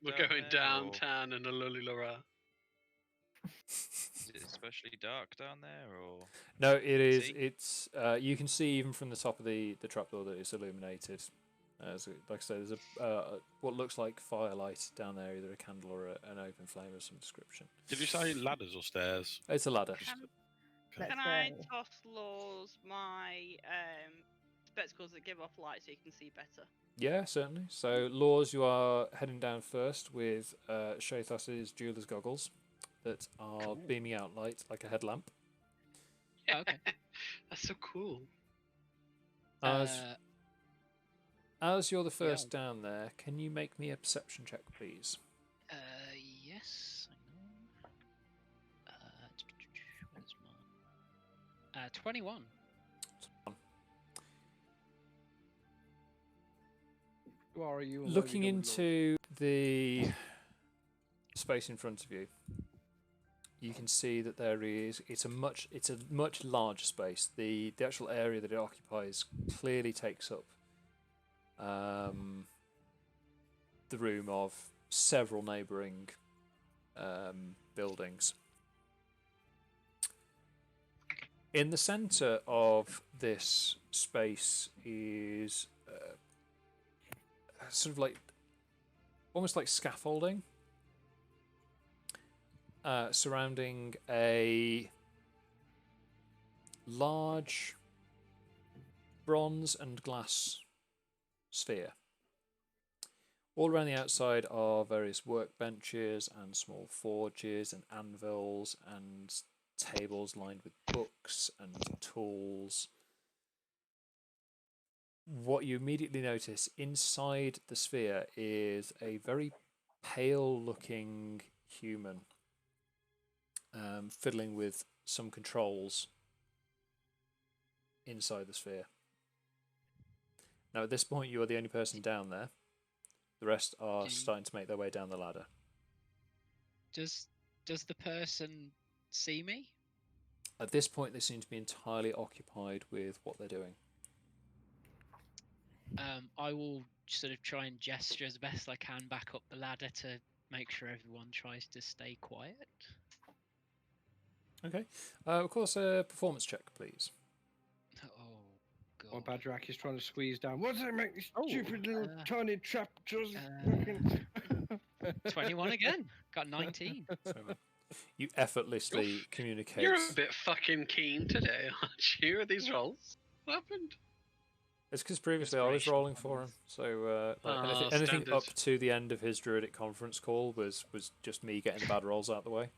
We're going downtown in a lully Laura. Is it especially dark down there, or No, it is. See? It's you can see even from the top of the trapdoor that it's illuminated. Like I say, there's a what looks like firelight down there, either a candle or an open flame of some description. Did you say ladders or stairs? It's a ladder. Let's Can I go. toss Lours my spectacles that give off light so you can see better? Yeah, certainly. So, Lours, you are heading down first with Shathas's jeweler's goggles that are beaming out light like a headlamp. Oh, okay. That's so cool. As you're the first down there, can you make me a perception check, please? Yes, I know. Where's mine? 21. Who are you? and what have Looking you done with Lours? into the space in front of you, you can see that it's a much larger space. The actual area that it occupies clearly takes up the room of several neighbouring buildings. In the centre of this space is sort of like almost like scaffolding surrounding a large bronze and glass sphere. All around the outside are various workbenches and small forges and anvils and tables lined with books and tools. What you immediately notice inside the sphere is a very pale-looking human fiddling with some controls inside the sphere. Now, at this point, you are the only person down there. The rest are starting to make their way down the ladder. Does the person see me? At this point, they seem to be entirely occupied with what they're doing. I will sort of try and gesture as best I can back up the ladder to make sure everyone tries to stay quiet. Okay. Of course, a performance check, please. Oh, Or God. Bagerac is trying to squeeze down. What does it make this Oh, stupid little tiny trap just 21 again. Got 19. So, you effortlessly communicate. You're a bit fucking keen today, aren't you, with these rolls? What happened? It's because previously I was rolling for him, so anything standard. up to the end of his druidic conference call was just me getting the bad rolls out of the way.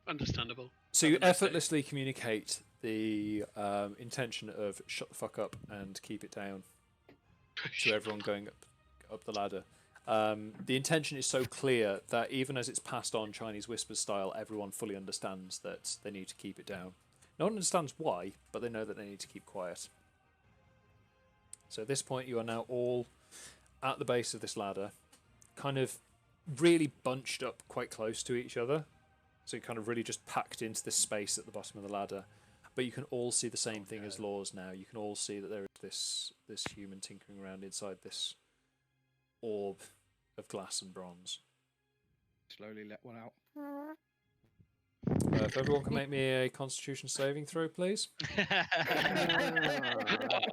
Understandable. So you effortlessly communicate the intention of shut the fuck up and keep it down to everyone going up the ladder. The intention is so clear that even as it's passed on Chinese whisper style, everyone fully understands that they need to keep it down. No one understands why, but they know that they need to keep quiet. So at this point, you are now all at the base of this ladder, kind of really bunched up quite close to each other. So you're kind of really just packed into this space at the bottom of the ladder. But you can all see the same thing as Lours now. You can all see that there is this human tinkering around inside this orb of glass and bronze. Slowly let one out. If everyone can make me a Constitution saving throw, please. You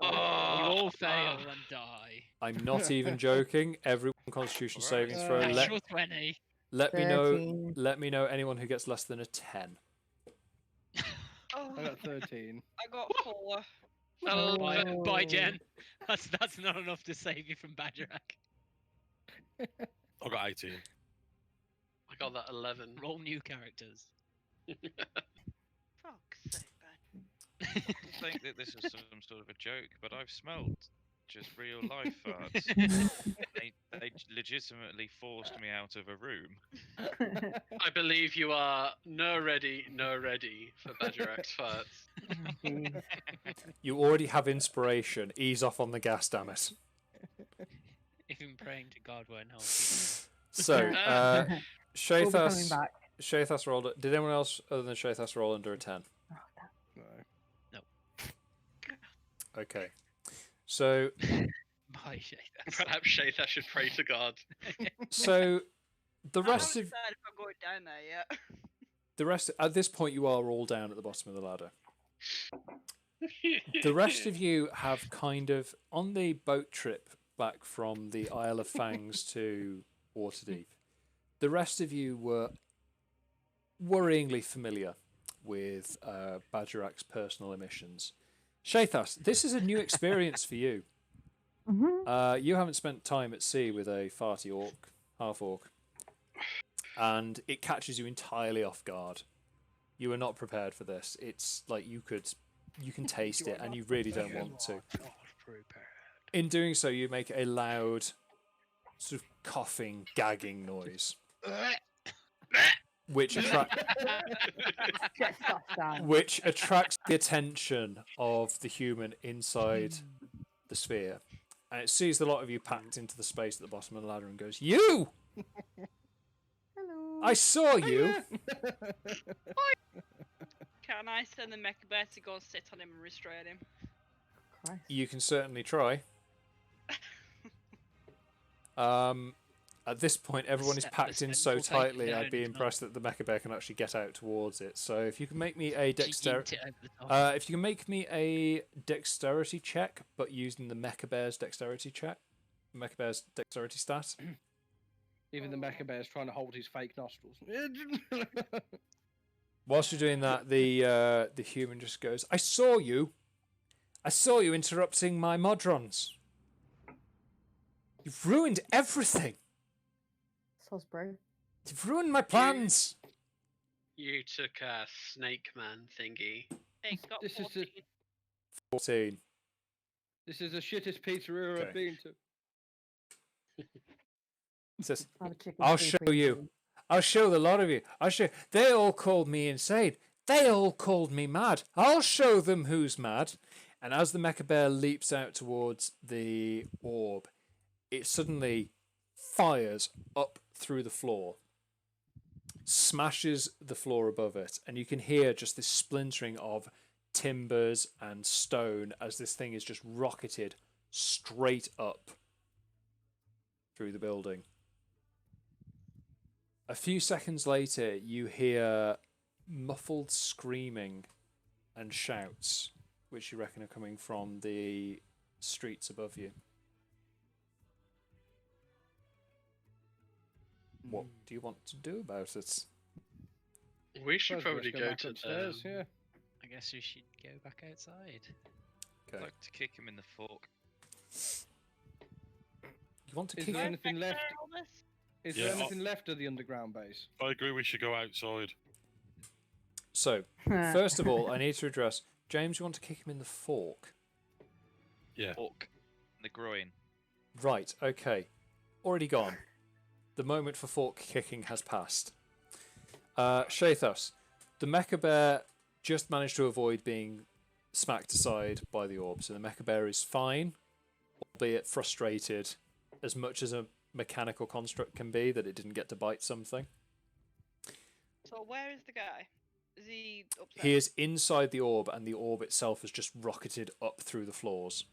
all fail and die. I'm not even joking. Everyone Constitution saving throw. Natural 20. Let me 13. know. Let me know anyone who gets less than a 10. Oh, I got 13. I got 4. Bye, Jen. That's not enough to save you from Bagerac. I got 18. I got that 11. Roll new characters. Fuck's sake, man. I think that this is some sort of a joke, but I've smelled just real life farts. they legitimately forced me out of a room. I believe you are no ready for Bagerac's farts. You already have inspiration. Ease off on the gas, damn it. Even praying to God won't help you. So, We'll be coming Shathas, back. Shathas rolled. Did anyone else other than Shathas roll under a 10? No. Okay. So, Bye, Shathas. Perhaps Shathas should pray to God. so the I'm rest not of decided if I'm going down there yet. the rest at this point you are all down at the bottom of the ladder. The rest of you have kind of on the boat trip back from the Isle of Fangs to Waterdeep. The rest of you were worryingly familiar with Bagerac's personal emissions. Shathas, this is a new experience for you. You haven't spent time at sea with a farty orc, half-orc, and it catches you entirely off guard. You are not prepared for this. It's like you can taste it, and you really don't want to. In doing so, you make a loud, sort of coughing, gagging noise, which attracts the attention of the human inside the sphere. And it sees a lot of you packed into the space at the bottom of the ladder and goes, "You! Hello. I saw you!" Can I send the Mecha Bear to go and sit on him and restrain him? Christ. You can certainly try. At this point, everyone is packed in so tightly, I'd be impressed that the Mecha Bear can actually get out towards it. So if you can make me a dexterity... if you can make me a dexterity check, but using the Mecha Bear's dexterity check, Mecha Bear's dexterity stat. Even the Mecha Bear's trying to hold his fake nostrils. Whilst you're doing that, the human just goes, I saw you interrupting my Modrons. You've ruined everything. Soz, bro. You've ruined my plans. You took a snake man thingy. Hey, got This is 14. 14. This is the shittest pizzeria I've been to. It says, Have a chicken I'll soup show you. please. I'll show the lot of you. They all called me insane. They all called me mad. I'll show them who's mad. And as the Mecha Bear leaps out towards the orb, it suddenly fires up through the floor, smashes the floor above it, and you can hear just this splintering of timbers and stone as this thing is just rocketed straight up through the building. A few seconds later, you hear muffled screaming and shouts, which you reckon are coming from the streets above you. What do you want to do about it? We should Suppose probably let's go back to upstairs, the. yeah. I guess we should go back outside. I'd Okay. like to kick him in the fork. You want to Is kick there him? anything left? Is Yeah, there anything left of the underground base? I agree we should go outside. So, first of all, I need to address James. You want to kick him in the fork? Yeah. Fork. In the groin. Right. Okay. Already gone. The moment for fork kicking has passed. Shathas, the Mecha Bear just managed to avoid being smacked aside by the orb, so the Mecha Bear is fine, albeit frustrated, as much as a mechanical construct can be that it didn't get to bite something. So where is the guy? Is he upstairs? He is inside the orb, and the orb itself has just rocketed up through the floors.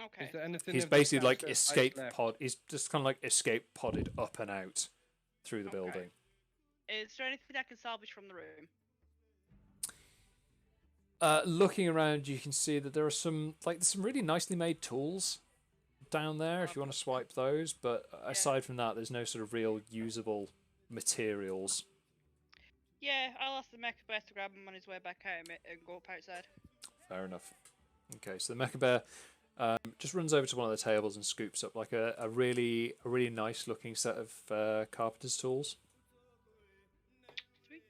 Okay. Is there anything He's of the basically like downstairs space escape left? pod. He's just kind of like escape podded up and out through the Okay. building. Is there anything I can salvage from the room? Looking around, you can see that there are some really nicely made tools down there. If you want to swipe those, but aside from that, there's no sort of real usable materials. Yeah, I'll ask the Mecha Bear to grab him on his way back home and go up outside. Fair enough. Okay, so the Mecha Bear just runs over to one of the tables and scoops up like a really nice looking set of carpenter's tools. Sweet.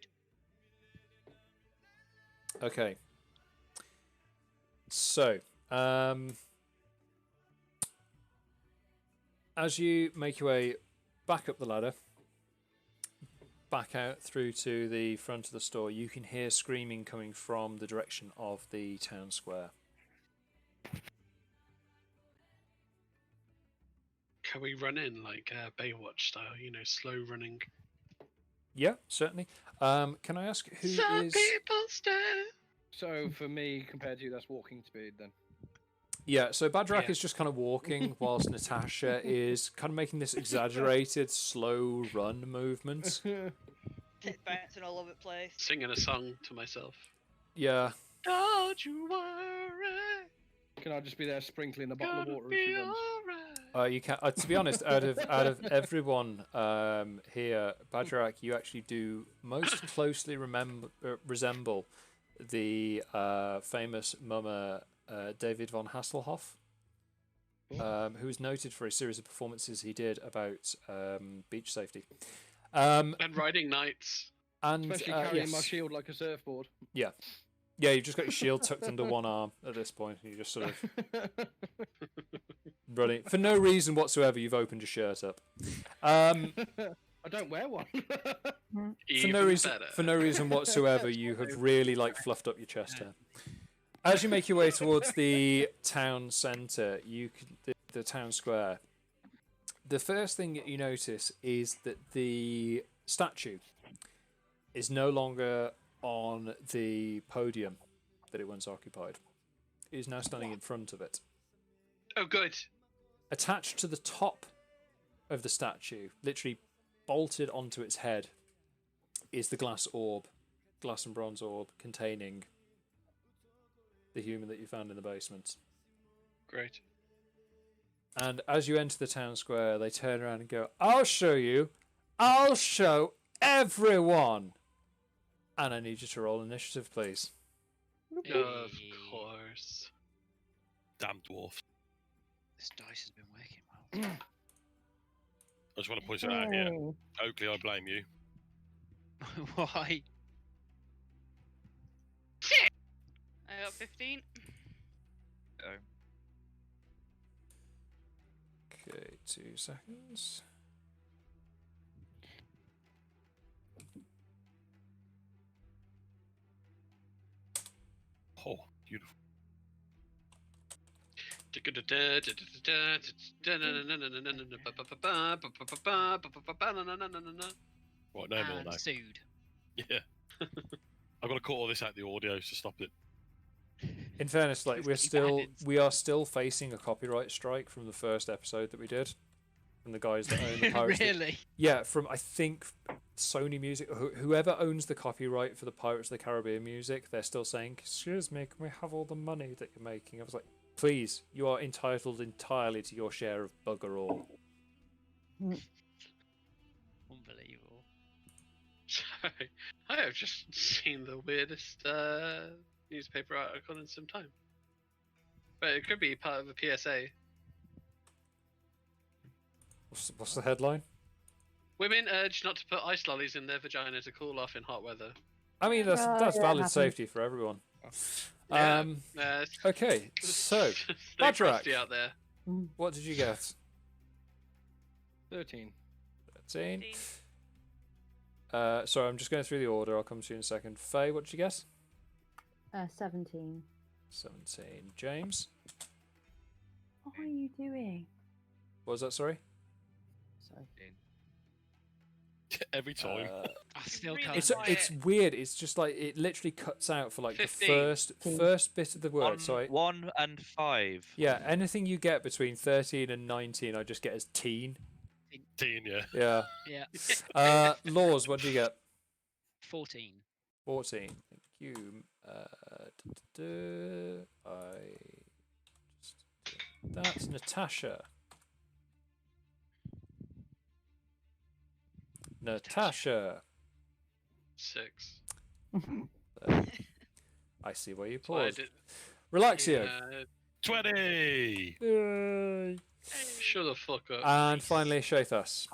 Okay. So, as you make your way back up the ladder, back out through to the front of the store, you can hear screaming coming from the direction of the town square. Can we run in like Baywatch style? Slow running. Yeah, certainly. Can I ask who Some is... people stare. So for me, compared to you, that's walking speed then. Yeah, so Bagerac Yeah. is just kind of walking whilst Natasha is kind of making this exaggerated slow run movement. Tits bouncing all over the place. Singing a song to myself. Yeah. Don't you worry. Can I just be there sprinkling a bottle of Gonna water as she be runs? alright. You can. To be honest, out of everyone here, Bagerac, you actually do most closely resemble the famous mummer David von Hasselhoff, who is noted for a series of performances he did about beach safety. And riding knights. And Especially carrying my yes. shield like a surfboard. Yeah, you've just got your shield tucked under one arm at this point. You just sort of running for no reason whatsoever. You've opened your shirt up. I don't wear one. For no reason whatsoever, you have really fluffed up your chest hair. As you make your way towards the town centre, the town square, the first thing that you notice is that the statue is no longer on the podium that it once occupied. It is now standing in front of it. Oh, good. Attached to the top of the statue, literally bolted onto its head, is the glass and bronze orb containing the human that you found in the basement. Great. And as you enter the town square, they turn around and go, "I'll show you. I'll show everyone." And I need you to roll initiative, please. Of course. Damn dwarf. This dice has been working well. I just want to point something out here. Oakley, I blame you. Why? I got 15. Okay, 2 seconds. Oh, beautiful. Right, no more And now. sued. Yeah. I've got to cut all this out the audio to stop it. In fairness, we are still facing a copyright strike from the first episode that we did, from the guys that own the Pirates. Really? Yeah, from I think Sony Music, whoever owns the copyright for the Pirates of the Caribbean music, they're still saying, "Excuse me, can we have all the money that you're making?" I was like, "Please, you are entitled entirely to your share of bugger all." Unbelievable. Sorry, I have just seen the weirdest newspaper article in some time. But it could be part of a PSA. What's the headline? Women urged not to put ice lollies in their vagina to cool off in hot weather. I mean, that's yeah, valid happens. safety for everyone. Yeah, Okay, so stay Bagerac, frosty out there. what did you get? 13. 13. Sorry, I'm just going through the order. I'll come to you in a second. Faye, what did you get? 17. 17. James, What are you doing? what was that? Sorry. Sorry. Every time. I still Really can't. It's weird. It's just like it literally cuts out for like 15. the first bit of the word. So 1 and 5. yeah, anything you get between 13 and 19, I just get as teen. Teen, yeah. Yeah. Yeah. Laws, what do you get? 14. 14. Thank you. That's Natasha. Natasha. 6. I see where you That's why I paused. did- Relaxio. Yeah, 20! Yay. shut the fuck up. And finally, Shathas.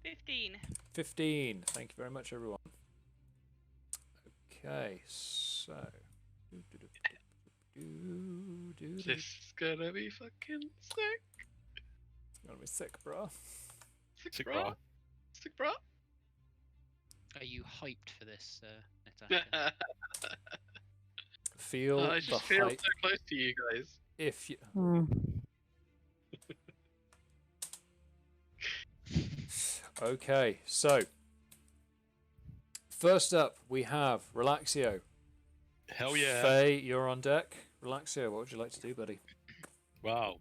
15. 15. Thank you very much, everyone. Okay, so. This is gonna be fucking sick. It's gonna be sick, bro. Sick, bro. Sick, bro. Are you hyped for this, Natasha? Feel I the just feel hype. so close to you guys. If you. Okay, so. First up, we have Relaxio. Hell yeah. Faye, you're on deck. Relaxio, what would you like to do, buddy? Well,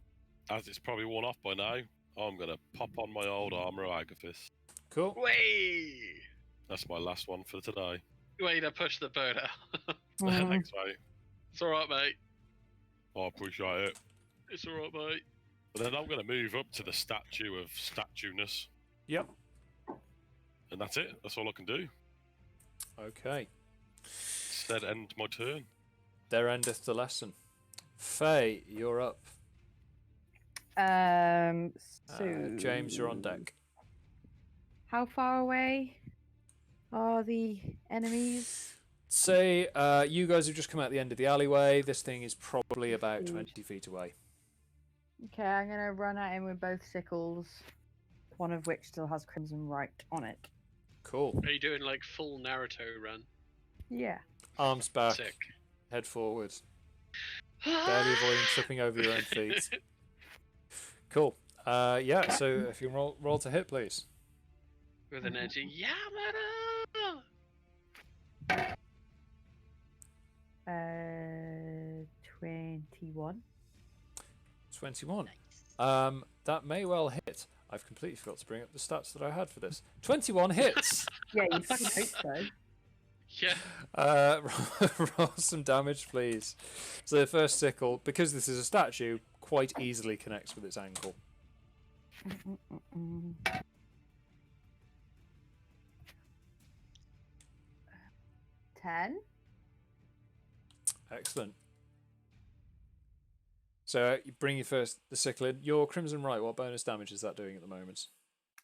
as it's probably worn off by now, I'm going to pop on my old armor Agathis. Cool. Way! That's my last one for today. Way to push the boat out. Thanks, mate. It's alright, mate. I appreciate it. It's alright, mate. But then I'm going to move up to the statue of statueness. Yep. And that's it. That's all I can do. Okay. Said end my turn. There endeth the lesson. Faye, you're up. So James, you're on deck. how far away are the enemies? Say, you guys have just come out the end of the alleyway. This thing is probably about 20 feet away. Okay, I'm gonna run at him with both sickles, one of which still has Crimson Right on it. Cool. Are you doing like full Naruto run? Yeah. Arms back, Sick. head forward. Barely avoiding tripping over your own feet. Cool. Yeah, so if you roll to hit, please. With an edgy Yamada! 21. 21. That may well hit. I've completely forgot to bring up the stats that I had for this. 21 hits! Yeah, you fucking hope so. Yeah. Roll some damage, please. So the first sickle, because this is a statue, quite easily connects with its ankle. 10. Excellent. So you bring the sickle in. Your Crimson Right, what bonus damage is that doing at the moment?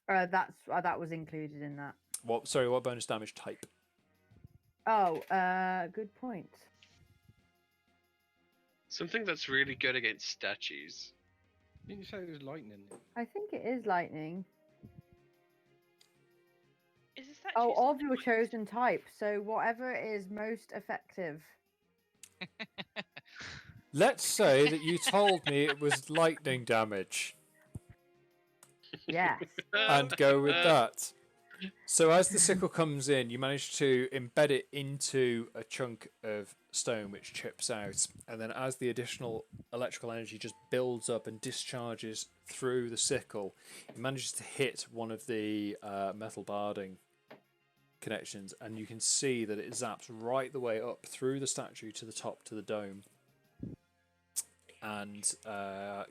That was included in that. What bonus damage type? Oh, good point. Something that's really good against statues. Didn't you say it was lightning? I think it is lightning. Is this that Oh, of your chosen type. So whatever is most effective. Let's say that you told me it was lightning damage. Yes. And go with that. So as the sickle comes in, you manage to embed it into a chunk of stone which chips out, and then as the additional electrical energy just builds up and discharges through the sickle, it manages to hit one of the metal barding connections, and you can see that it zaps right the way up through the statue to the top, to the dome. And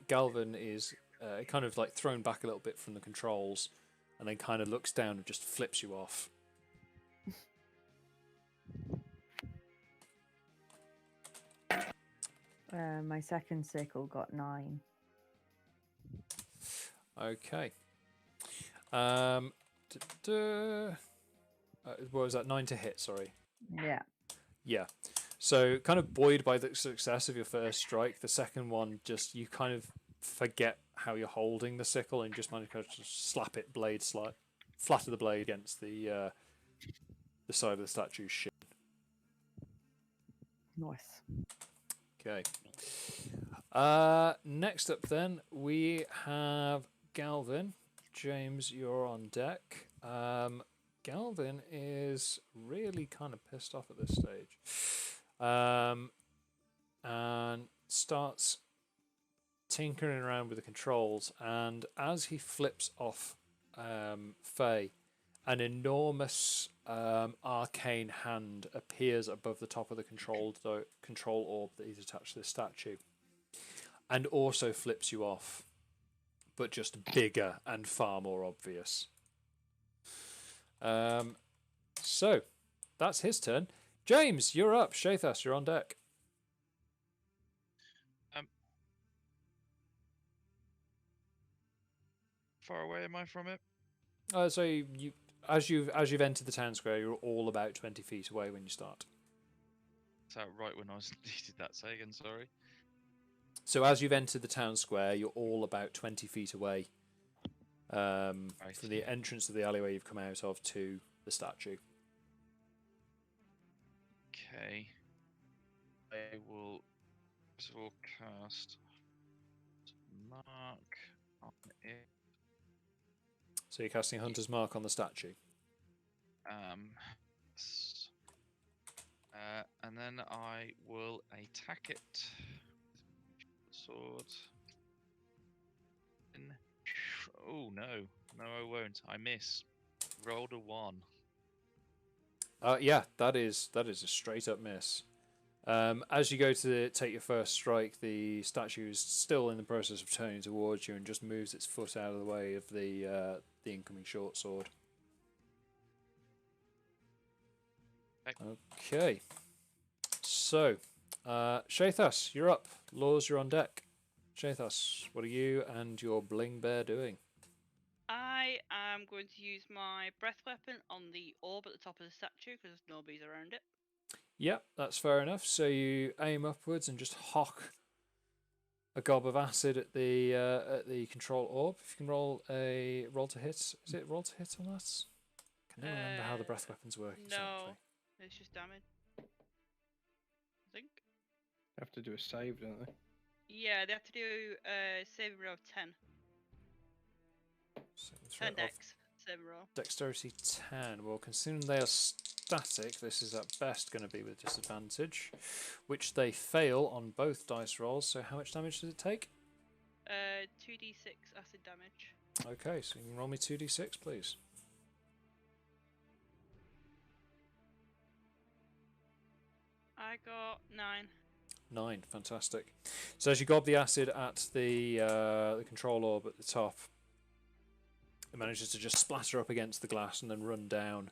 Galvin is kind of like thrown back a little bit from the controls, and then kind of looks down and just flips you off. My second sickle got 9. Okay. What was that? 9 to hit, sorry. Yeah. Yeah. So kind of buoyed by the success of your first strike, the second one just, you kind of forget how you're holding the sickle and just manage to slap it flatter the blade against the side of the statue's shin. Nice. Okay. Next up then, we have Galvin. James, you're on deck. Galvin is really kind of pissed off at this stage. And starts tinkering around with the controls, and as he flips off Faye, an enormous arcane hand appears above the top of the control orb that he's attached to the statue, and also flips you off, but just bigger and far more obvious. So that's his turn. James, you're up. Shathas, you're on deck. Far away am I from it? So as you've entered the town square, you're all about 20 feet away when you start. Is that right when I was did that say again? Sorry. So as you've entered the town square, you're all about 20 feet away from the entrance of the alleyway you've come out of to the statue. Okay. I will first of all cast Mark on it. So you're casting Hunter's Mark on the statue. And then I will attack it with sword. Oh no, I won't. I miss. Rolled a 1. Yeah, that is a straight up miss. As you go to take your first strike, the statue is still in the process of turning towards you and just moves its foot out of the way of the incoming short sword. Okay. So, Shathas, you're up. Lours, you're on deck. Shathas, what are you and your bling bear doing? I am going to use my breath weapon on the orb at the top of the statue because nobody's around it. Yep, that's fair enough. So you aim upwards and just hock a gob of acid at the control orb. If you can roll to hit. Is it roll to hit on that? Can you remember how the breath weapons work exactly? No, it's just damage. I think. They have to do a save, don't they? Yeah, they have to do a saving row of 10. 10 dex. Saving row. Dexterity 10. Well, considering they are static, this is at best going to be with disadvantage, which they fail on both dice rolls. So how much damage does it take? 2d6 acid damage. Okay, so you can roll me 2d6, please. I got 9. 9, fantastic. So as you gob the acid at the control orb at the top, it manages to just splatter up against the glass and then run down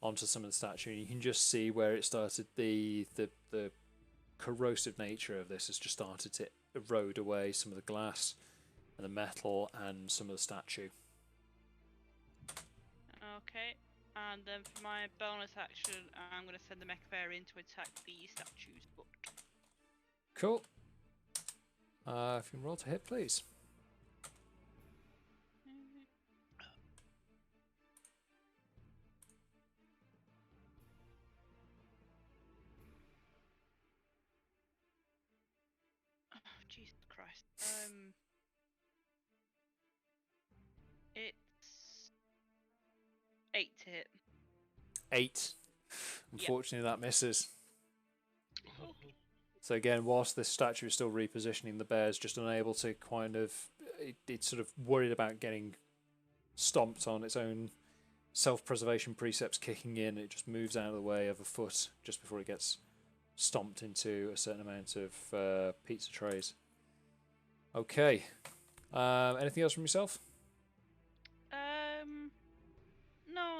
onto some of the statue. And you can just see where it started. The corrosive nature of this has just started to erode away some of the glass and the metal and some of the statue. Okay, and then for my bonus action, I'm going to send the Barbarian to attack the statue's foot. Cool. If you can roll to hit, please. Jesus Christ. It's 8 to hit. 8. Unfortunately, that misses. So again, whilst this statue is still repositioning, the bear's just unable to kind of... It's sort of worried about getting stomped on, its own self-preservation precepts kicking in. It just moves out of the way of a foot just before it gets stomped into a certain amount of pizza trays. Okay. Anything else from yourself? No,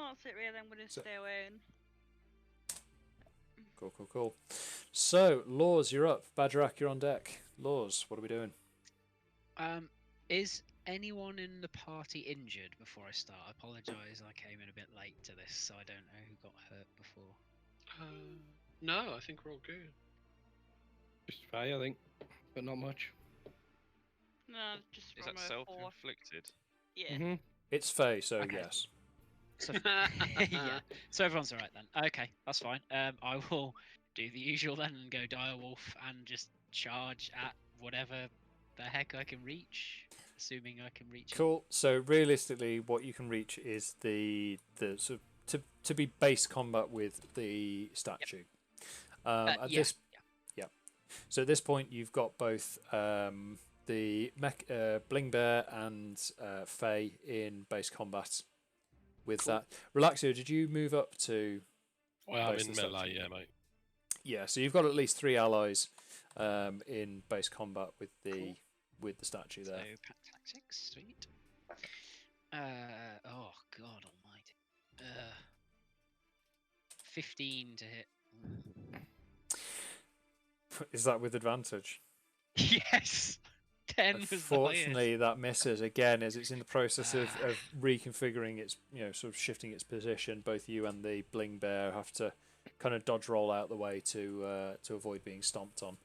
that's it really. I'm going to stay away. Cool. So, Lours, you're up. Bagerac, you're on deck. Lours, what are we doing? Is anyone in the party injured before I start? I apologise, I came in a bit late to this, so I don't know who got hurt before. No, I think we're all good. Just Faye, I think, but not much. No, just Is from that a self-inflicted? Yeah. It's Faye, so Okay. yes. So, yeah, so everyone's alright then. Okay, that's fine. I will do the usual then and go direwolf and just charge at whatever the heck I can reach, assuming I can reach it. Cool. So realistically, what you can reach is the sort of to be base combat with the statue. At yeah, this, yeah. So at this point, you've got both the Bling Bear and Faye in base combat. With that, Relaxio, did you move up to? Well, I'm in melee, yeah, mate. Yeah, so you've got at least 3 allies in base combat with the statue there. So tactics, sweet. Oh God Almighty. 15 to hit. Is that with advantage? Yes. 10 was the highest. Unfortunately, that misses again as it's in the process of reconfiguring its, sort of shifting its position. Both you and the Bling Bear have to kind of dodge roll out the way to avoid being stomped on.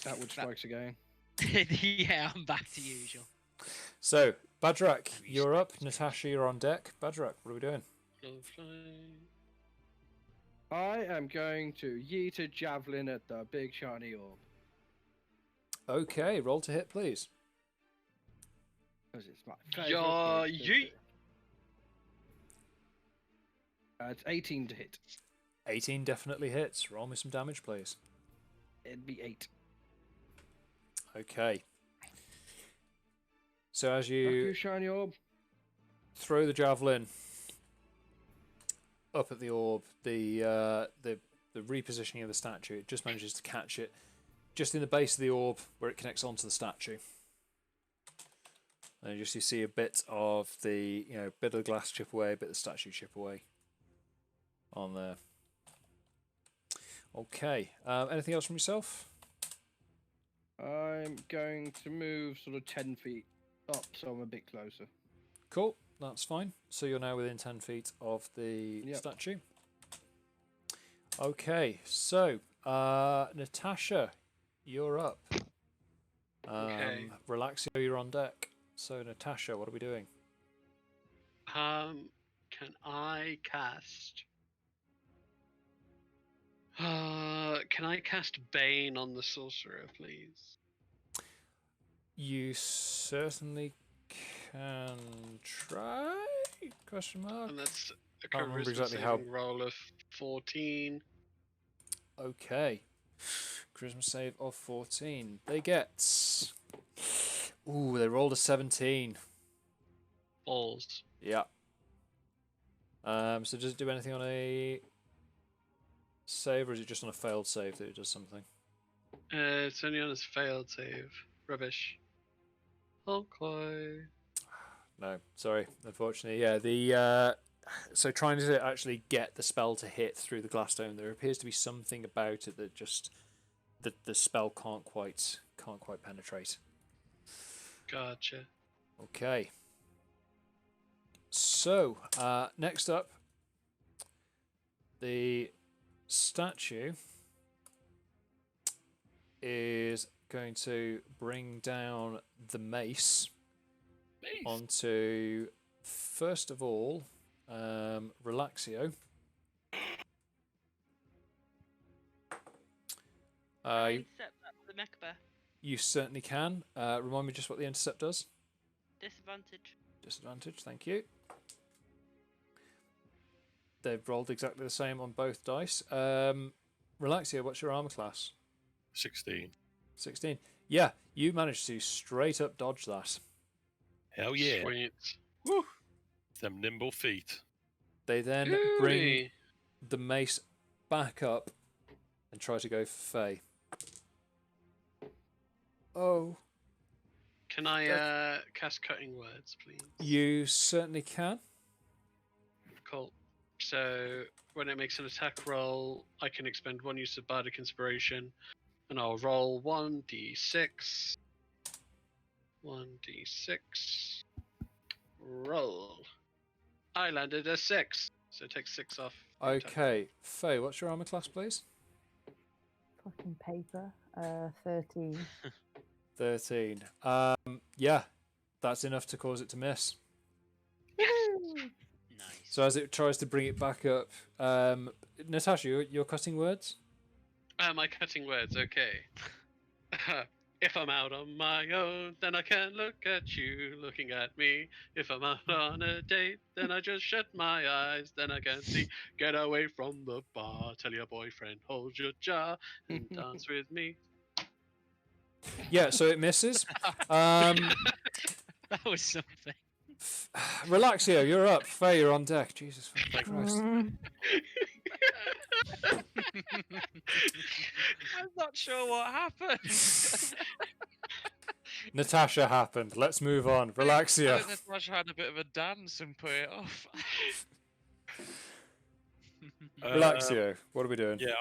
Statwood strikes again. Yeah, I'm back to usual. So, Bagerac, you're up. Natasha, you're on deck. Bagerac, what are we doing? I am going to yeet a javelin at the big shiny orb. Okay, roll to hit, please. Because it's my favourite. Yeah, place to yeet. do. It's 18 to hit. 18 definitely hits. Roll me some damage, please. It'd be 8. Okay. So as Fuck you, you shiny orb. throw the javelin up at the orb, the repositioning of the statue, it just manages to catch it just in the base of the orb where it connects onto the statue. And you see a bit of the bit of the glass chip away, a bit of the statue chip away on there. Okay. Anything else from yourself? I'm going to move sort of 10 feet up, so I'm a bit closer. Cool. That's fine. So you're now within 10 feet of the statue. Okay. So, Natasha, you're up. Okay. Relaxio, you're on deck. So, Natasha, what are we doing? Can I cast? Can I cast Bane on the sorcerer, please? You certainly can try? Question mark. And that's a Can't remember charisma exactly saving how. roll of 14. Okay. Charisma save of 14. They get. Ooh, they rolled a 17. Balls. Yeah. So does it do anything on a save, or is it just on a failed save that it does something? It's only on his failed save. Rubbish. Okay. No, sorry. Unfortunately, yeah. The so trying to actually get the spell to hit through the glass dome, there appears to be something about it that just the spell can't quite penetrate. Gotcha. Okay. So next up, the statue is going to bring down the mace onto, first of all, Relaxio. Intercept that with the Mecha Bear. You certainly can. Remind me just what the intercept does. Disadvantage. Disadvantage, thank you. They've rolled exactly the same on both dice. Relaxio, what's your armor class? 16. 16. Yeah, you managed to straight up dodge that. Hell yeah. Sweet. Woo. Them nimble feet. They then bring the mace back up and try to go for Faye. Oh. Can I cast Cutting Words, please? You certainly can. Cool. So when it makes an attack roll, I can expend 1 use of Bardic Inspiration, and I'll roll 1d6. 1d6. Roll. I landed a 6, so take 6 off. Okay, Faye, what's your armor class, please? Fucking paper. 13. 13. Yeah, that's enough to cause it to miss. Nice. So as it tries to bring it back up, Natasha, you're cutting words? My Cutting Words, okay. If I'm out on my own, then I can't look at you looking at me. If I'm out on a date, then I just shut my eyes, then I can't see. Get away from the bar, tell your boyfriend, hold your jar, and dance with me. Yeah, so it misses. That was something. Relaxio, you're up. Faye, you're on deck. Jesus fucking Christ. I'm not sure what happened. Natasha happened. Let's move on. Relaxio. I think Natasha had a bit of a dance and put it off. Relaxio, what are we doing? Yeah,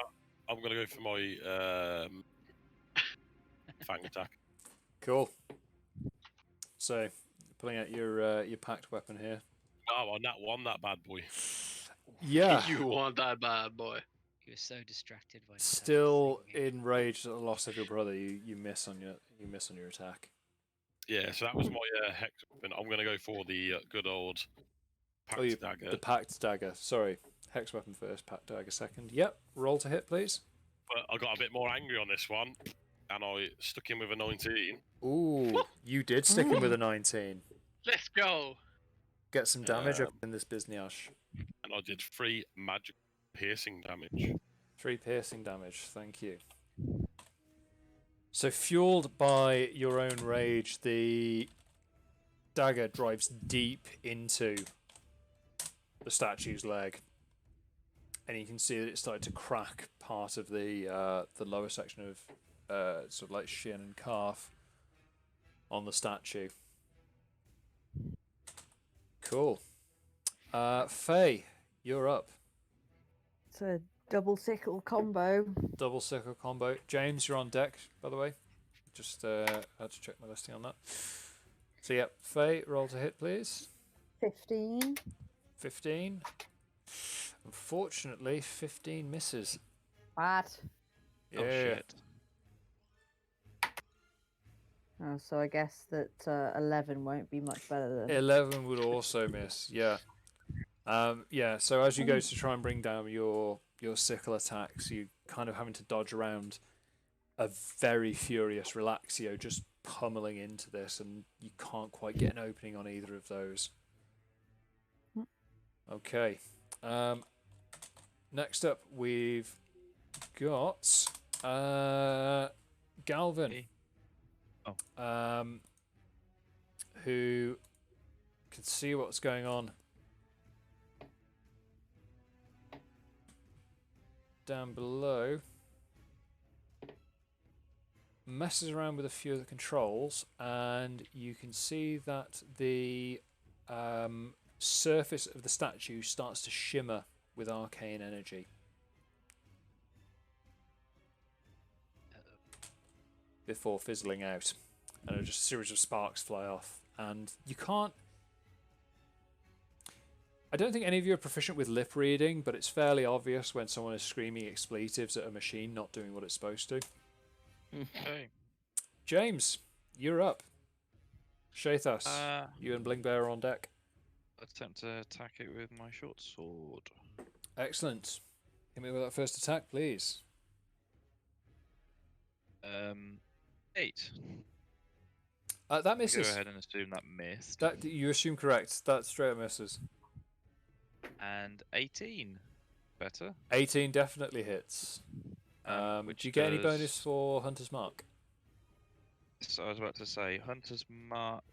I'm going to go for my fang attack. Cool. So, pulling out your packed weapon here. Wow, on that one, that bad boy. Yeah. You want that bad boy. You were so distracted by Still enraged at the loss of your brother. You miss on your attack. Yeah, so that was my hex weapon. I'm going to go for the good old packed dagger. The packed dagger. Sorry. Hex weapon first, packed dagger second. Yep. Roll to hit, please. But I got a bit more angry on this one, and I stuck him with a 19. Ooh, you did stick him with a 19. Let's go. Get some damage up in this biznyash. And I did 3 magic piercing damage. 3 piercing damage, thank you. So, fueled by your own rage, the dagger drives deep into the statue's leg. And you can see that it started to crack part of the lower section of sort of like shin and calf on the statue. Cool. Faye, you're up. It's a double sickle combo. Double sickle combo. James, you're on deck, by the way. Just had to check my listing on that. So, yeah, Faye, roll to hit, please. 15. 15. Unfortunately, 15 misses. What? Yeah. Oh, shit. Oh, so I guess that 11 won't be much better than 11 would also miss, yeah. Yeah, so as you go to try and bring down your sickle attacks, you kind of having to dodge around a very furious Relaxio just pummeling into this, and you can't quite get an opening on either of those. Okay. Next up, we've got Galvin. Who can see what's going on down below, messes around with a few of the controls, and you can see that the surface of the statue starts to shimmer with arcane energy. Before fizzling out, and just a series of sparks fly off, and you can't. I don't think any of you are proficient with lip reading, but it's fairly obvious when someone is screaming expletives at a machine not doing what it's supposed to. Okay. James, you're up. Shathas, you and Bling Bear are on deck. Attempt to attack it with my short sword. Excellent. Hit me with that first attack, please. 8. That misses. Go ahead and assume that missed. That you assume correct. That straight up misses. And 18. Better. 18 definitely hits. Do you get any bonus for Hunter's Mark? So I was about to say, Hunter's Mark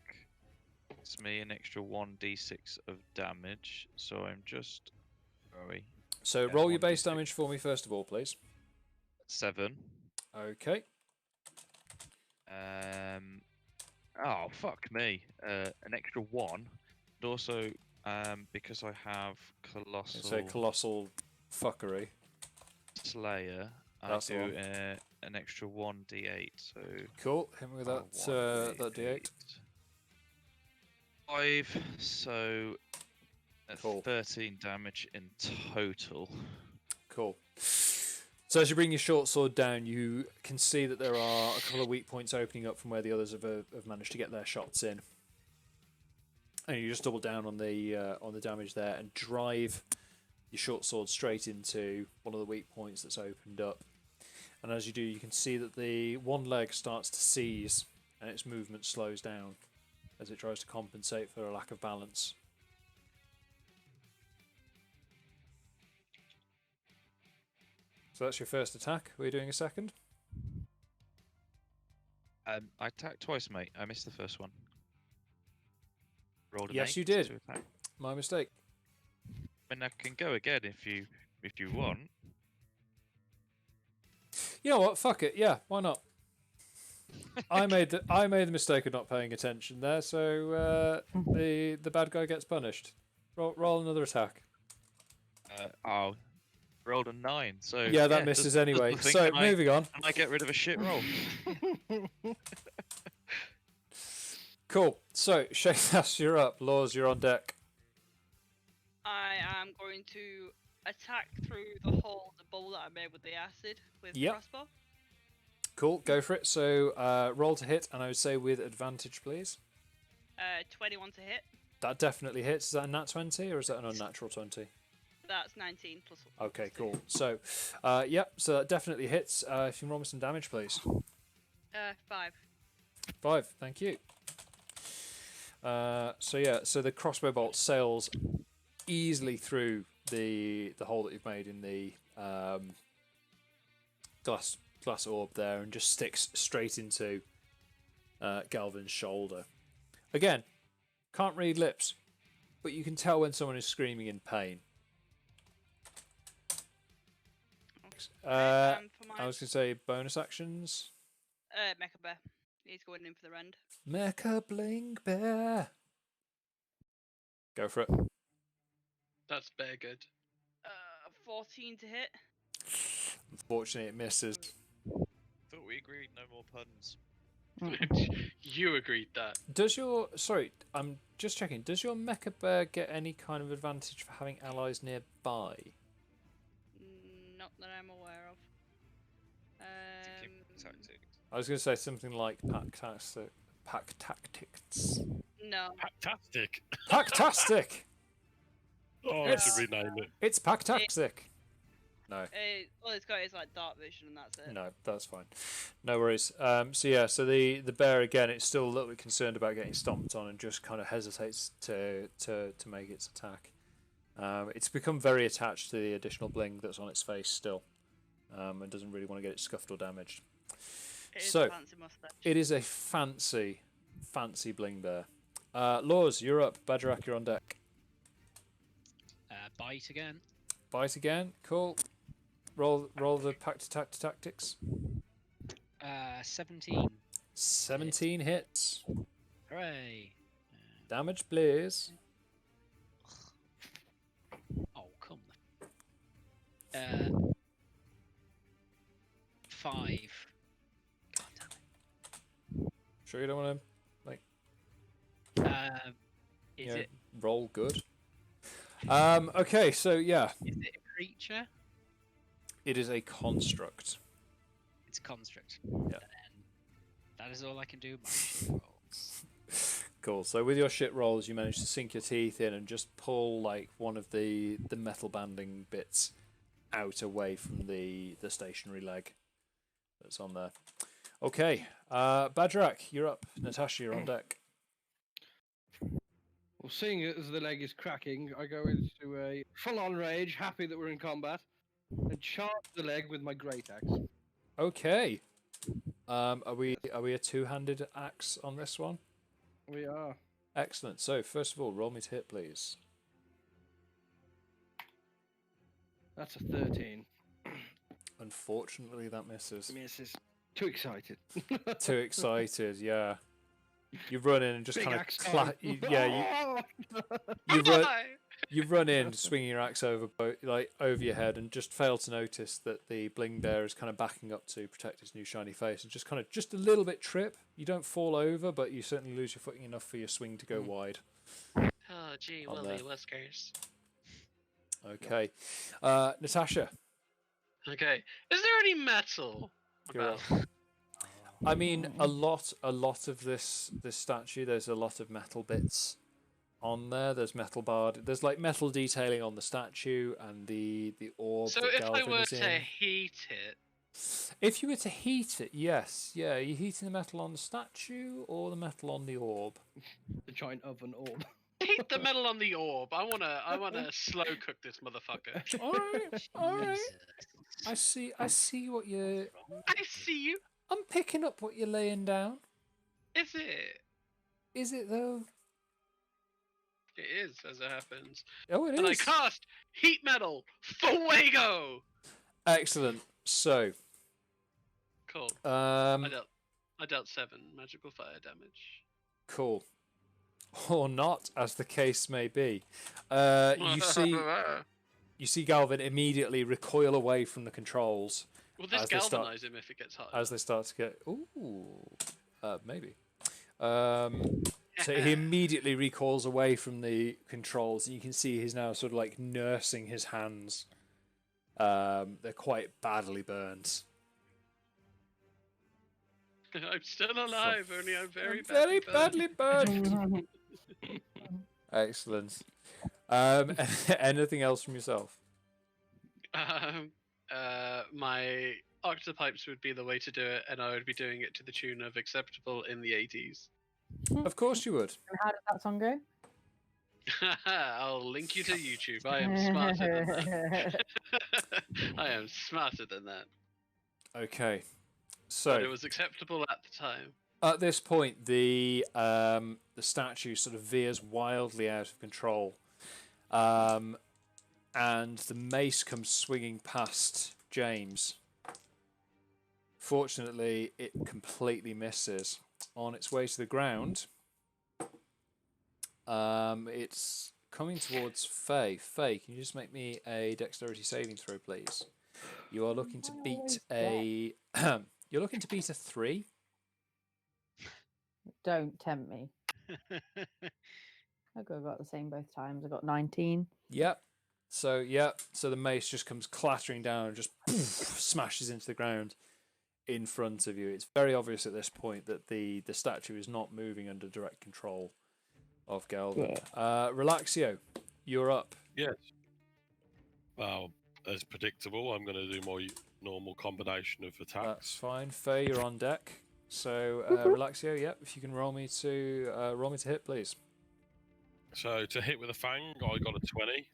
gets me an extra 1d6 of damage. So I'm just... Sorry. So roll your base damage for me first of all, please. 7. Okay. Oh, fuck me. An extra 1. And also, because I have Colossal... Say colossal fuckery. Slayer, That's I the do an extra 1d8. So cool. Hit me with that, that d8. 5, so Cool. 13 damage in total. Cool. So as you bring your short sword down, you can see that there are a couple of weak points opening up from where the others have managed to get their shots in, and you just double down on the damage there and drive your short sword straight into one of the weak points that's opened up. And as you do, you can see that the one leg starts to seize and its movement slows down as it tries to compensate for a lack of balance. So that's your first attack. Were you doing a second? I attacked twice, mate. I missed the first one. Rolled an Yes, 8 you did. to attack. My mistake. I mean, I can go again if you want. You know what? Fuck it. Yeah, why not? I made the mistake of not paying attention there, so the bad guy gets punished. Roll another attack. Oh, rolled a 9. So Yeah, that misses anyway. So moving on. And I get rid of a shit roll. Cool. So Shaythas, you're up. Lours, you're on deck. I am going to attack through the hole, the bowl that I made with the acid with crossbow. Cool, go for it. So roll to hit, and I would say with advantage, please. 21 to hit. That definitely hits. Is that a nat 20 or is that an unnatural 20? That's 19 plus 1. Okay, cool. So, so that definitely hits. If you can roll me some damage, please. 5. 5, thank you. So the crossbow bolt sails easily through the hole that you've made in the glass orb there and just sticks straight into Galvin's shoulder. Again, can't read lips, but you can tell when someone is screaming in pain. I was going to say bonus actions. Mecha Bear. He's going in for the rend. Mecha Bling Bear. Go for it. That's bear good. 14 to hit. Unfortunately, it misses. Thought we agreed no more puns. You agreed that. Does your... Sorry, I'm just checking. Does your Mecha Bear get any kind of advantage for having allies nearby? Not that I'm aware of. I was going to say something like pack tactics. No. Packtastic. Packtastic! Oh, I should rename it. It's Packtastic. No. All it's got is like dark vision and that's it. No, that's fine. No worries. So the bear again, it's still a little bit concerned about getting stomped on and just kind of hesitates to make its attack. It's become very attached to the additional bling that's on its face still, and doesn't really want to get it scuffed or damaged. A fancy mustache. It is a fancy bling bear. Lours, you're up. Bagerac, you're on deck. Bite again. Bite again. Cool. Roll the tactics. 17. 17 hits. Hooray. Damage, please. Oh, come on. 5. God damn it. Sure you don't want to Is it roll good? Okay, so yeah. Is it a creature? It is a construct. It's a construct. Yeah. And that is all I can do with my shit rolls. Cool. So with your shit rolls, you manage to sink your teeth in and just pull like one of the metal banding bits out away from the stationary leg that's on there. Okay, Bagerac, you're up. Natasha, you're on deck. Well, seeing as the leg is cracking, I go into a full-on rage, happy that we're in combat, and charge the leg with my great axe. Okay. Are we a two-handed axe on this one? We are. Excellent. So first of all, roll me to hit, please. That's a 13. Unfortunately, that misses. Misses. Too excited. Too excited, yeah. You run in and just Big kind axe of clap. You run in, swinging your axe over your head, and just fail to notice that the bling bear is kind of backing up to protect his new shiny face, and just a little bit trip. You don't fall over, but you certainly lose your footing enough for your swing to go wide. Oh, gee, On Willy there. Whiskers. Okay, Natasha. Okay, is there any metal? You're up. I mean, a lot of this statue. There's a lot of metal bits on there. There's metal barred. There's like metal detailing on the statue and the orb. So that if I Galvin were is to in. heat it, If you were to heat it, yes. Yeah, are you heating the metal on the statue or the metal on the orb? The giant oven orb. Heat the metal on the orb. I wanna slow cook this motherfucker. Alright. I see what you're... I see you. I'm picking up what you're laying down. Is it? Is it, though? It is, as it happens. Oh, it and is. I cast heat metal. Fuego. Excellent. So... Cool. I dealt 7 magical fire damage. Cool. Or not, as the case may be. You see Galvin immediately recoil away from the controls. Will this galvanize him if it gets hot? As they start to get... maybe. So he immediately recoils away from the controls, and you can see he's now sort of like nursing his hands. They're quite badly burned. I'm still alive, only I'm very badly burned. Excellent. Anything else from yourself? My octopipes would be the way to do it, and I would be doing it to the tune of acceptable in the 80s. Of course you would. And how does that song go? I'll link you to YouTube. I am smarter than that. I am smarter than that. Okay. So but it was acceptable at the time. At this point, the statue sort of veers wildly out of control, and the mace comes swinging past James. Fortunately, it completely misses. On its way to the ground, it's coming towards Faye. Faye, can you just make me a dexterity saving throw, please? You are looking to beat a... You're looking to beat a 3. Don't tempt me. I got the same both times. I got 19. Yep. So the mace just comes clattering down and just smashes into the ground in front of you. It's very obvious at this point that the statue is not moving under direct control of Galvin. Relaxio, you're up. Yes. Well, as predictable, I'm going to do my normal combination of attacks. That's fine. Faye, you're on deck. So Relaxio, yep. If you can roll me to hit, please. So to hit with a fang, I got a 20.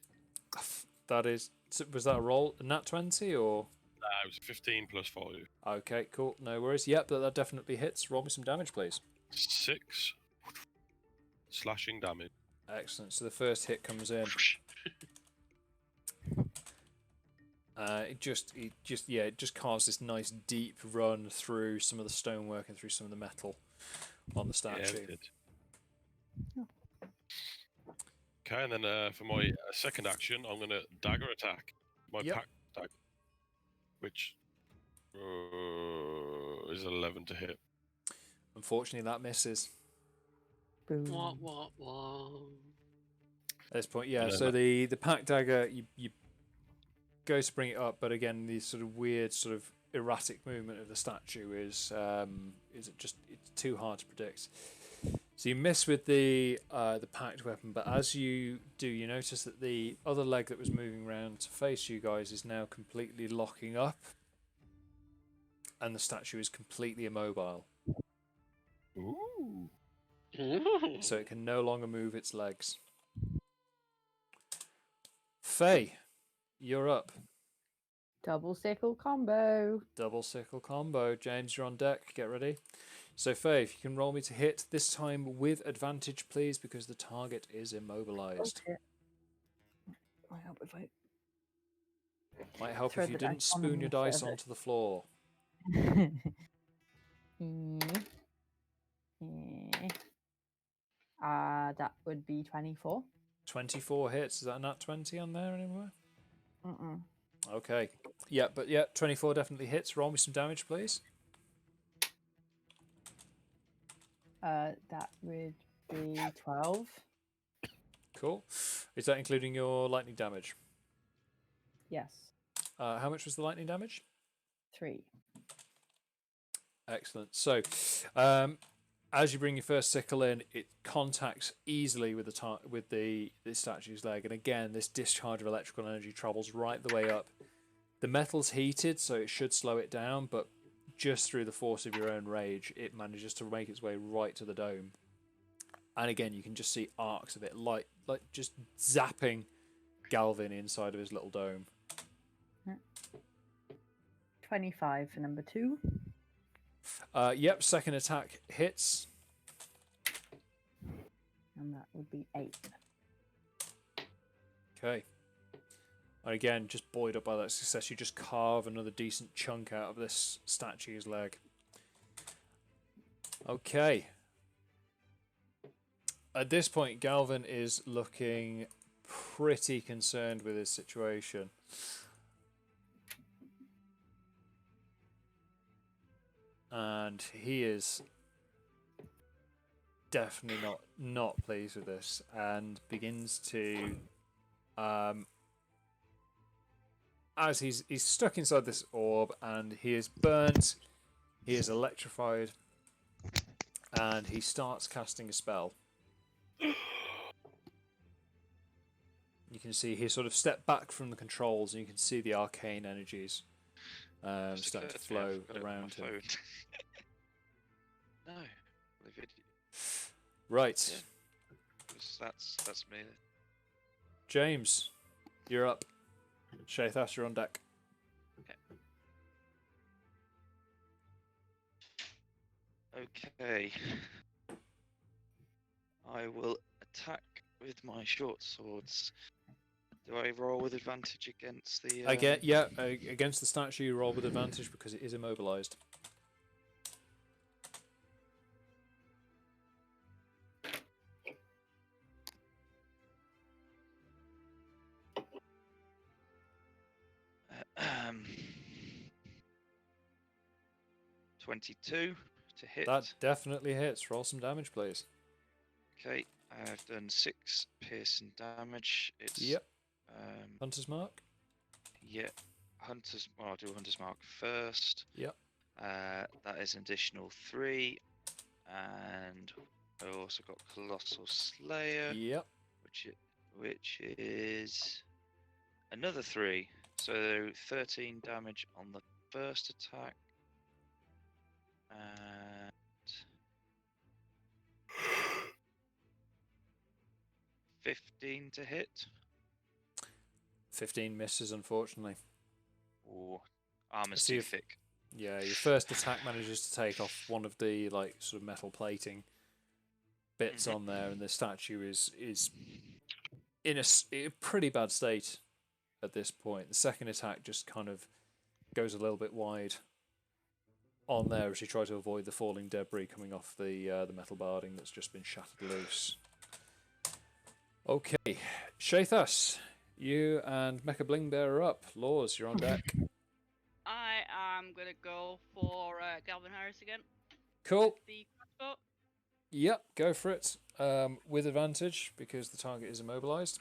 That is. Was that a roll? A nat 20 or? No, it was 15 plus 5. Okay, cool. No worries. Yep, that definitely hits. Roll me some damage, please. 6 slashing damage. Excellent. So the first hit comes in. It just carves this nice deep run through some of the stonework and through some of the metal on the statue. Yeah, it did. Okay, and then for my second action, I'm going to dagger attack. My pack dagger, which is 11 to hit. Unfortunately, that misses. What? At this point, yeah. So the pack dagger, you go to bring it up, but again, the sort of weird, sort of erratic movement of the statue is it's too hard to predict. So you miss with the packed weapon, but as you do, you notice that the other leg that was moving around to face you guys is now completely locking up, and the statue is completely immobile. Ooh. So it can no longer move its legs. Faye, you're up. Double sickle combo. Double sickle combo. James, you're on deck. Get ready. So Faye, if you can roll me to hit, this time with advantage, please, because the target is immobilized. Okay. Might help if I... Might help Throw if you the didn't dice on spoon and your dice serve it. onto the floor. That would be 24. 24 hits. Is that a nat 20 on there anywhere? Mm-mm. Okay. Yeah, 24 definitely hits. Roll me some damage, please. That would be 12. Cool. Is that including your lightning damage? Yes. How much was the lightning damage? 3. Excellent. So, as you bring your first sickle in, it contacts easily with the statue's leg, and again, this discharge of electrical energy travels right the way up The metal's heated, so it should slow it down, but just through the force of your own rage, it manages to make its way right to the dome. And again, you can just see arcs of it, like just zapping Galvin inside of his little dome. 25 for number 2. Yep, second attack hits. And that would be 8. Okay. And again, just buoyed up by that success, you just carve another decent chunk out of this statue's leg. Okay. At this point, Galvin is looking pretty concerned with his situation. And he is definitely not pleased with this, and begins to, as he's stuck inside this orb, and he is burnt, he is electrified, and he starts casting a spell. You can see he sort of stepped back from the controls, and you can see the arcane energies starting to flow around him. No, right. Yeah. That's me. James, you're up. Shathas, you're on deck. Okay. I will attack with my short swords. Do I roll with advantage against the? Against the statue, you roll with advantage because it is immobilized. Um, 22 to hit. That definitely hits. Roll some damage, please. Okay, I've done 6 piercing damage. It's Yep. Hunter's mark. Yeah, Well, I'll do Hunter's mark first. Yep. That is an additional 3, and I also got Colossal Slayer. Yep. Which is another 3. So 13 damage on the first attack. And 15 to hit. 15 misses, unfortunately. Or armor's too thick. Yeah, your first attack manages to take off one of the sort of metal plating bits on there, and the statue is in a pretty bad state at this point. The second attack just kind of goes a little bit wide on there as you try to avoid the falling debris coming off the metal barding that's just been shattered loose. Okay, Shathas, you and Mecha Blingbear are up. Lours, you're on deck. I am gonna go for Galvin Harris again. Cool. The crossbow. Yep, go for it. With advantage because the target is immobilized.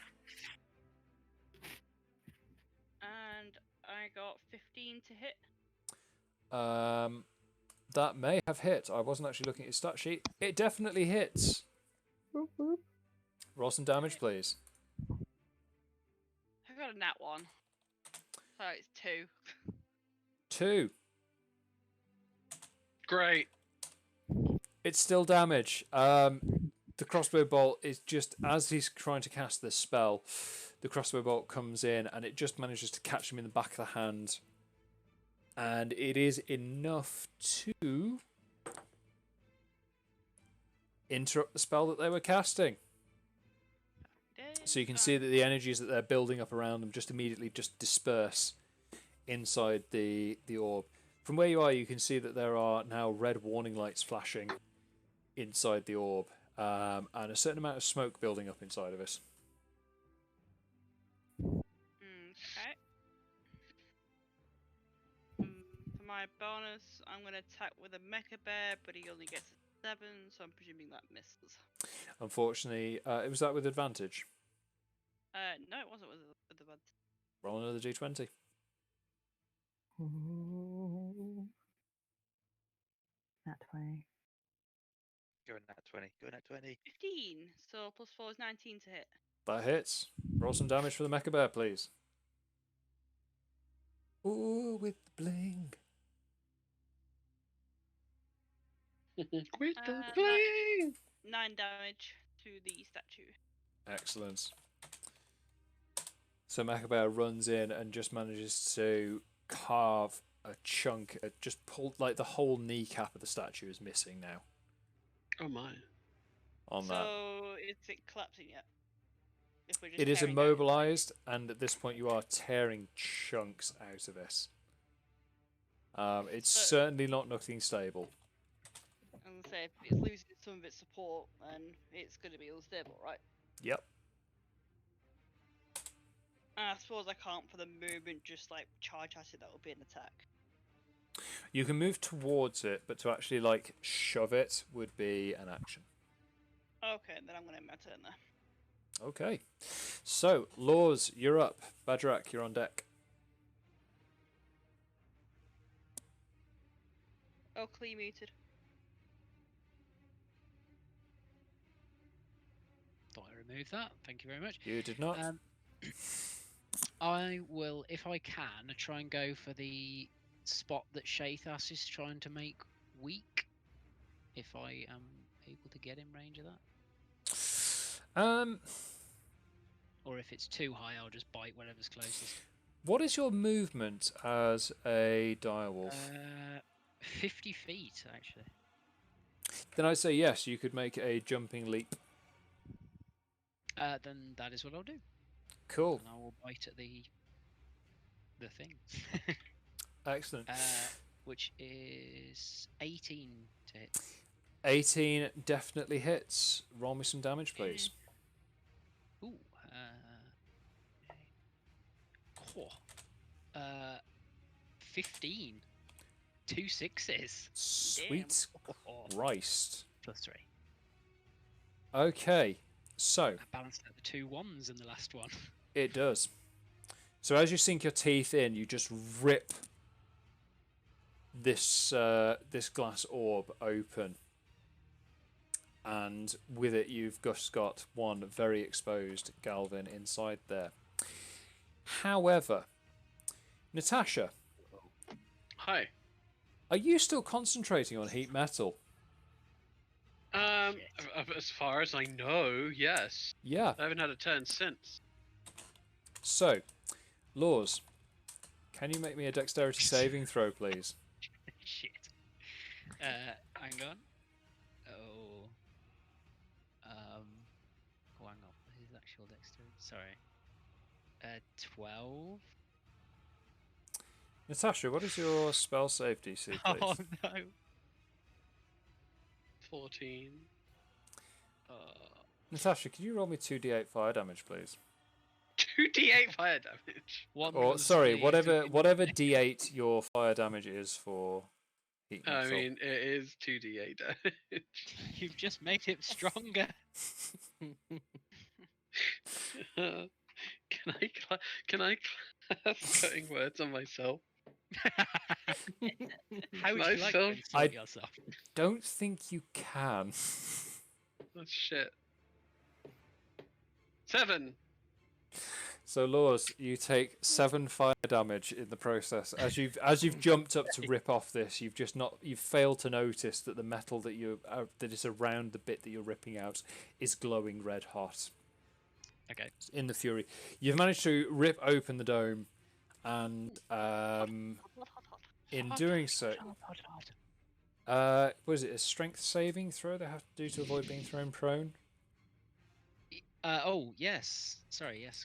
And I got 15 to hit. That may have hit. I wasn't actually looking at his stat sheet. It definitely hits. Roll some damage, please. I got a nat 1. So it's 2. 2. Great. It's still damage. The crossbow bolt is just, as he's trying to cast this spell, the crossbow bolt comes in and it just manages to catch him in the back of the hand. And it is enough to interrupt the spell that they were casting. So you can see that the energies that they're building up around them just immediately just disperse inside the orb. From where you are, you can see that there are now red warning lights flashing inside the orb, and a certain amount of smoke building up inside of it. Okay. For my bonus, I'm going to attack with a Mecha Bear, but he only gets a 7, so I'm presuming that misses. Unfortunately, was that with advantage? No, it wasn't with advantage. Roll another d20. Nat 20. Go in that 20. Go in that 20. 15, so plus 4 is 19 to hit. That hits. Roll some damage for the Mecha Bear, please. Ooh, with the bling. With the Uh, bling! 9 damage to the statue. Excellent. So Macabea runs in and just manages to carve a chunk, just pulled like the whole kneecap of the statue is missing now. Oh my. On so that. is it collapsing yet? If we're just It is tearing down its immobilized, and at this point you are tearing chunks out of it. It's certainly not nothing stable. I'm gonna say if it's losing some of its support, then it's gonna be unstable, right? Yep. I suppose I can't for the movement just like charge at it. That would be an attack. You can move towards it, but to actually like shove it would be an action. Okay, then I'm gonna end my turn there. Okay. So, Lours, you're up. Bagerac, you're on deck. Oakley muted. Thought I removed that. Thank you very much. You did not. I will, if I can, try and go for the spot that Shathas is trying to make weak. If I am able to get in range of that. Or if it's too high, I'll just bite whatever's closest. What is your movement as a direwolf? 50 feet, actually. Then I'd say yes, you could make a jumping leap. Then that is what I'll do. Cool. And I will bite at the thing. Excellent. Which is 18 to hit. 18 definitely hits. Roll me some damage, please. Ooh. 15. 2 6s. Sweet Damn. Christ. +3. Okay, so I balanced out the 2 1s in the last one. it does. So as you sink your teeth in, you just rip this this glass orb open, and with it you've just got one very exposed Galvin inside there. However, Natasha, Hi. are you still concentrating on heat metal? As far as I know, yes. Yeah. I haven't had a turn since. So, Lours, can you make me a dexterity saving throw, please? Shit. Hang on. Oh, hang on. His actual dexterity. Sorry. 12. Natasha, what is your spell save DC, please? Oh no. 14. Natasha, can you roll me 2d8 fire damage, please? 2d8 fire damage. Or sorry, whatever d8 your fire damage is for heat metal. I mean, it is 2d8 damage. You've just made it stronger. Can I class putting words on myself? How would you like to insult yourself? Don't think you can. Oh shit. 7. So, Lours, you take 7 fire damage in the process. As you've jumped up to rip off this, you've failed to notice that the metal that is around the bit that you're ripping out is glowing red hot. Okay. In the fury, you've managed to rip open the dome, and in doing so, what is it? A strength saving throw they have to do to avoid being thrown prone? Oh yes. Sorry. Yes.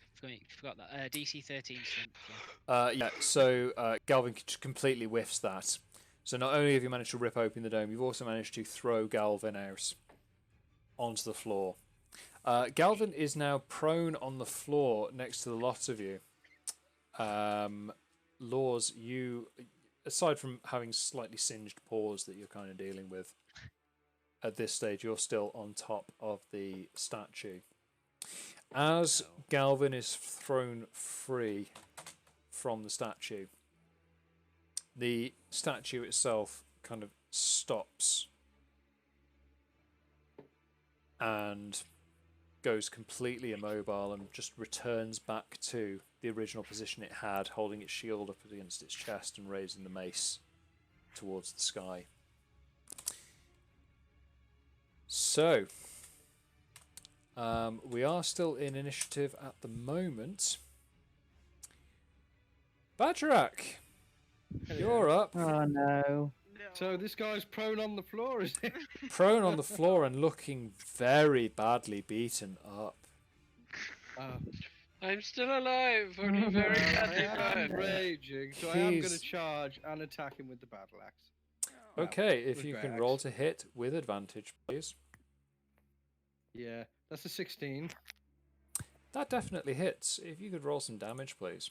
Forgot that. DC 13 strength. Yeah. So Galvin completely whiffs that. So not only have you managed to rip open the dome, you've also managed to throw Galvin out onto the floor. Galvin is now prone on the floor next to the lot of you. Lours, you, aside from having slightly singed paws that you're kind of dealing with, at this stage you're still on top of the statue. As Galvin is thrown free from the statue itself kind of stops and goes completely immobile and just returns back to the original position it had, holding its shield up against its chest and raising the mace towards the sky. So, we are still in initiative at the moment. Bagerac, you're up. Oh no. So this guy's prone on the floor, is it? Prone on the floor and looking very badly beaten up. I'm still alive, only very badly I am burned. raging, so I am going to charge and attack him with the battle axe. Okay, if with you great can axe. roll to hit with advantage, please. Yeah, that's a 16. That definitely hits. If you could roll some damage, please.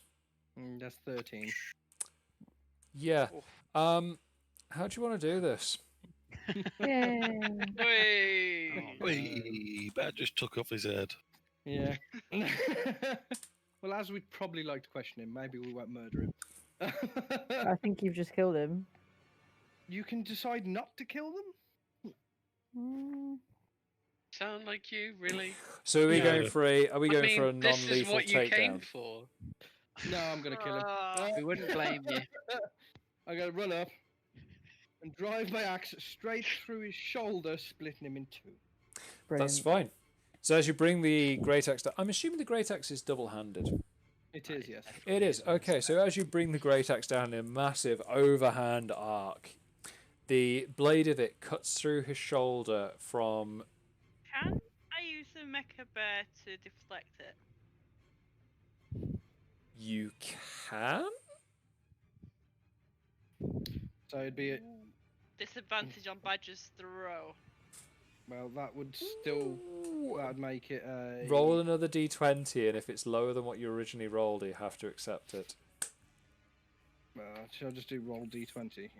That's 13. Yeah. How do you want to do this? Wee! Bat just took off his head. Yeah. Well, as we'd probably like to question him, maybe we won't murder him. I think you've just killed him. You can decide not to kill them? Sound like you, really? So are we going for a? Are we going I mean, for a this is non-lethal what you came takedown? for. No, I'm going to kill him. We wouldn't blame you. I'm going to run up and drive my axe straight through his shoulder, splitting him in two. That's fine. So as you bring the great axe down, I'm assuming the great axe is double-handed. It is, yes. It is. Okay, so as you bring the great axe down in a massive overhand arc, the blade of it cuts through his shoulder from... Can I use the Mecha Bear to deflect it? You can? So it'd be a... Disadvantage on Badger's throw. Well, that would still... That would make it a... Roll another d20, and if it's lower than what you originally rolled, you have to accept it. Shall I just do roll d20?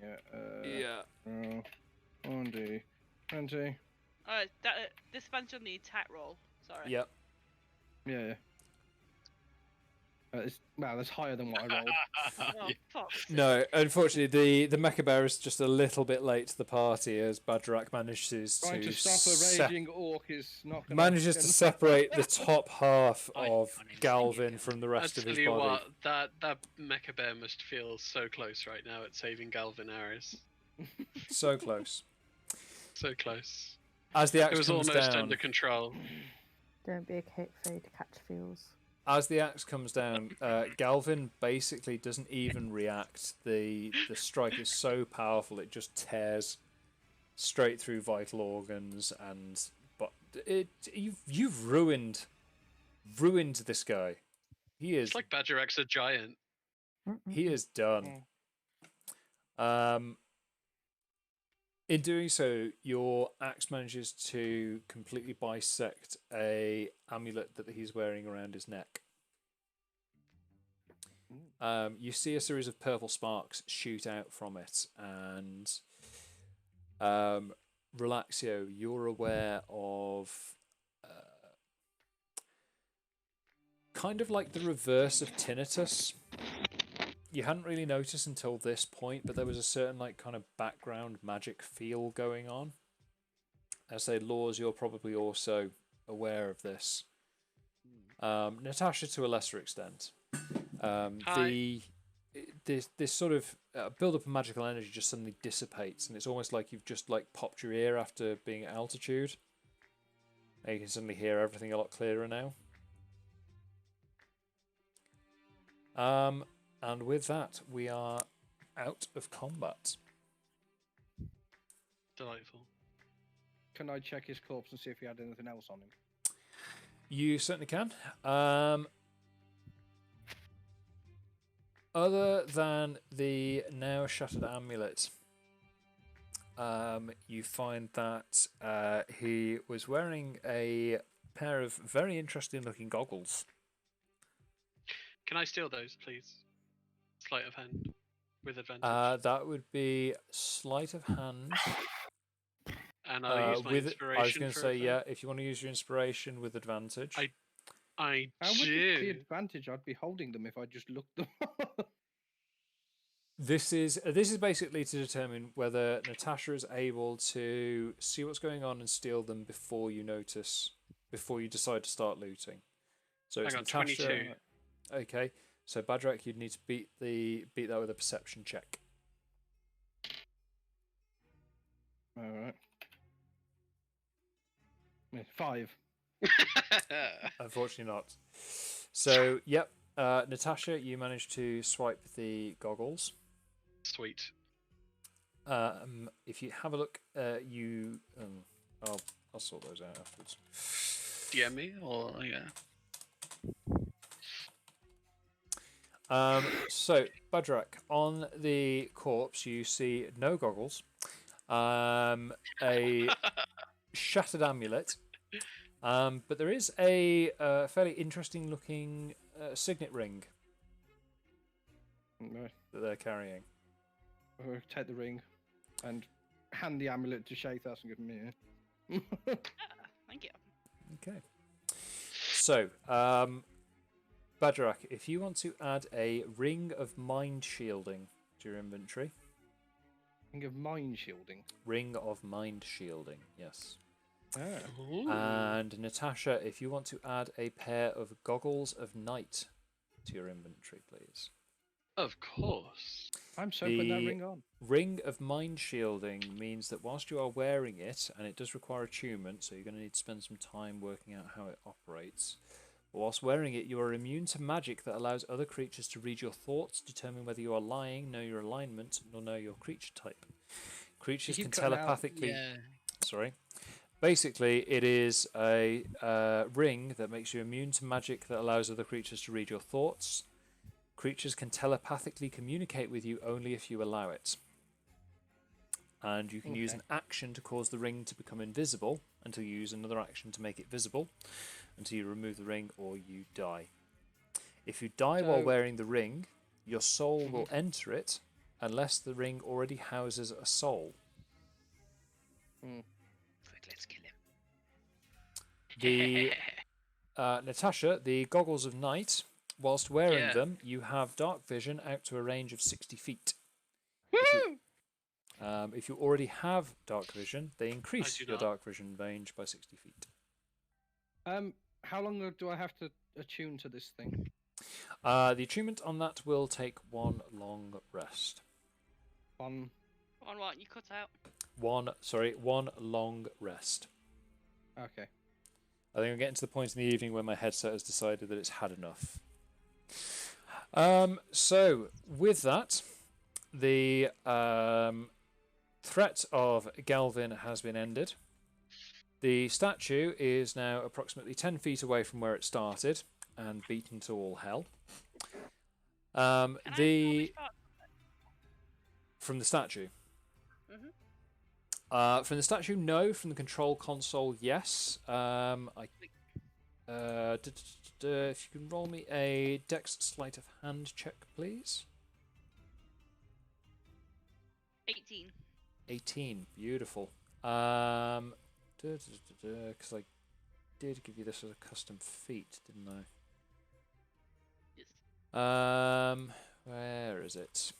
Yeah. 1d20. Disadvantage on the attack roll. Sorry. Yep. Yeah. That's higher than what I rolled. Oh, fuck's sake. No, unfortunately, the Mecha Bear is just a little bit late to the party as Bagerac manages Trying to stop a raging orc is not gonna... manages to separate the top half of Galvin from the rest I of tell his you body. what, that Mecha Bear must feel so close right now at saving Galvin Aris. So close. So close. As the axe it was comes almost down, under control. Don't be afraid to catch feels. as the axe comes down, Galvin basically doesn't even react. The strike is so powerful it just tears straight through vital organs, and you've ruined this guy. He is It's like Bagerac's a giant. he is done. In doing so, your axe manages to completely bisect a amulet that he's wearing around his neck. You see a series of purple sparks shoot out from it, and Relaxio, you're aware of kind of like the reverse of tinnitus. You hadn't really noticed until this point, but there was a certain like kind of background magic feel going on. I say, Lours, you're probably also aware of this. Natasha to a lesser extent. This sort of build up of magical energy just suddenly dissipates, and it's almost like you've just like popped your ear after being at altitude. And you can suddenly hear everything a lot clearer now. And with that, we are out of combat. Delightful. Can I check his corpse and see if he had anything else on him? You certainly can. Other than the now shattered amulet, you find that he was wearing a pair of very interesting looking goggles. Can I steal those, please? Sleight of hand. With advantage. That would be sleight of hand. And I'll use my inspiration. I was going to for say, it, yeah, if you want to use your inspiration with advantage. I How would do. it be advantage? I'd be holding them if I just looked them up. This is basically to determine whether Natasha is able to see what's going on and steal them before you notice, before you decide to start looting. So it's I got Natasha. 22. Okay. So Bagerac, you'd need to beat that with a perception check. All right. 5. Unfortunately not. So, yep. Natasha, you managed to swipe the goggles. Sweet. If you have a look, I'll sort those out afterwards. DM me or yeah. So, Bagerac, on the corpse, you see no goggles, a shattered amulet, but there is a fairly interesting looking signet ring that they're carrying. I'll take the ring and hand the amulet to Shathas and give him here. Thank you. Okay. So, Bagerac, if you want to add a ring of mind shielding to your inventory. Ring of mind shielding? Ring of mind shielding, yes. Oh. And Natasha, if you want to add a pair of goggles of night to your inventory, please. Of course. I'm so putting that ring on. Ring of mind shielding means that whilst you are wearing it, and it does require attunement, so you're going to need to spend some time working out how it operates. But whilst wearing it, you are immune to magic that allows other creatures to read your thoughts, determine whether you are lying, know your alignment, or know your creature type. Creatures can telepathically... Yeah. Sorry. Basically, it is a ring that makes you immune to magic that allows other creatures to read your thoughts. Creatures can telepathically communicate with you only if you allow it. And you can use an action to cause the ring to become invisible until you use another action to make it visible, until you remove the ring or you die. If you die while wearing the ring, your soul will enter it unless the ring already houses a soul. Let's kill him. The Natasha, the goggles of night, whilst wearing them, you have dark vision out to a range of 60 feet. If you already have dark vision, they increase your dark vision range by 60 feet. How long do I have to attune to this thing? The attunement on that will take one long rest. On what? You cut out. One long rest. Okay. I think I'm getting to the point in the evening where my headset has decided that it's had enough. So, with that, the threat of Galvin has been ended. The statue is now approximately 10 feet away from where it started and beaten to all hell. From the statue. From the statue, no. From the control console, yes. If you can roll me a Dex sleight of hand check, please. 18. 18, beautiful. Because I did give you this as a custom feat, didn't I? Yes. Where is it?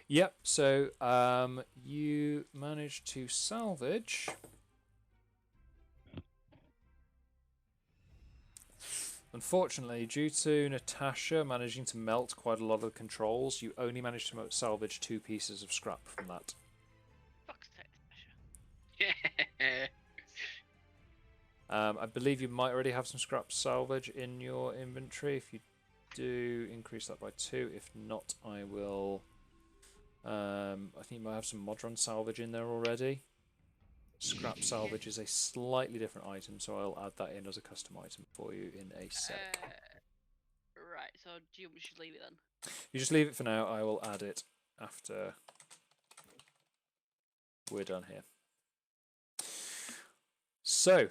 Yep, so you managed to salvage. Unfortunately, due to Natasha managing to melt quite a lot of the controls, you only managed to salvage 2 pieces of scrap from that. Fuck's sake, Natasha. I believe you might already have some scrap salvage in your inventory. If you do, increase that by 2. If not, I will... I think you might have some Modron salvage in there already. Scrap salvage is a slightly different item, so I'll add that in as a custom item for you in a sec. Right, so do you should leave it then? You just leave it for now. I will add it after we're done here. So,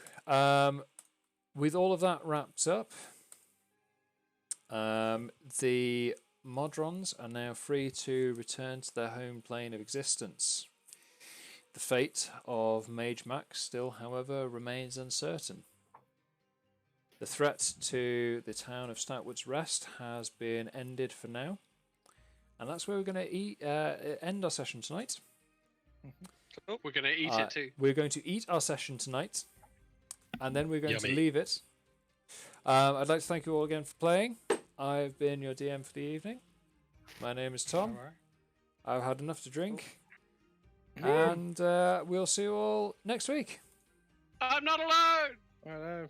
with all of that wrapped up, the Modrons are now free to return to their home plane of existence. The fate of Magemak still, however, remains uncertain. The threat to the town of Stoutwood's Rest has been ended for now, and that's where we're going to end our session tonight. Oh, we're going to eat it too. We're going to eat our session tonight, and then we're going to leave it. I'd like to thank you all again for playing. I've been your DM for the evening. My name is Tom. I've had enough to drink. And we'll see you all next week. I'm not alone! I know.